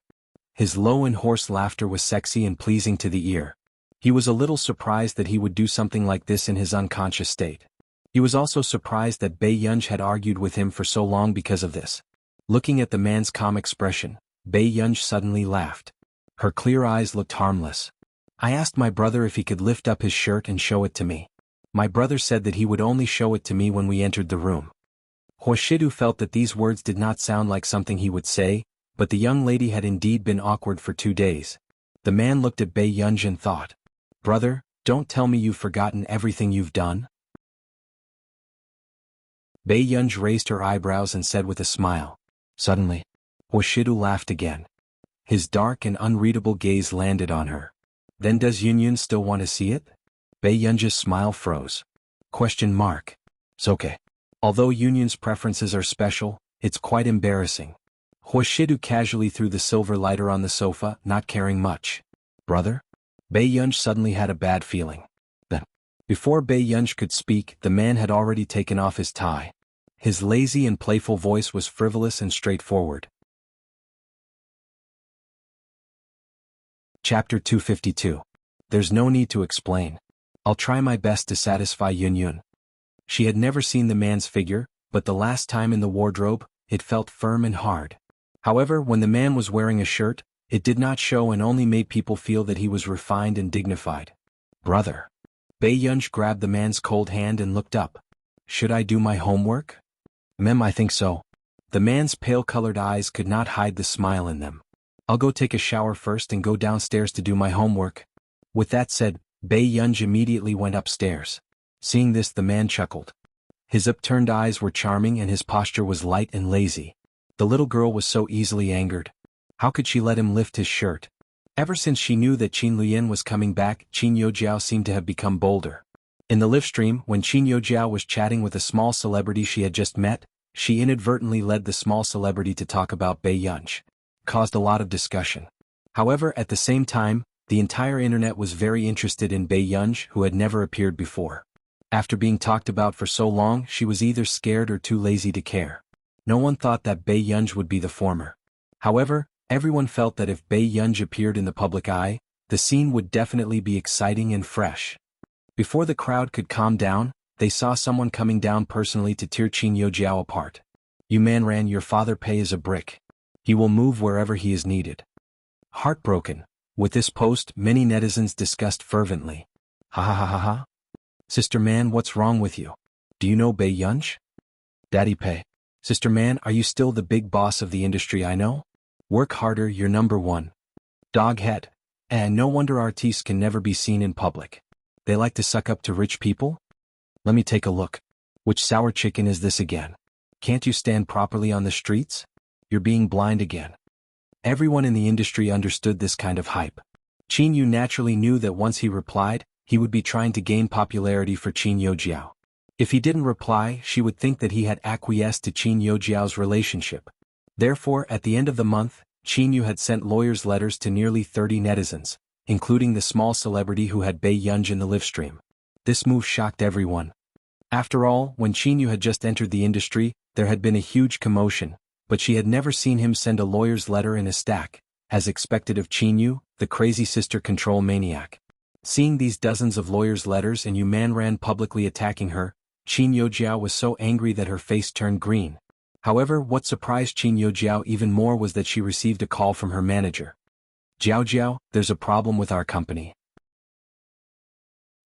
His low and hoarse laughter was sexy and pleasing to the ear. He was a little surprised that he would do something like this in his unconscious state. He was also surprised that Bei Yunj had argued with him for so long because of this. Looking at the man's calm expression, Bei Yunj suddenly laughed. Her clear eyes looked harmless. "I asked my brother if he could lift up his shirt and show it to me. My brother said that he would only show it to me when we entered the room." Hoshidu felt that these words did not sound like something he would say, but the young lady had indeed been awkward for 2 days. The man looked at Bei Yunj and thought, "Brother, don't tell me you've forgotten everything you've done?" Bei Yunj raised her eyebrows and said with a smile. Suddenly, Hoshidu laughed again. His dark and unreadable gaze landed on her. "Then does Yunyun still want to see it?" Bei Yunj's smile froze. "It's okay. Although Yunyun's preferences are special, it's quite embarrassing." Hoshidu casually threw the silver lighter on the sofa, not caring much. "Brother?" Bei Yunj suddenly had a bad feeling. Then, before Bei Yunj could speak, the man had already taken off his tie. His lazy and playful voice was frivolous and straightforward. Chapter 252. There's no need to explain. I'll try my best to satisfy Yunyun. She had never seen the man's figure, but the last time in the wardrobe, it felt firm and hard. However, when the man was wearing a shirt, it did not show and only made people feel that he was refined and dignified. "Brother." Bei Yunj grabbed the man's cold hand and looked up. "Should I do my homework?" I think so." The man's pale-colored eyes could not hide the smile in them. "I'll go take a shower first and go downstairs to do my homework." With that said, Bei Yunj immediately went upstairs. Seeing this, the man chuckled. His upturned eyes were charming and his posture was light and lazy. The little girl was so easily angered. How could she let him lift his shirt? Ever since she knew that Qin Luyan was coming back, Qin Yojiao seemed to have become bolder. In the live stream, when Qin Yojiao was chatting with a small celebrity she had just met, she inadvertently led the small celebrity to talk about Bei Yunj. Caused a lot of discussion. However, at the same time, the entire internet was very interested in Bei Yunj, who had never appeared before. After being talked about for so long, she was either scared or too lazy to care. No one thought that Bei Yunj would be the former. However, everyone felt that if Bei Yunj appeared in the public eye, the scene would definitely be exciting and fresh. Before the crowd could calm down, they saw someone coming down personally to tear Qin Yojiao apart. "You man ran, your father pay is a brick. He will move wherever he is needed." Heartbroken. With this post, many netizens discussed fervently. "Ha ha ha ha ha. Sister man, what's wrong with you? Do you know Bei Yunj? Daddy pay. Sister man, are you still the big boss of the industry I know? Work harder, you're number one. Dog head. And no wonder artistes can never be seen in public. They like to suck up to rich people? Let me take a look. Which sour chicken is this again? Can't you stand properly on the streets? You're being blind again." Everyone in the industry understood this kind of hype. Qin Yu naturally knew that once he replied, he would be trying to gain popularity for Qin Yojiao. If he didn't reply, she would think that he had acquiesced to Qin Yojiao's relationship. Therefore, at the end of the month, Qin Yu had sent lawyers' letters to nearly 30 netizens, including the small celebrity who had Bei Yunj in the livestream. This move shocked everyone. After all, when Qin Yu had just entered the industry, there had been a huge commotion, but she had never seen him send a lawyer's letter in a stack, as expected of Qin Yu, the crazy sister control maniac. Seeing these dozens of lawyers' letters and Yu Man ran publicly attacking her, Qin Yojiao was so angry that her face turned green. However, what surprised Qin Yojiao even more was that she received a call from her manager. "Jiao, there's a problem with our company.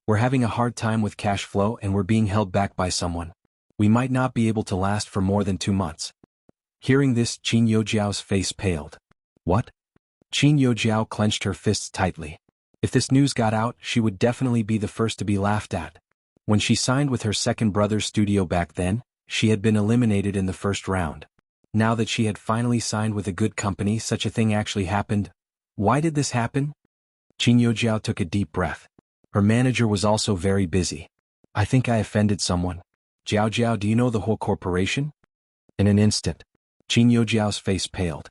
We're having a hard time with cash flow and we're being held back by someone. We might not be able to last for more than 2 months. Hearing this, Qin Yojiao's face paled. What? Qin Yojiao clenched her fists tightly. If this news got out, she would definitely be the first to be laughed at. When she signed with her second brother's studio back then, she had been eliminated in the first round. Now that she had finally signed with a good company, such a thing actually happened. Why did this happen? Qin Yojiao took a deep breath. Her manager was also very busy. I think I offended someone. Jiao, do you know the whole corporation? In an instant, Qin Yojiao's face paled.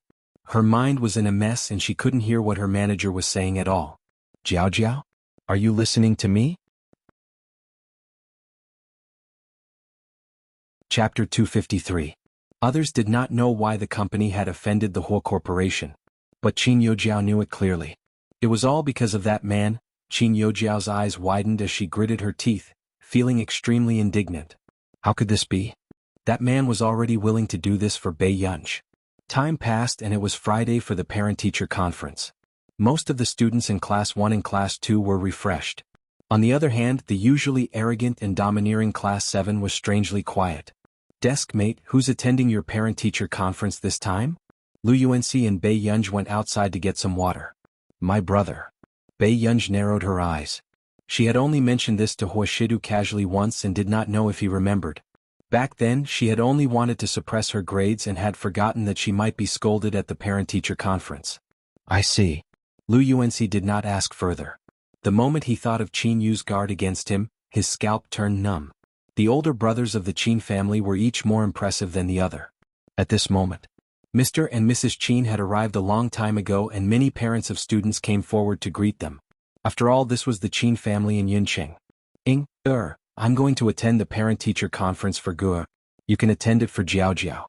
Her mind was in a mess and she couldn't hear what her manager was saying at all. Jiao, are you listening to me? Chapter 253. Others did not know why the company had offended the whole corporation. But Qin Yojiao knew it clearly. It was all because of that man. Qin Yojiao's eyes widened as she gritted her teeth, feeling extremely indignant. How could this be? That man was already willing to do this for Bei Yunj. Time passed and it was Friday for the parent-teacher conference. Most of the students in Class 1 and Class 2 were refreshed. On the other hand, the usually arrogant and domineering Class 7 was strangely quiet. Desk mate, who's attending your parent-teacher conference this time? Lu Yuanxi and Bei Yunj went outside to get some water. My brother. Bei Yunj narrowed her eyes. She had only mentioned this to Huashidu casually once and did not know if he remembered. Back then, she had only wanted to suppress her grades and had forgotten that she might be scolded at the parent-teacher conference. I see. Lu Yuanxi did not ask further. The moment he thought of Qin Yu's guard against him, his scalp turned numb. The older brothers of the Qin family were each more impressive than the other. At this moment, Mr. and Mrs. Qin had arrived a long time ago and many parents of students came forward to greet them. After all, this was the Qin family in Yunqing. I'm going to attend the parent-teacher conference for Gue. You can attend it for Jiao.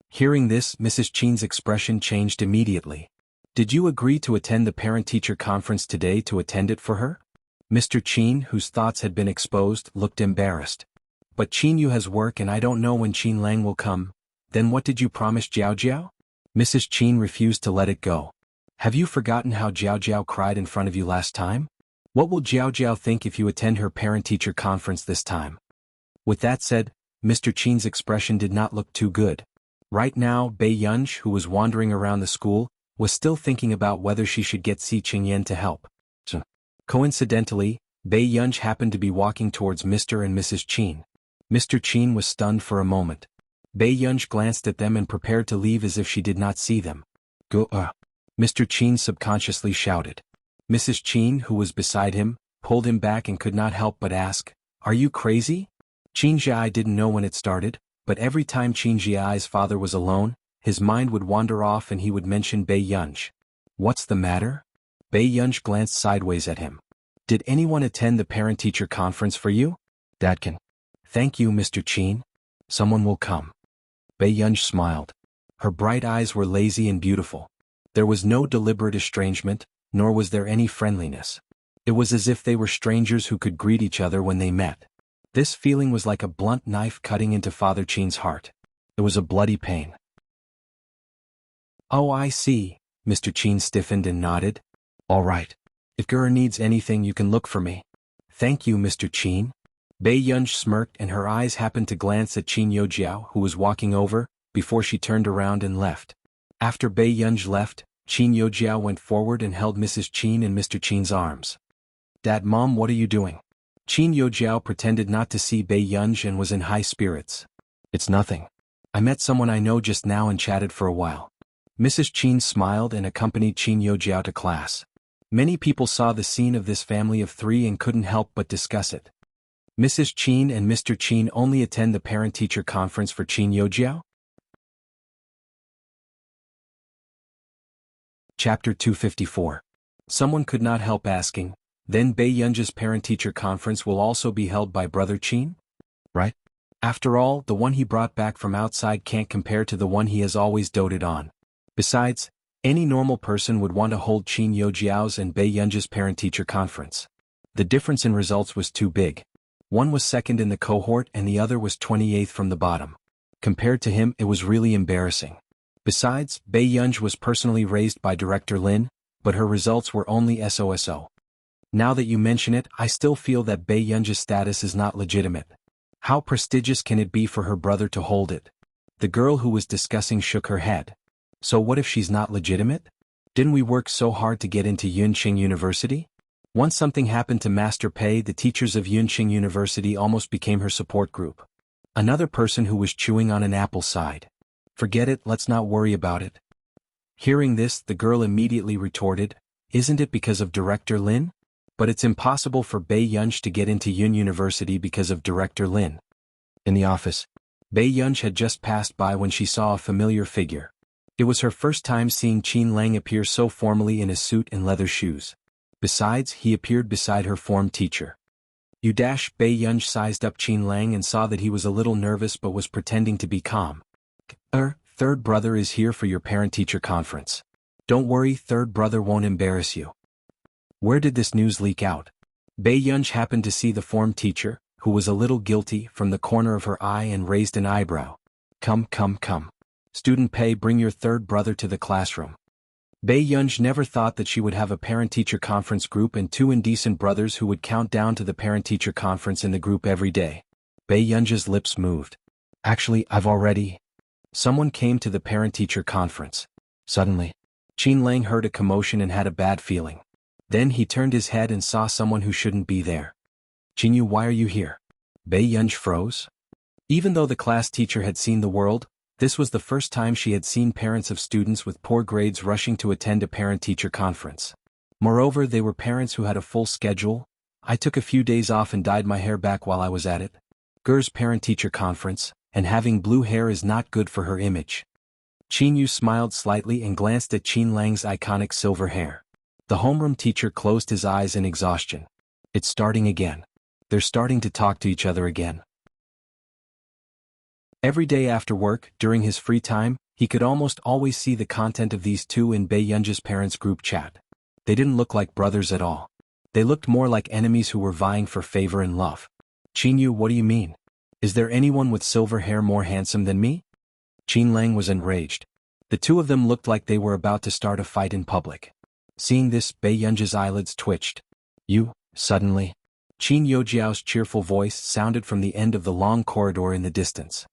Hearing this, Mrs. Qin's expression changed immediately. Did you agree to attend the parent-teacher conference today to attend it for her? Mr. Qin, whose thoughts had been exposed, looked embarrassed. But Qin Yu has work and I don't know when Qin Lang will come. Then what did you promise Jiao? Mrs. Qin refused to let it go. Have you forgotten how Jiao cried in front of you last time? What will Jiao think if you attend her parent-teacher conference this time? With that said, Mr. Qin's expression did not look too good. Right now, Bei Yunj, who was wandering around the school, was still thinking about whether she should get Si Qingyan to help. Coincidentally, Bei Yunj happened to be walking towards Mr. and Mrs. Qin. Mr. Qin was stunned for a moment. Bei Yunj glanced at them and prepared to leave as if she did not see them. Mr. Qin subconsciously shouted. Mrs. Qin, who was beside him, pulled him back and could not help but ask, Are you crazy? Qin Jiai didn't know when it started, but every time Qin Jiai's father was alone, his mind would wander off and he would mention Bei Yunj. What's the matter? Bei Yunj glanced sideways at him. Did anyone attend the parent-teacher conference for you? Datkin. Thank you, Mr. Qin. Someone will come. Bei Yunj smiled. Her bright eyes were lazy and beautiful. There was no deliberate estrangement, nor was there any friendliness. It was as if they were strangers who could greet each other when they met. This feeling was like a blunt knife cutting into Father Qin's heart. It was a bloody pain. Oh, I see. Mr. Qin stiffened and nodded. All right. If Gura needs anything, you can look for me. Thank you, Mr. Qin. Bei Yunj smirked and her eyes happened to glance at Qin Yojiao, who was walking over, before she turned around and left. After Bei Yunj left, Qin Yojiao went forward and held Mrs. Qin in Mr. Qin's arms. Dad, Mom, what are you doing? Qin Yojiao pretended not to see Bei Yunj and was in high spirits. It's nothing. I met someone I know just now and chatted for a while. Mrs. Qin smiled and accompanied Qin Yojiao to class. Many people saw the scene of this family of three and couldn't help but discuss it. Mrs. Qin and Mr. Qin only attend the parent-teacher conference for Qin Yojiao? Chapter 254. Someone could not help asking, then Bei Yunji's parent-teacher conference will also be held by Brother Qin? Right? After all, the one he brought back from outside can't compare to the one he has always doted on. Besides, any normal person would want to hold Qin Yojiao's and Bei Yunji's parent-teacher conference. The difference in results was too big. One was second in the cohort and the other was 28th from the bottom. Compared to him, it was really embarrassing. Besides, Bei Yunji was personally raised by Director Lin, but her results were only SOSO. Now that you mention it, I still feel that Bei Yunji's status is not legitimate. How prestigious can it be for her brother to hold it? The girl who was discussing shook her head. So what if she's not legitimate? Didn't we work so hard to get into Yunqing University? Once something happened to Master Pei, the teachers of Yunqing University almost became her support group. Another person who was chewing on an apple sighed. Forget it, let's not worry about it. Hearing this, the girl immediately retorted, isn't it because of Director Lin? But it's impossible for Bei Yunji to get into Yun University because of Director Lin. In the office, Bei Yunji had just passed by when she saw a familiar figure. It was her first time seeing Qin Lang appear so formally in a suit and leather shoes. Besides, he appeared beside her form teacher. Bei Yunji sized up Qin Lang and saw that he was a little nervous but was pretending to be calm. Third brother is here for your parent-teacher conference. Don't worry, third brother won't embarrass you. Where did this news leak out? Bei Yunji happened to see the form teacher, who was a little guilty, from the corner of her eye and raised an eyebrow. Come. Student Pei, bring your third brother to the classroom. Bei Yunji never thought that she would have a parent-teacher conference group and two indecent brothers who would count down to the parent-teacher conference in the group every day. Bei Yunji's lips moved. Actually, I've already... Someone came to the parent-teacher conference. Suddenly, Qin Lang heard a commotion and had a bad feeling. Then he turned his head and saw someone who shouldn't be there. Qinyu, why are you here? Bei Yunji froze. Even though the class teacher had seen the world, this was the first time she had seen parents of students with poor grades rushing to attend a parent-teacher conference. Moreover, they were parents who had a full schedule. I took a few days off and dyed my hair back while I was at it. Ger's parent-teacher conference, and having blue hair is not good for her image. Qinyu smiled slightly and glanced at Qin Lang's iconic silver hair. The homeroom teacher closed his eyes in exhaustion. It's starting again. They're starting to talk to each other again. Every day after work, during his free time, he could almost always see the content of these two in Bei Yunji's parents' group chat. They didn't look like brothers at all. They looked more like enemies who were vying for favor and love. Qinyu, what do you mean? Is there anyone with silver hair more handsome than me? Qin Lang was enraged. The two of them looked like they were about to start a fight in public. Seeing this, Bei Yunji's eyelids twitched. You, suddenly. Qin Yojiao's cheerful voice sounded from the end of the long corridor in the distance.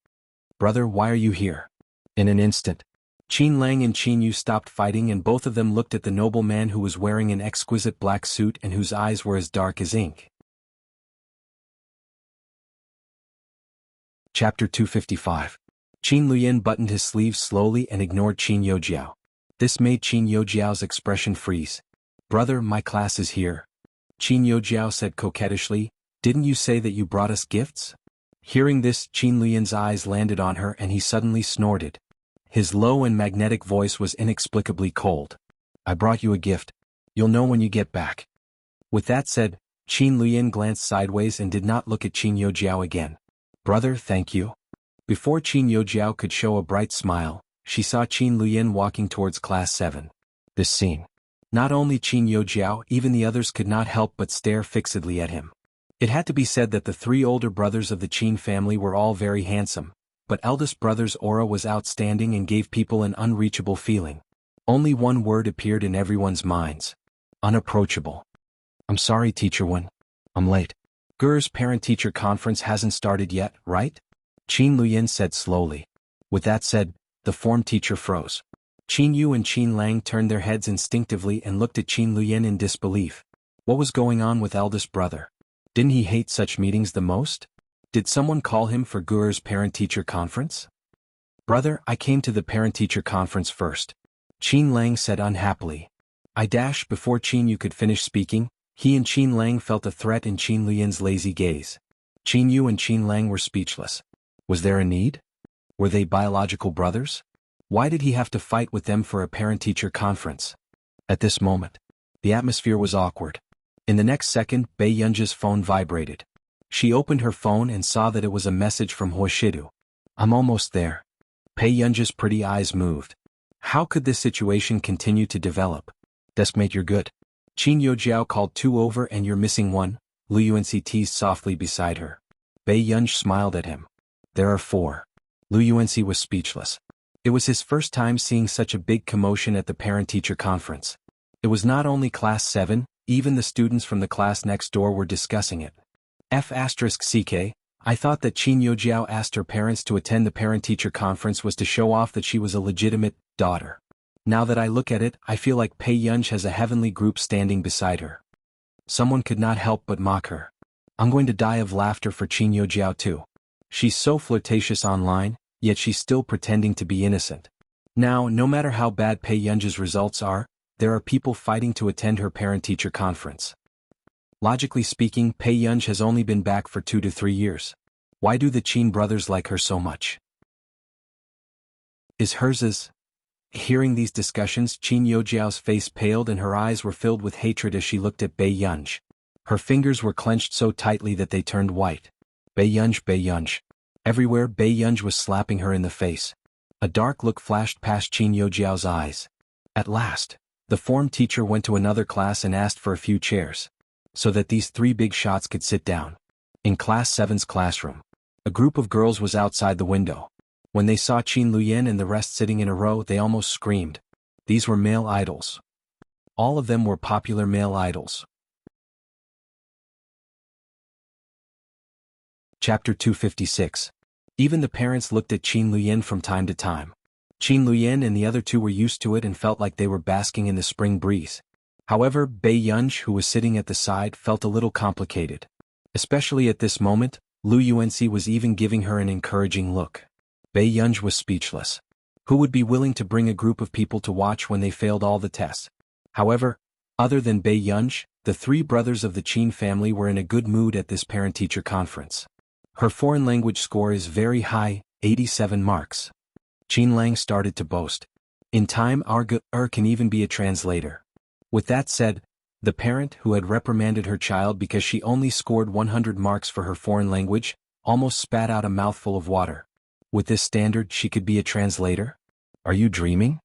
Brother, why are you here? In an instant, Qin Lang and Qin Yu stopped fighting and both of them looked at the noble man who was wearing an exquisite black suit and whose eyes were as dark as ink. Chapter 255. Qin Luyan buttoned his sleeves slowly and ignored Qin Yojiao. This made Qin Yojiao's expression freeze. Brother, my class is here. Qin Yojiao said coquettishly, didn't you say that you brought us gifts? Hearing this, Qin Luyan's eyes landed on her and he suddenly snorted. His low and magnetic voice was inexplicably cold. I brought you a gift. You'll know when you get back. With that said, Qin Luyan glanced sideways and did not look at Qin Yojiao again. Brother, thank you. Before Qin Yojiao could show a bright smile, she saw Qin Luyan walking towards Class 7. This scene. Not only Qin Yojiao, even the others could not help but stare fixedly at him. It had to be said that the three older brothers of the Qin family were all very handsome, but eldest brother's aura was outstanding and gave people an unreachable feeling. Only one word appeared in everyone's minds. Unapproachable. I'm sorry, Teacher Wen. I'm late. Ger's parent-teacher conference hasn't started yet, right? Qin Luyan said slowly. With that said, the form teacher froze. Qin Yu and Qin Lang turned their heads instinctively and looked at Qin Luyan in disbelief. What was going on with eldest brother? Didn't he hate such meetings the most? Did someone call him for Ger's parent-teacher conference? Brother, I came to the parent-teacher conference first. Qin Lang said unhappily. Before Qin Yu could finish speaking, he and Qin Lang felt a threat in Qin Luyan's lazy gaze. Qin Yu and Qin Lang were speechless. Was there a need? Were they biological brothers? Why did he have to fight with them for a parent-teacher conference? At this moment, the atmosphere was awkward. In the next second, Bei Yunji's phone vibrated. She opened her phone and saw that it was a message from Huashidu. I'm almost there. Bei Yunji's pretty eyes moved. How could this situation continue to develop? Deskmate, you're good. Qin Yojiao called 2 over and you're missing 1, Lu Yuanxi teased softly beside her. Bei Yunji smiled at him. There are 4. Lu Yuanxi was speechless. It was his first time seeing such a big commotion at the parent-teacher conference. It was not only Class 7, even the students from the class next door were discussing it. F***CK, I thought that Qin Yojiao asked her parents to attend the parent-teacher conference was to show off that she was a legitimate daughter. Now that I look at it, I feel like Bei Yunji has a heavenly group standing beside her. Someone could not help but mock her. I'm going to die of laughter for Qin Yojiao too. She's so flirtatious online, yet she's still pretending to be innocent. Now, no matter how bad Bei Yunji's results are, there are people fighting to attend her parent-teacher conference. Logically speaking, Bei Yunji has only been back for 2 to 3 years. Why do the Qin brothers like her so much? Is hers as... Hearing these discussions, Qin Yojiao's face paled and her eyes were filled with hatred as she looked at Bei Yunji. Her fingers were clenched so tightly that they turned white. Bei Yunji, Bei Yunji. Everywhere Bei Yunji was slapping her in the face. A dark look flashed past Qin Yojiao's eyes. At last, the form teacher went to another class and asked for a few chairs, so that these 3 big shots could sit down. In Class 7's classroom, a group of girls was outside the window. When they saw Qin Luyan and the rest sitting in a row, they almost screamed. These were male idols. All of them were popular male idols. Chapter 256. Even the parents looked at Qin Luyan from time to time. Qin Luyan and the other 2 were used to it and felt like they were basking in the spring breeze. However, Bei Yunji, who was sitting at the side, felt a little complicated. Especially at this moment, Lu Yuanxi was even giving her an encouraging look. Bei Yunji was speechless. Who would be willing to bring a group of people to watch when they failed all the tests? However, other than Bei Yunji, the 3 brothers of the Qin family were in a good mood at this parent-teacher conference. Her foreign language score is very high, 87 marks. Qin Lang started to boast. In time, our can even be a translator. With that said, the parent who had reprimanded her child because she only scored 100 marks for her foreign language, almost spat out a mouthful of water. With this standard, she could be a translator? Are you dreaming?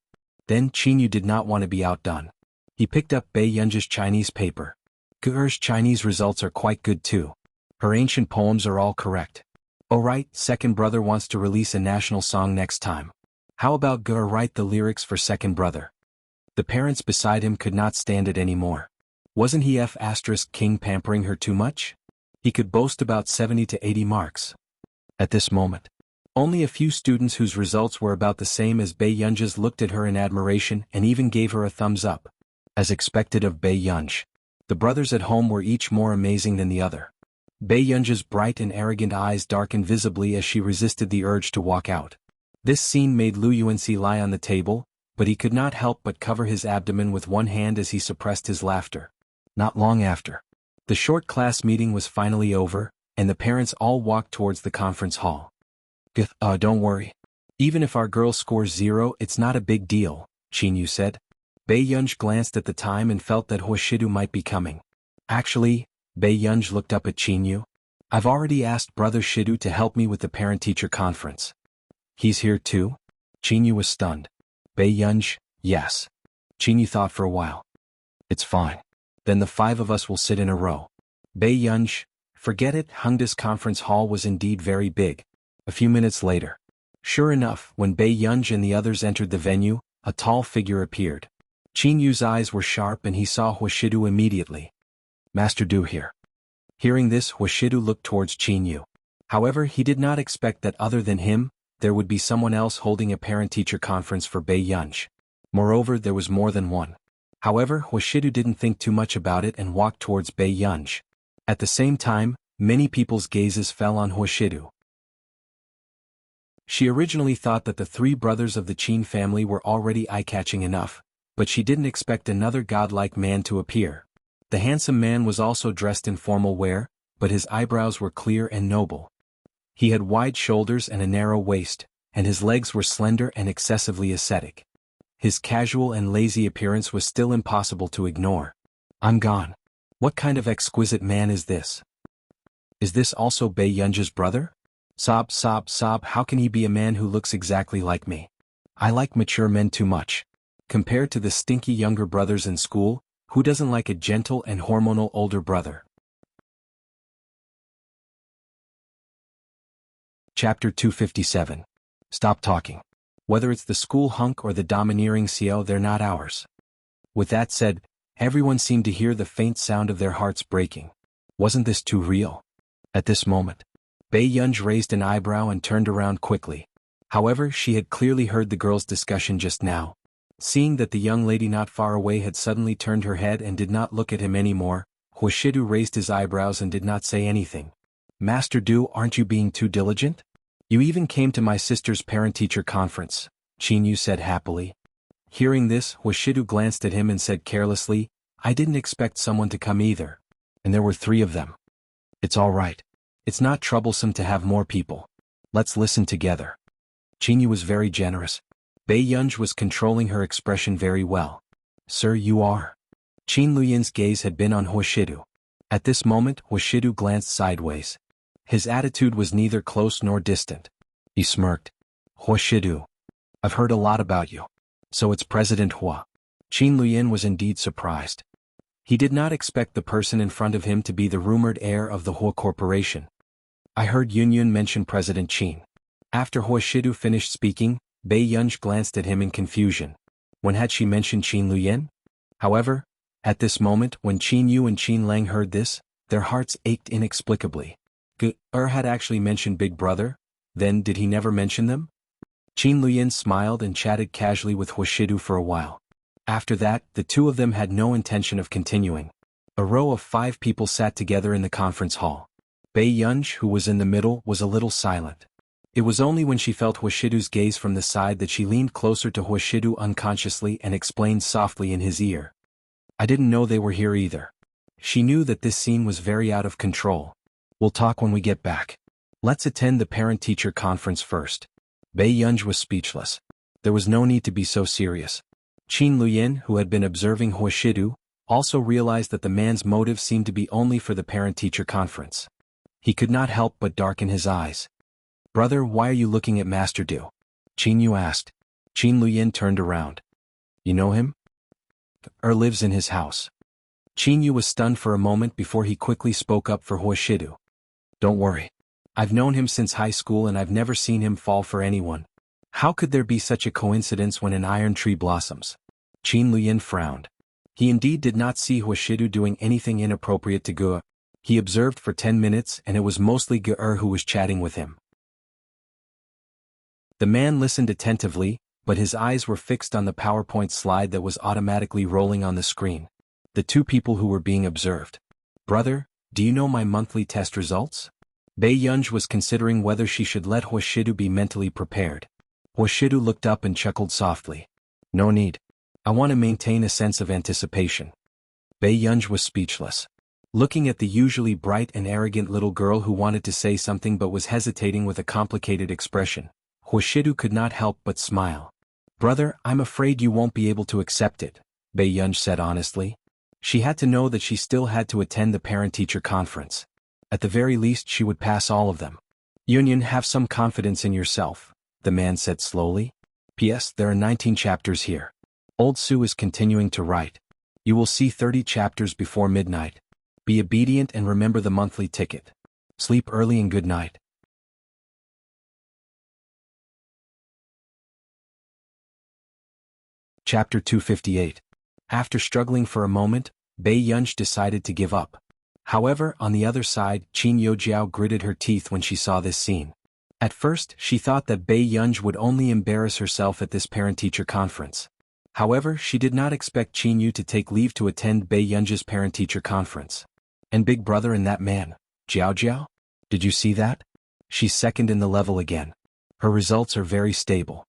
Then Qin Yu did not want to be outdone. He picked up Bei Yunji's Chinese paper. Ger's Chinese results are quite good too. Her ancient poems are all correct. Oh right, second brother wants to release a national song next time. How about Ger write the lyrics for second brother? The parents beside him could not stand it anymore. Wasn't he King pampering her too much? He could boast about 70 to 80 marks. At this moment, only a few students whose results were about the same as Bei Yunji's looked at her in admiration and even gave her a thumbs up. As expected of Bei Yunji, the brothers at home were each more amazing than the other. Bei Yunji's bright and arrogant eyes darkened visibly as she resisted the urge to walk out. This scene made Lu Yuanxi lie on the table, but he could not help but cover his abdomen with one hand as he suppressed his laughter. Not long after, the short class meeting was finally over, and the parents all walked towards the conference hall. Don't worry. Even if our girl scores 0, it's not a big deal, Qin Yu said. Bei Yunji glanced at the time and felt that Huashidu might be coming. Actually, Bei Yunji looked up at Qin Yu. I've already asked Brother Shidu to help me with the parent-teacher conference. He's here too? Qin Yu was stunned. Bei Yunji, yes. Qin Yu thought for a while. It's fine. Then the 5 of us will sit in a row. Bei Yunji, forget it. Hungda's conference hall was indeed very big. A few minutes later. Sure enough, when Bei Yunji and the others entered the venue, a tall figure appeared. Qin Yu's eyes were sharp and he saw Huashidu immediately. Master Du here. Hearing this, Huashidu looked towards Qin Yu. However, he did not expect that other than him, there would be someone else holding a parent-teacher conference for Bei Yunji. Moreover, there was more than one. However, Huashidu didn't think too much about it and walked towards Bei Yunji. At the same time, many people's gazes fell on Huashidu. She originally thought that the 3 brothers of the Qin family were already eye-catching enough, but she didn't expect another godlike man to appear. The handsome man was also dressed in formal wear, but his eyebrows were clear and noble. He had wide shoulders and a narrow waist, and his legs were slender and excessively ascetic. His casual and lazy appearance was still impossible to ignore. I'm gone. What kind of exquisite man is this? Is this also Bei Yunja's brother? Sob, sob, sob, how can he be a man who looks exactly like me? I like mature men too much. Compared to the stinky younger brothers in school, who doesn't like a gentle and hormonal older brother? Chapter 257. Stop talking. Whether it's the school hunk or the domineering CEO, they're not ours. With that said, everyone seemed to hear the faint sound of their hearts breaking. Wasn't this too real? At this moment, Bei Yunj raised an eyebrow and turned around quickly. However, she had clearly heard the girls' discussion just now. Seeing that the young lady not far away had suddenly turned her head and did not look at him anymore, Huashidu raised his eyebrows and did not say anything. Master Du, aren't you being too diligent? You even came to my sister's parent-teacher conference, Chinyu said happily. Hearing this, Huashidu glanced at him and said carelessly, I didn't expect someone to come either. And there were 3 of them. It's all right. It's not troublesome to have more people. Let's listen together. Chinyu was very generous. Bei Yunj was controlling her expression very well. Sir, you are. Qin Luyin's gaze had been on Huashidu. At this moment, Huashidu glanced sideways. His attitude was neither close nor distant. He smirked. Huashidu. I've heard a lot about you. So it's President Hua. Qin Luyin was indeed surprised. He did not expect the person in front of him to be the rumored heir of the Hua Corporation. I heard Yunyun mention President Qin. After Huashidu finished speaking, Bei Yunj glanced at him in confusion. When had she mentioned Qin Luyin? However, at this moment when Qin Yu and Qin Lang heard this, their hearts ached inexplicably. Had actually mentioned Big Brother? Then did he never mention them? Qin Luyin smiled and chatted casually with Huashidu for a while. After that, the 2 of them had no intention of continuing. A row of 5 people sat together in the conference hall. Bei Yunj, who was in the middle, was a little silent. It was only when she felt Huashidu's gaze from the side that she leaned closer to Huashidu unconsciously and explained softly in his ear. I didn't know they were here either. She knew that this scene was very out of control. We'll talk when we get back. Let's attend the parent-teacher conference first. Bei Yunj was speechless. There was no need to be so serious. Qin Luyin, who had been observing Huashidu, also realized that the man's motive seemed to be only for the parent-teacher conference. He could not help but darken his eyes. Brother, why are you looking at Master Du? Qin Yu asked. Qin Luyin turned around. You know him? Lives in his house. Qin Yu was stunned for a moment before he quickly spoke up for Huashidu. Don't worry. I've known him since high school and I've never seen him fall for anyone. How could there be such a coincidence when an iron tree blossoms? Qin Luyin frowned. He indeed did not see Huashidu doing anything inappropriate to Ge. He observed for 10 minutes and it was mostly Ge who was chatting with him. The man listened attentively, but his eyes were fixed on the PowerPoint slide that was automatically rolling on the screen. The 2 people who were being observed. Brother, do you know my monthly test results? Bei Yunj was considering whether she should let Huashidu be mentally prepared. Huashidu looked up and chuckled softly. No need. I want to maintain a sense of anticipation. Bei Yunj was speechless. Looking at the usually bright and arrogant little girl who wanted to say something but was hesitating with a complicated expression, Huashidu could not help but smile. Brother, I'm afraid you won't be able to accept it, Bei Yunj said honestly. She had to know that she still had to attend the parent-teacher conference. At the very least she would pass all of them. Yunyun, have some confidence in yourself, the man said slowly. P.S. There are 19 chapters here. Old Sue is continuing to write. You will see 30 chapters before midnight. Be obedient and remember the monthly ticket. Sleep early and good night. Chapter 258. After struggling for a moment, Bei Yunj decided to give up. However, on the other side, Qin Yojiao gritted her teeth when she saw this scene. At first, she thought that Bei Yunj would only embarrass herself at this parent-teacher conference. However, she did not expect Qin Yu to take leave to attend Bei Yunj's parent-teacher conference. And Big Brother and that man, Jiao Jiao? Did you see that? She's second in the level again. Her results are very stable.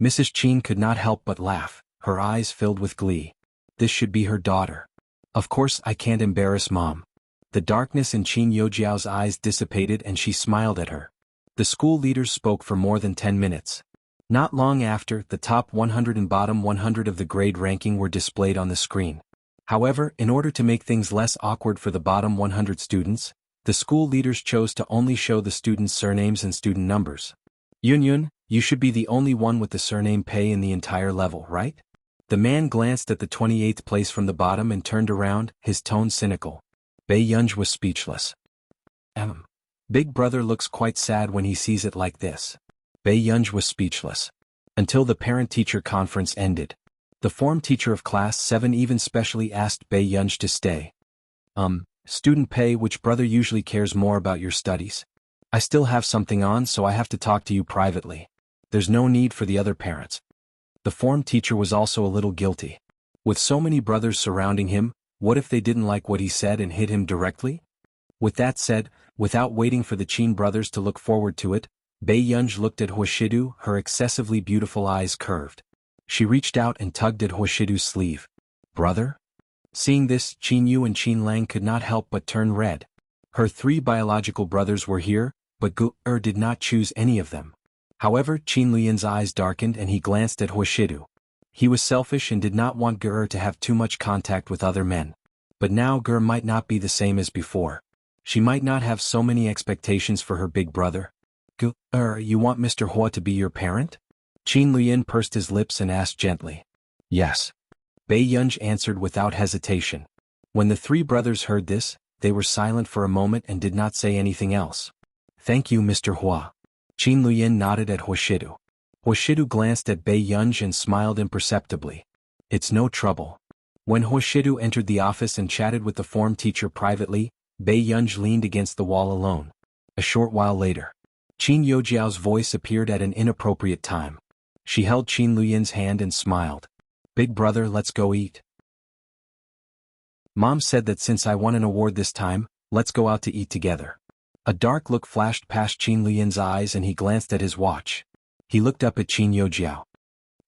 Mrs. Qin could not help but laugh. her eyes filled with glee. This should be her daughter. Of course I can't embarrass Mom. The darkness in Qin Yojiao's eyes dissipated and she smiled at her. The school leaders spoke for more than 10 minutes. Not long after, the top 100 and bottom 100 of the grade ranking were displayed on the screen. However, in order to make things less awkward for the bottom 100 students, the school leaders chose to only show the students' surnames and student numbers. Yunyun, you should be the only one with the surname Pei in the entire level, right? The man glanced at the 28th place from the bottom and turned around, his tone cynical. Bei Yunj was speechless. Big brother looks quite sad when he sees it like this. Bei Yunj was speechless. Until the parent-teacher conference ended. The form teacher of class 7 even specially asked Bei Yunj to stay. Student Pei, which brother usually cares more about your studies? I still have something on, so I have to talk to you privately. There's no need for the other parents. The form teacher was also a little guilty. With so many brothers surrounding him, what if they didn't like what he said and hit him directly? With that said, without waiting for the Qin brothers to look forward to it, Bei Yunj looked at Huashidu, her excessively beautiful eyes curved. She reached out and tugged at Huashidu's sleeve. Brother? Seeing this, Qin Yu and Qin Lang could not help but turn red. Her 3 biological brothers were here, but Gu-er did not choose any of them. However, Qin Lian's eyes darkened and he glanced at Huashidu. He was selfish and did not want Gu-er to have too much contact with other men. But now Gu-er might not be the same as before. She might not have so many expectations for her big brother. Gu-er, you want Mr. Hua to be your parent? Qin Lian pursed his lips and asked gently. Yes. Bei Yunj answered without hesitation. When the 3 brothers heard this, they were silent for a moment and did not say anything else. Thank you, Mr. Hua. Qin Lian nodded at Huashidu. Huashidu glanced at Bei Yunj and smiled imperceptibly. It's no trouble. When Huashidu entered the office and chatted with the form teacher privately, Bei Yunj leaned against the wall alone. A short while later, Qin Yojiao's voice appeared at an inappropriate time. She held Qin Lian's hand and smiled. Big brother, let's go eat. Mom said that since I won an award this time, let's go out to eat together. A dark look flashed past Qin Lian's eyes and he glanced at his watch. He looked up at Qin Yojiao.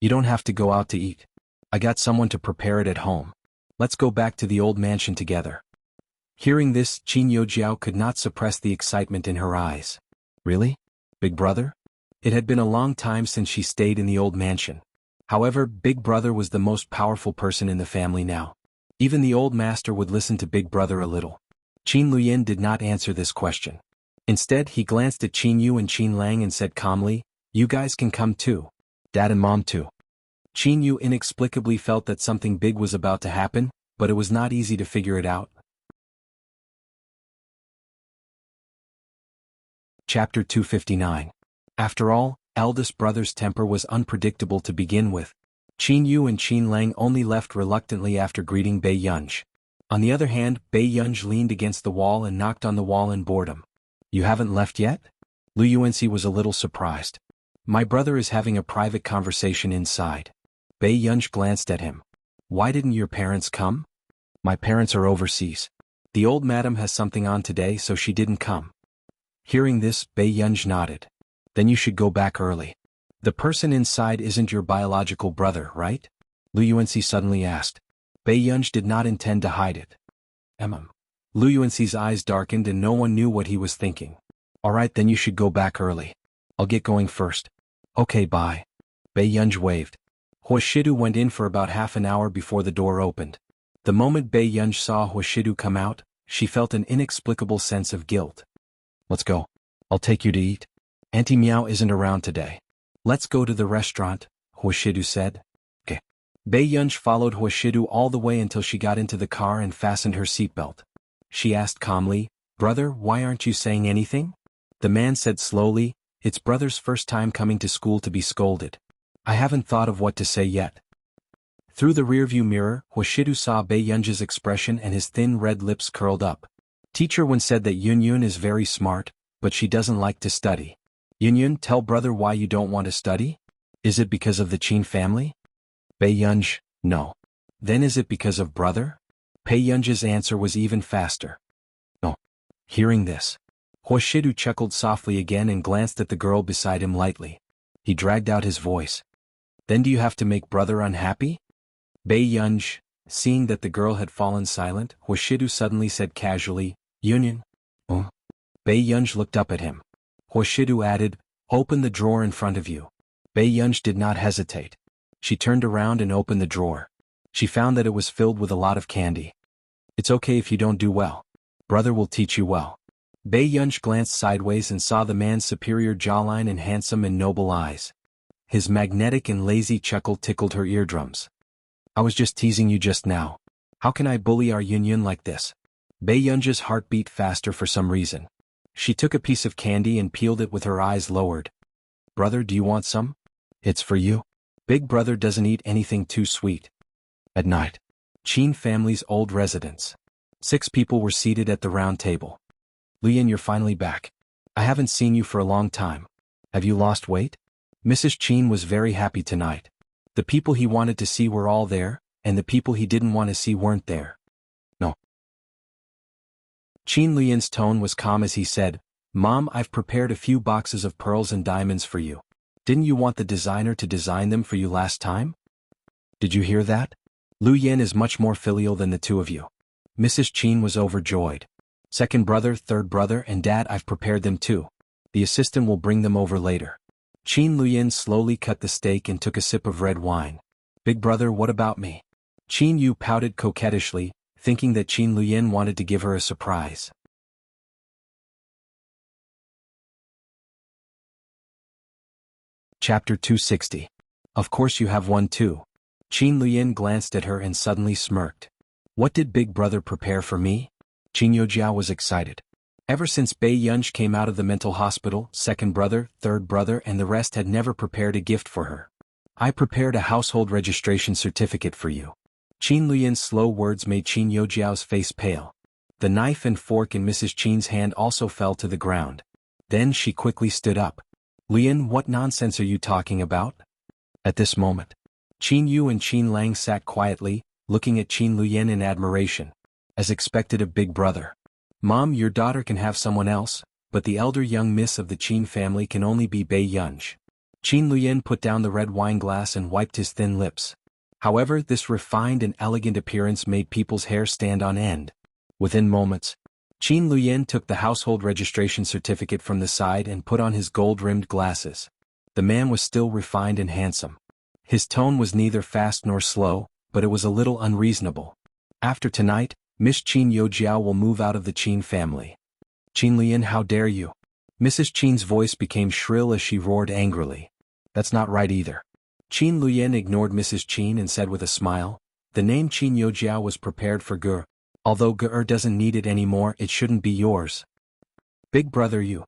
You don't have to go out to eat. I got someone to prepare it at home. Let's go back to the old mansion together. Hearing this, Qin Yojiao could not suppress the excitement in her eyes. Really? Big brother? It had been a long time since she stayed in the old mansion. However, Big Brother was the most powerful person in the family now. Even the old master would listen to Big Brother a little. Qin Lian did not answer this question. Instead, he glanced at Qin Yu and Qin Lang and said calmly, You guys can come too. Dad and Mom too. Qin Yu inexplicably felt that something big was about to happen, but it was not easy to figure it out. Chapter 259. After all, eldest brother's temper was unpredictable to begin with. Qin Yu and Qin Lang only left reluctantly after greeting Bei Yunj. On the other hand, Bei Yunj leaned against the wall and knocked on the wall in boredom. You haven't left yet? Lu Yuanxi was a little surprised. My brother is having a private conversation inside. Bei Yunj glanced at him. Why didn't your parents come? My parents are overseas. The old madam has something on today, so she didn't come. Hearing this, Bei Yunj nodded. Then you should go back early. The person inside isn't your biological brother, right? Lu Yuanxi suddenly asked. Bei Yunj did not intend to hide it. Lu Yuanxi's eyes darkened and no one knew what he was thinking. Alright, then you should go back early. I'll get going first. Okay, bye. Bei Yunj waved. Huashidu went in for about half an hour before the door opened. The moment Bei Yunj saw Huashidu come out, she felt an inexplicable sense of guilt. Let's go. I'll take you to eat. Auntie Meow isn't around today. Let's go to the restaurant, Huashidu said. Okay. Bei Yunj followed Huashidu all the way until she got into the car and fastened her seatbelt. She asked calmly, Brother, why aren't you saying anything? The man said slowly, It's brother's first time coming to school to be scolded. I haven't thought of what to say yet. Through the rearview mirror, Huashidu saw Bei Yunj's expression and his thin red lips curled up. Teacher once said that Yunyun is very smart, but she doesn't like to study. Yunyun, tell brother why you don't want to study? Is it because of the Qin family? Bei Yunj, no. Then is it because of brother? Bei Yunj's answer was even faster. No. Hearing this, Huashidu chuckled softly again and glanced at the girl beside him lightly. He dragged out his voice. Then do you have to make brother unhappy? Bei Yunj, seeing that the girl had fallen silent, Huashidu suddenly said casually, Union? Oh. Bei Yunj looked up at him. Huashidu added, open the drawer in front of you. Bei Yunj did not hesitate. She turned around and opened the drawer. She found that it was filled with a lot of candy. It's okay if you don't do well. Brother will teach you well. Bei Yunj glanced sideways and saw the man's superior jawline and handsome and noble eyes. His magnetic and lazy chuckle tickled her eardrums. I was just teasing you just now. How can I bully our Union like this? Bei Yunj's heart beat faster for some reason. She took a piece of candy and peeled it with her eyes lowered. Brother, do you want some? It's for you. Big brother doesn't eat anything too sweet. At night. Qin family's old residence. 6 people were seated at the round table. Lian, you're finally back. I haven't seen you for a long time. Have you lost weight? Mrs. Qin was very happy tonight. The people he wanted to see were all there, and the people he didn't want to see weren't there. No. Qin Lian's tone was calm as he said, Mom, I've prepared a few boxes of pearls and diamonds for you. Didn't you want the designer to design them for you last time? Did you hear that? Lu Yan is much more filial than the two of you. Mrs. Qin was overjoyed. Second brother, third brother, and Dad, I've prepared them too. The assistant will bring them over later. Qin Luyan slowly cut the steak and took a sip of red wine. Big brother, what about me? Qin Yu pouted coquettishly, thinking that Qin Luyan wanted to give her a surprise. Chapter 260. Of course you have one too. Qin Luyan glanced at her and suddenly smirked. What did Big Brother prepare for me? Qin Yojiao was excited. Ever since Bei Yunj came out of the mental hospital, second brother, third brother and the rest had never prepared a gift for her. I prepared a household registration certificate for you. Qin Luyan's slow words made Qin Yojiao's face pale. The knife and fork in Mrs. Qin's hand also fell to the ground. Then she quickly stood up. Luyan, what nonsense are you talking about? At this moment, Qin Yu and Qin Lang sat quietly, looking at Qin Luyan in admiration. As expected of Big Brother. Mom, your daughter can have someone else, but the elder young miss of the Qin family can only be Bei Yunj. Qin Luyan put down the red wine glass and wiped his thin lips. However, this refined and elegant appearance made people's hair stand on end. Within moments, Qin Luyan took the household registration certificate from the side and put on his gold-rimmed glasses. The man was still refined and handsome. His tone was neither fast nor slow, but it was a little unreasonable. After tonight, Miss Qin Yojiao will move out of the Qin family. Qin Lian, how dare you? Mrs. Qin's voice became shrill as she roared angrily. That's not right either. Qin Luyan ignored Mrs. Qin and said with a smile, the name Qin Yojiao was prepared for Ge. Although Ge doesn't need it anymore, it shouldn't be yours. Big brother you.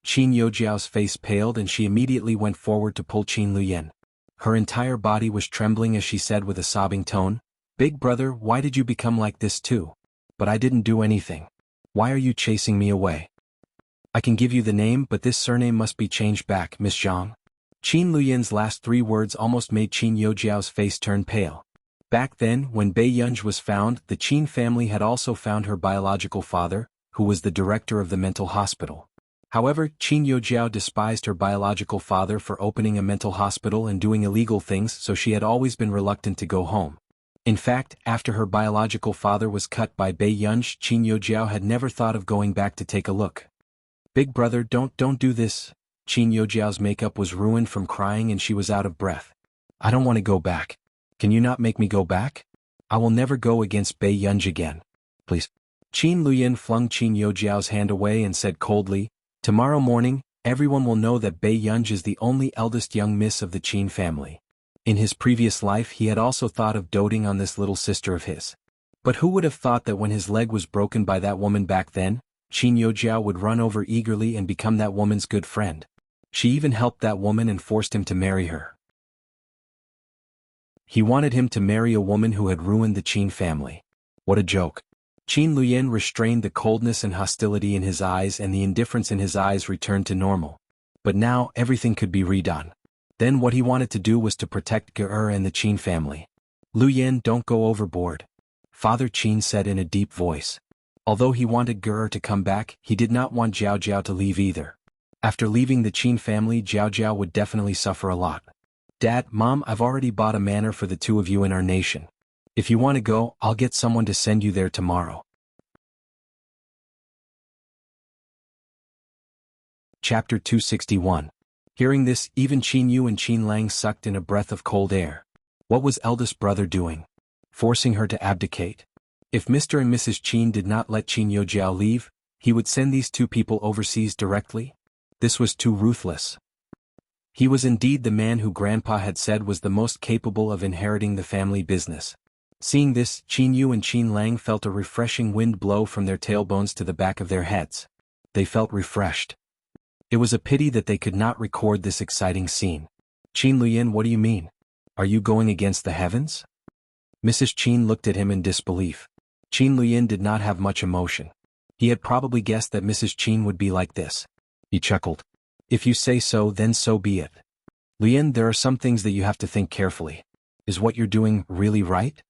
Qin Yojiao's face paled and she immediately went forward to pull Qin Luyan. Her entire body was trembling as she said with a sobbing tone, Big brother, why did you become like this too? But I didn't do anything. Why are you chasing me away? I can give you the name, but this surname must be changed back, Miss Zhang. Qin Luyan's last 3 words almost made Qin Yojiao's face turn pale. Back then, when Bei Yunj was found, the Qin family had also found her biological father, who was the director of the mental hospital. However, Qin Yojiao despised her biological father for opening a mental hospital and doing illegal things, so she had always been reluctant to go home. In fact, after her biological father was cut by Bei Yunj, Qin Yojiao had never thought of going back to take a look. Big brother, don't do this. Qin Yojiao's makeup was ruined from crying and she was out of breath. I don't want to go back. Can you not make me go back? I will never go against Bei Yunj again. Please. Qin Luyan flung Qin Yojiao's hand away and said coldly, tomorrow morning, everyone will know that Bei Yunj is the only eldest young miss of the Qin family. In his previous life he had also thought of doting on this little sister of his. But who would have thought that when his leg was broken by that woman back then, Qin Yojiao would run over eagerly and become that woman's good friend. She even helped that woman and forced him to marry her. He wanted him to marry a woman who had ruined the Qin family. What a joke. Qin Luyan restrained the coldness and hostility in his eyes and the indifference in his eyes returned to normal. But now everything could be redone. Then what he wanted to do was to protect Ge and the Qin family. Luyan, don't go overboard. Father Qin said in a deep voice. Although he wanted Ge to come back, he did not want Jiao Jiao to leave either. After leaving the Qin family, Jiao Jiao would definitely suffer a lot. Dad, Mom, I've already bought a manor for the two of you in our nation. If you want to go, I'll get someone to send you there tomorrow. Chapter 261. Hearing this, even Qin Yu and Qin Lang sucked in a breath of cold air. What was eldest brother doing? Forcing her to abdicate? If Mr. and Mrs. Qin did not let Qin Youjiao leave, he would send these two people overseas directly? This was too ruthless. He was indeed the man who Grandpa had said was the most capable of inheriting the family business. Seeing this, Qin Yu and Qin Lang felt a refreshing wind blow from their tailbones to the back of their heads. They felt refreshed. It was a pity that they could not record this exciting scene. Qin Luyin, what do you mean? Are you going against the heavens? Mrs. Qin looked at him in disbelief. Qin Luyin did not have much emotion. He had probably guessed that Mrs. Qin would be like this. He chuckled. If you say so, then so be it. Luyin, there are some things that you have to think carefully. Is what you're doing really right?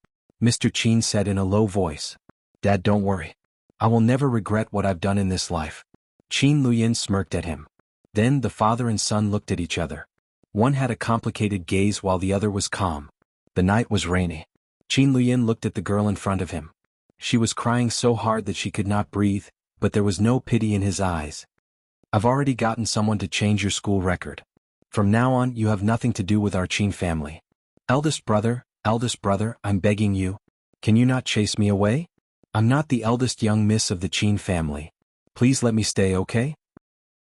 Mr. Qin said in a low voice. Dad, don't worry. I will never regret what I've done in this life. Qin Luyin smirked at him. Then the father and son looked at each other. One had a complicated gaze while the other was calm. The night was rainy. Qin Luyin looked at the girl in front of him. She was crying so hard that she could not breathe, but there was no pity in his eyes. I've already gotten someone to change your school record. From now on, you have nothing to do with our Qin family. Eldest brother, I'm begging you. Can you not chase me away? I'm not the eldest young miss of the Qin family. Please let me stay, okay?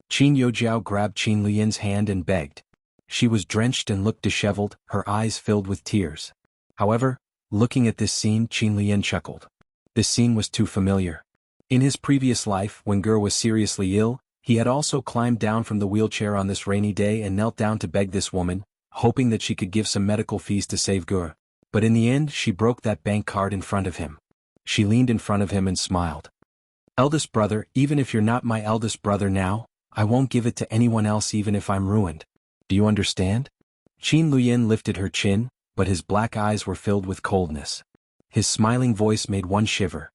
Qin Youjiao grabbed Qin Luyin's hand and begged. She was drenched and looked disheveled, her eyes filled with tears. However, looking at this scene, Qin Luyin chuckled. This scene was too familiar. In his previous life, when Ger was seriously ill, he had also climbed down from the wheelchair on this rainy day and knelt down to beg this woman, hoping that she could give some medical fees to save Ger. But in the end, she broke that bank card in front of him. She leaned in front of him and smiled. Eldest brother, even if you're not my eldest brother now, I won't give it to anyone else even if I'm ruined. Do you understand? Qin Luyin lifted her chin, but his black eyes were filled with coldness. His smiling voice made one shiver.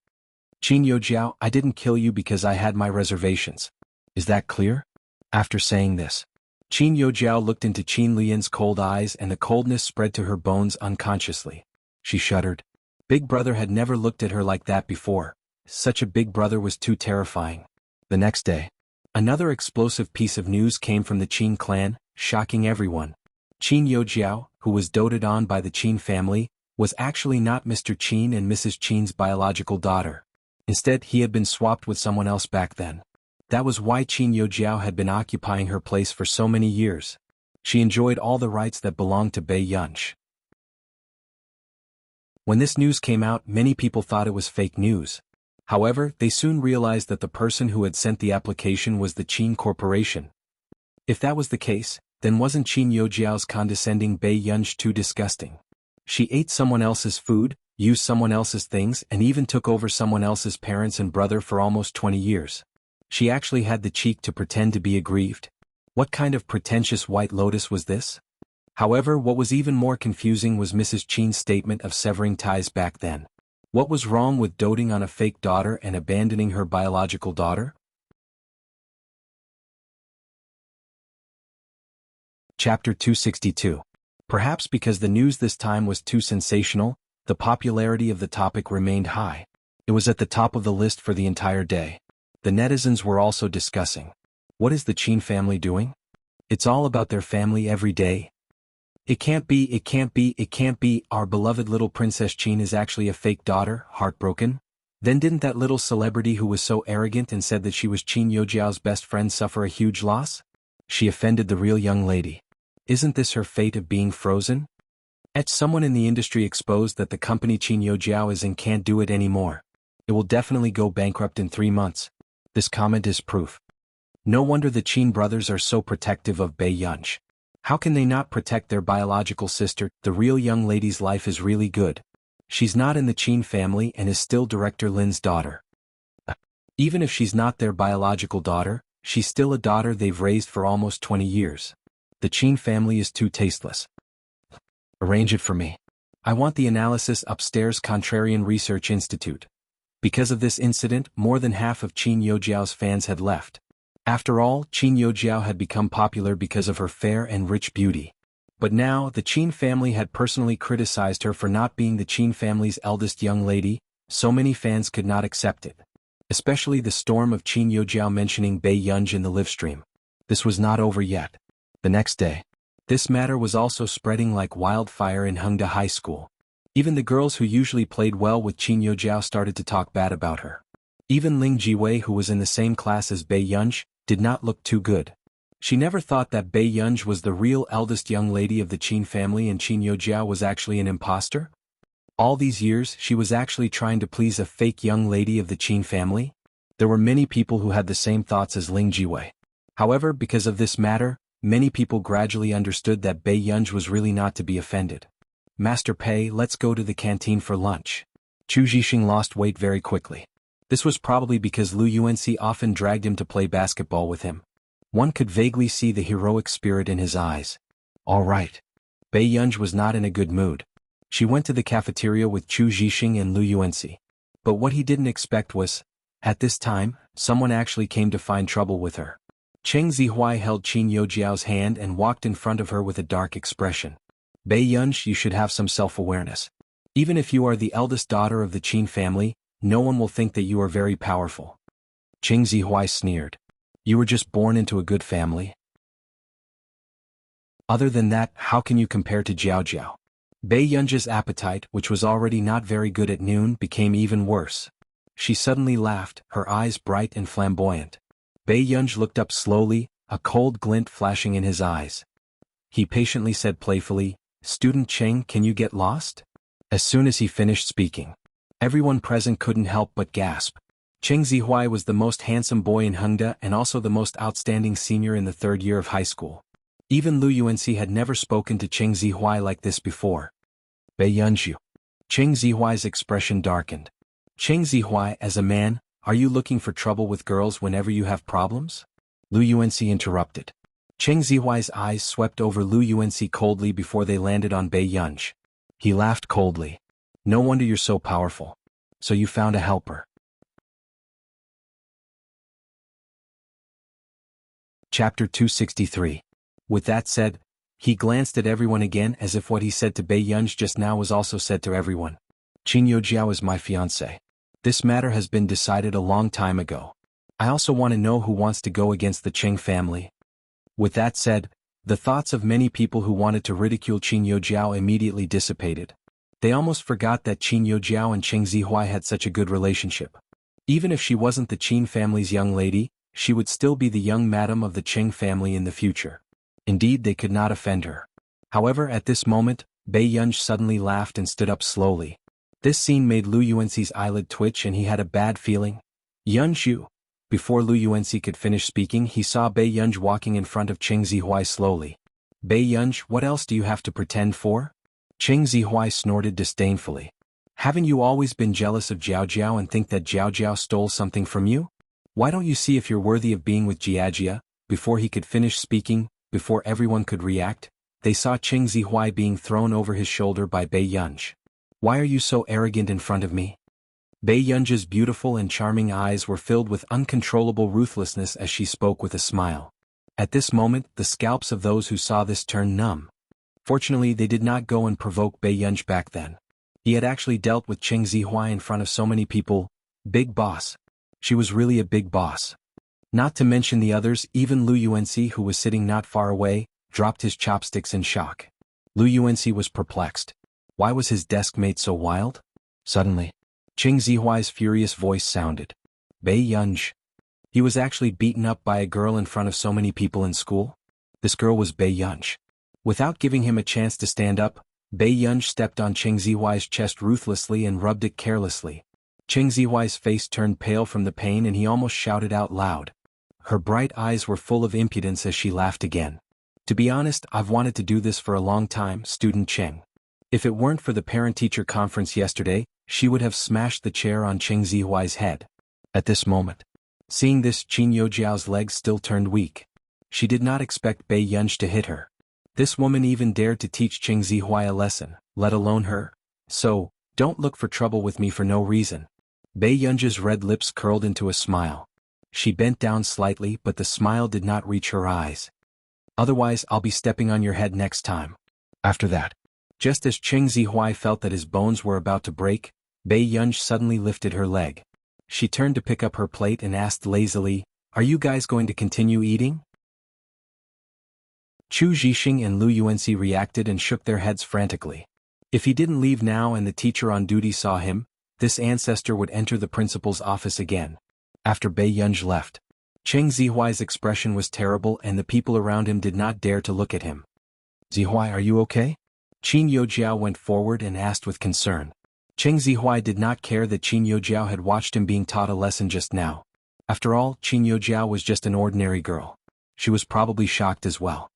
Qin Youjiao, I didn't kill you because I had my reservations. Is that clear? After saying this, Qin Youjiao looked into Qin Luyin's cold eyes and the coldness spread to her bones unconsciously. She shuddered. Big brother had never looked at her like that before. Such a big brother was too terrifying. The next day, another explosive piece of news came from the Qin clan, shocking everyone. Qin Youjiao, who was doted on by the Qin family, was actually not Mr. Qin and Mrs. Qin's biological daughter. Instead, he had been swapped with someone else back then. That was why Qin Youjiao had been occupying her place for so many years. She enjoyed all the rights that belonged to Bei Yunch. When this news came out, many people thought it was fake news. However, they soon realized that the person who had sent the application was the Qin Corporation. If that was the case, then wasn't Qin Youjiao's condescending Bei Yunch too disgusting? She ate someone else's food, used someone else's things, and even took over someone else's parents and brother for almost 20 years. She actually had the cheek to pretend to be aggrieved. What kind of pretentious white lotus was this? However, what was even more confusing was Mrs. Qin's statement of severing ties back then. What was wrong with doting on a fake daughter and abandoning her biological daughter? Chapter 262. Perhaps because the news this time was too sensational, the popularity of the topic remained high. It was at the top of the list for the entire day. The netizens were also discussing. What is the Qin family doing? It's all about their family every day. It can't be, our beloved little Princess Qin is actually a fake daughter, heartbroken? Then didn't that little celebrity who was so arrogant and said that she was Qin Youjiao's best friend suffer a huge loss? She offended the real young lady. Isn't this her fate of being frozen? Someone in the industry exposed that the company Qin Youjiao is in can't do it anymore. It will definitely go bankrupt in 3 months. This comment is proof. No wonder the Qin brothers are so protective of Bei Yunch. How can they not protect their biological sister? The real young lady's life is really good. She's not in the Qin family and is still Director Lin's daughter. Even if she's not their biological daughter, she's still a daughter they've raised for almost 20 years. The Qin family is too tasteless. Arrange it for me. I want the analysis upstairs. Contrarian Research Institute. Because of this incident, more than half of Qin Youjiao's fans had left. After all, Qin Youjiao had become popular because of her fair and rich beauty. But now, the Qin family had personally criticized her for not being the Qin family's eldest young lady, so many fans could not accept it. Especially the storm of Qin Yojiao mentioning Bei Yunji in the livestream. This was not over yet. The next day, this matter was also spreading like wildfire in Hengda High School. Even the girls who usually played well with Qin Yojiao started to talk bad about her. Even Ling Jiwei, who was in the same class as Bei Yunji, did not look too good. She never thought that Bei Yunji was the real eldest young lady of the Qin family and Qin Yojiao was actually an imposter? All these years, she was actually trying to please a fake young lady of the Qin family? There were many people who had the same thoughts as Ling Jiwei. However, because of this matter, many people gradually understood that Bei Yunji was really not to be offended. Master Pei, let's go to the canteen for lunch. Chu Zhixing lost weight very quickly. This was probably because Lu Yuanxi often dragged him to play basketball with him. One could vaguely see the heroic spirit in his eyes. All right. Bei Yunji was not in a good mood. She went to the cafeteria with Chu Zhixing and Lu Yuanxi. But what he didn't expect was, at this time, someone actually came to find trouble with her. Cheng Zihuai held Qin Yojiao's hand and walked in front of her with a dark expression. Bei Yunji, you should have some self-awareness. Even if you are the eldest daughter of the Qin family, no one will think that you are very powerful. Cheng Zihuai sneered. You were just born into a good family. Other than that, how can you compare to Jiao Jiao? Bei Yunji's appetite, which was already not very good at noon, became even worse. She suddenly laughed, her eyes bright and flamboyant. Bei Yunji looked up slowly, a cold glint flashing in his eyes. He patiently said playfully, "Student Cheng, can you get lost?" As soon as he finished speaking, everyone present couldn't help but gasp. Cheng Zihuai was the most handsome boy in Hengda and also the most outstanding senior in the third year of high school. Even Lu Yuanxi had never spoken to Cheng Zihuai like this before. Bei Yunji. Cheng Zihuai's expression darkened. Cheng Zihuai, as a man, are you looking for trouble with girls whenever you have problems? Lu Yuanxi interrupted. Cheng Zihuai's eyes swept over Lu Yuanxi coldly before they landed on Bei Yunji. He laughed coldly. No wonder you're so powerful. So you found a helper. Chapter 263. With that said, he glanced at everyone again as if what he said to Bei Yunji just now was also said to everyone. Qin Yojiao is my fiancé. This matter has been decided a long time ago. I also want to know who wants to go against the Cheng family. With that said, the thoughts of many people who wanted to ridicule Qin Yojiao immediately dissipated. They almost forgot that Qin Yojiao and Cheng Zihuai had such a good relationship. Even if she wasn't the Qin family's young lady, she would still be the young madam of the Cheng family in the future. Indeed, they could not offend her. However, at this moment, Bei Yunji suddenly laughed and stood up slowly. This scene made Lu Yuanxi's eyelid twitch and he had a bad feeling. Yunji. Before Lu Yuanxi could finish speaking, he saw Bei Yunji walking in front of Cheng Zihuai slowly. Bei Yunji, what else do you have to pretend for? Cheng Zihuai snorted disdainfully. Haven't you always been jealous of Jiao Jiao and think that Jiao Jiao stole something from you? Why don't you see if you're worthy of being with Jiajia? Before he could finish speaking, before everyone could react, they saw Cheng Zihuai being thrown over his shoulder by Bei Yunji. Why are you so arrogant in front of me? Bei Yunji's beautiful and charming eyes were filled with uncontrollable ruthlessness as she spoke with a smile. At this moment, the scalps of those who saw this turned numb. Fortunately, they did not go and provoke Bei Yunji back then. He had actually dealt with Cheng Zihuai in front of so many people. Big boss. She was really a big boss. Not to mention the others, even Lu Yuanxi, who was sitting not far away, dropped his chopsticks in shock. Lu Yuanxi was perplexed. Why was his desk mate so wild? Suddenly, Cheng Zihuai's furious voice sounded. Bei Yunji. He was actually beaten up by a girl in front of so many people in school? This girl was Bei Yunji. Without giving him a chance to stand up, Bei Yunji stepped on Cheng Zihuai's chest ruthlessly and rubbed it carelessly. Cheng Zihuai's face turned pale from the pain and he almost shouted out loud. Her bright eyes were full of impudence as she laughed again. To be honest, I've wanted to do this for a long time, student Cheng. If it weren't for the parent-teacher conference yesterday, she would have smashed the chair on Cheng Zihuai's head. At this moment, seeing this, Qin Yojiao's legs still turned weak. She did not expect Bei Yunji to hit her. This woman even dared to teach Cheng Zihuai a lesson, let alone her. So, don't look for trouble with me for no reason. Bei Yunji's red lips curled into a smile. She bent down slightly, but the smile did not reach her eyes. Otherwise, I'll be stepping on your head next time. After that, just as Cheng Zihuai felt that his bones were about to break, Bei Yunj suddenly lifted her leg. She turned to pick up her plate and asked lazily, "Are you guys going to continue eating?" Chu Zhixing and Lu Yuanxi reacted and shook their heads frantically. If he didn't leave now and the teacher on duty saw him, this ancestor would enter the principal's office again. After Bei Yunj left, Cheng Zihuai's expression was terrible and the people around him did not dare to look at him. "Zihuai, are you okay?" Qin Youjiao went forward and asked with concern. Cheng Zihuai did not care that Qin Youjiao had watched him being taught a lesson just now. After all, Qin Youjiao was just an ordinary girl. She was probably shocked as well.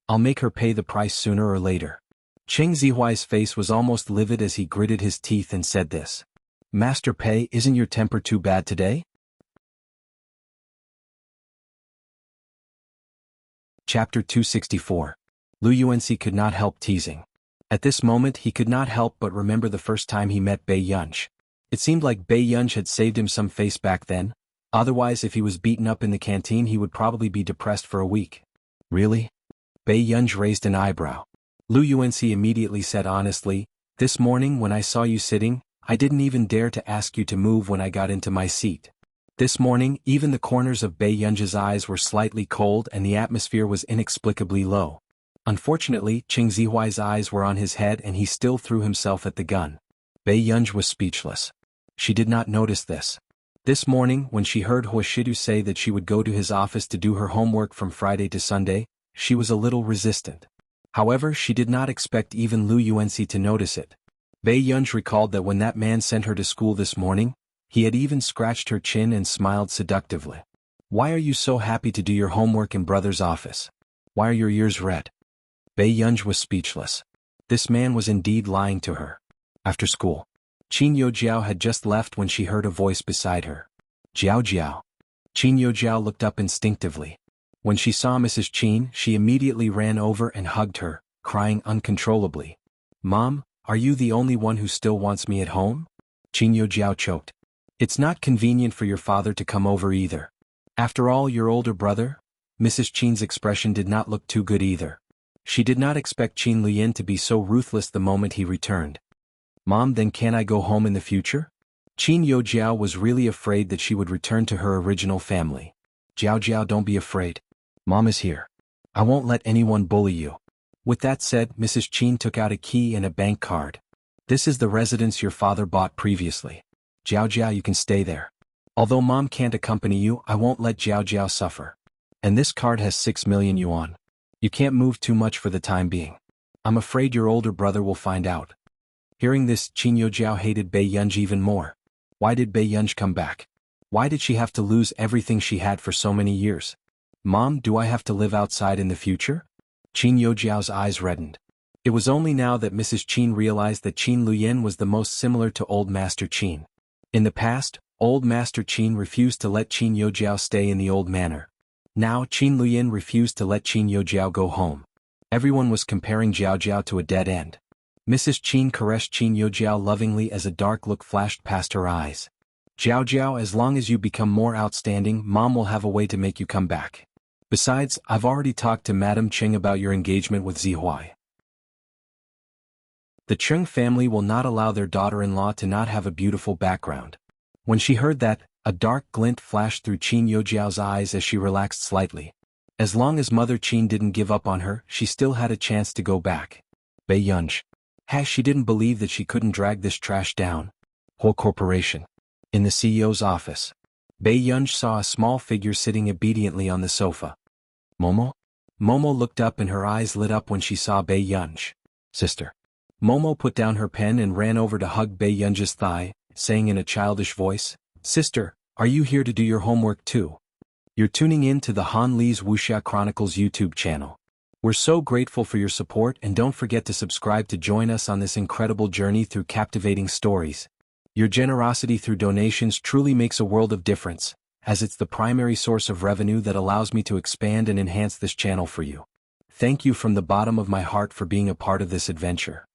"I'll make her pay the price sooner or later." Cheng Zihuai's face was almost livid as he gritted his teeth and said this. "Master Pei, isn't your temper too bad today?" Chapter 264. Lu Yuanxi could not help teasing. At this moment he could not help but remember the first time he met Bei Yunj. It seemed like Bei Yunj had saved him some face back then, otherwise if he was beaten up in the canteen he would probably be depressed for a week. "Really?" Bei Yunj raised an eyebrow. Lu Yuanxi immediately said honestly, "This morning when I saw you sitting, I didn't even dare to ask you to move when I got into my seat." This morning even the corners of Bei Yunj's eyes were slightly cold and the atmosphere was inexplicably low. Unfortunately, Cheng Zihuai's eyes were on his head and he still threw himself at the gun. Bei Yunj was speechless. She did not notice this. This morning, when she heard Huashidu say that she would go to his office to do her homework from Friday to Sunday, she was a little resistant. However, she did not expect even Lu Yuanxi to notice it. Bei Yunj recalled that when that man sent her to school this morning, he had even scratched her chin and smiled seductively. "Why are you so happy to do your homework in brother's office? Why are your ears red?" Bei Yunj was speechless. This man was indeed lying to her. After school, Qin Youjiao had just left when she heard a voice beside her. "Jiao Jiao." Qin Youjiao looked up instinctively. When she saw Mrs. Qin, she immediately ran over and hugged her, crying uncontrollably. "Mom, are you the only one who still wants me at home?" Qin Youjiao choked. "It's not convenient for your father to come over either. After all, your older brother?" Mrs. Qin's expression did not look too good either. She did not expect Qin Lian to be so ruthless the moment he returned. "Mom, then can I go home in the future?" Qin Youjiao was really afraid that she would return to her original family. "Jiao Jiao, don't be afraid. Mom is here. I won't let anyone bully you." With that said, Mrs. Qin took out a key and a bank card. "This is the residence your father bought previously. Jiao Jiao, you can stay there. Although Mom can't accompany you, I won't let Jiao Jiao suffer. And this card has 6 million yuan. You can't move too much for the time being. I'm afraid your older brother will find out." Hearing this, Qin Youjiao hated Bei Yunj even more. Why did Bei Yunj come back? Why did she have to lose everything she had for so many years? "Mom, do I have to live outside in the future?" Qin Youjiao's eyes reddened. It was only now that Mrs. Qin realized that Qin Luyan was the most similar to Old Master Qin. In the past, Old Master Qin refused to let Qin Youjiao stay in the old manor. Now Qin Luyan refused to let Qin Youjiao go home. Everyone was comparing Jiao Jiao to a dead end. Mrs. Qin caressed Qin Youjiao lovingly as a dark look flashed past her eyes. "Jiao Jiao, as long as you become more outstanding, Mom will have a way to make you come back. Besides, I've already talked to Madame Cheng about your engagement with Zihuai. The Cheng family will not allow their daughter-in-law to not have a beautiful background." When she heard that, a dark glint flashed through Qin Youjiao's eyes as she relaxed slightly. As long as Mother Qin didn't give up on her, she still had a chance to go back. Bei Yunj. She didn't believe that she couldn't drag this trash down. Whole corporation. In the CEO's office, Bei Yunj saw a small figure sitting obediently on the sofa. "Momo?" Momo looked up and her eyes lit up when she saw Bei Yunj. "Sister." Momo put down her pen and ran over to hug Bei Yunj's thigh, saying in a childish voice, "Sister, are you here to do your homework too? You're tuning in to the Han Li's Wuxia Chronicles YouTube channel. We're so grateful for your support and don't forget to subscribe to join us on this incredible journey through captivating stories. Your generosity through donations truly makes a world of difference, as it's the primary source of revenue that allows me to expand and enhance this channel for you. Thank you from the bottom of my heart for being a part of this adventure."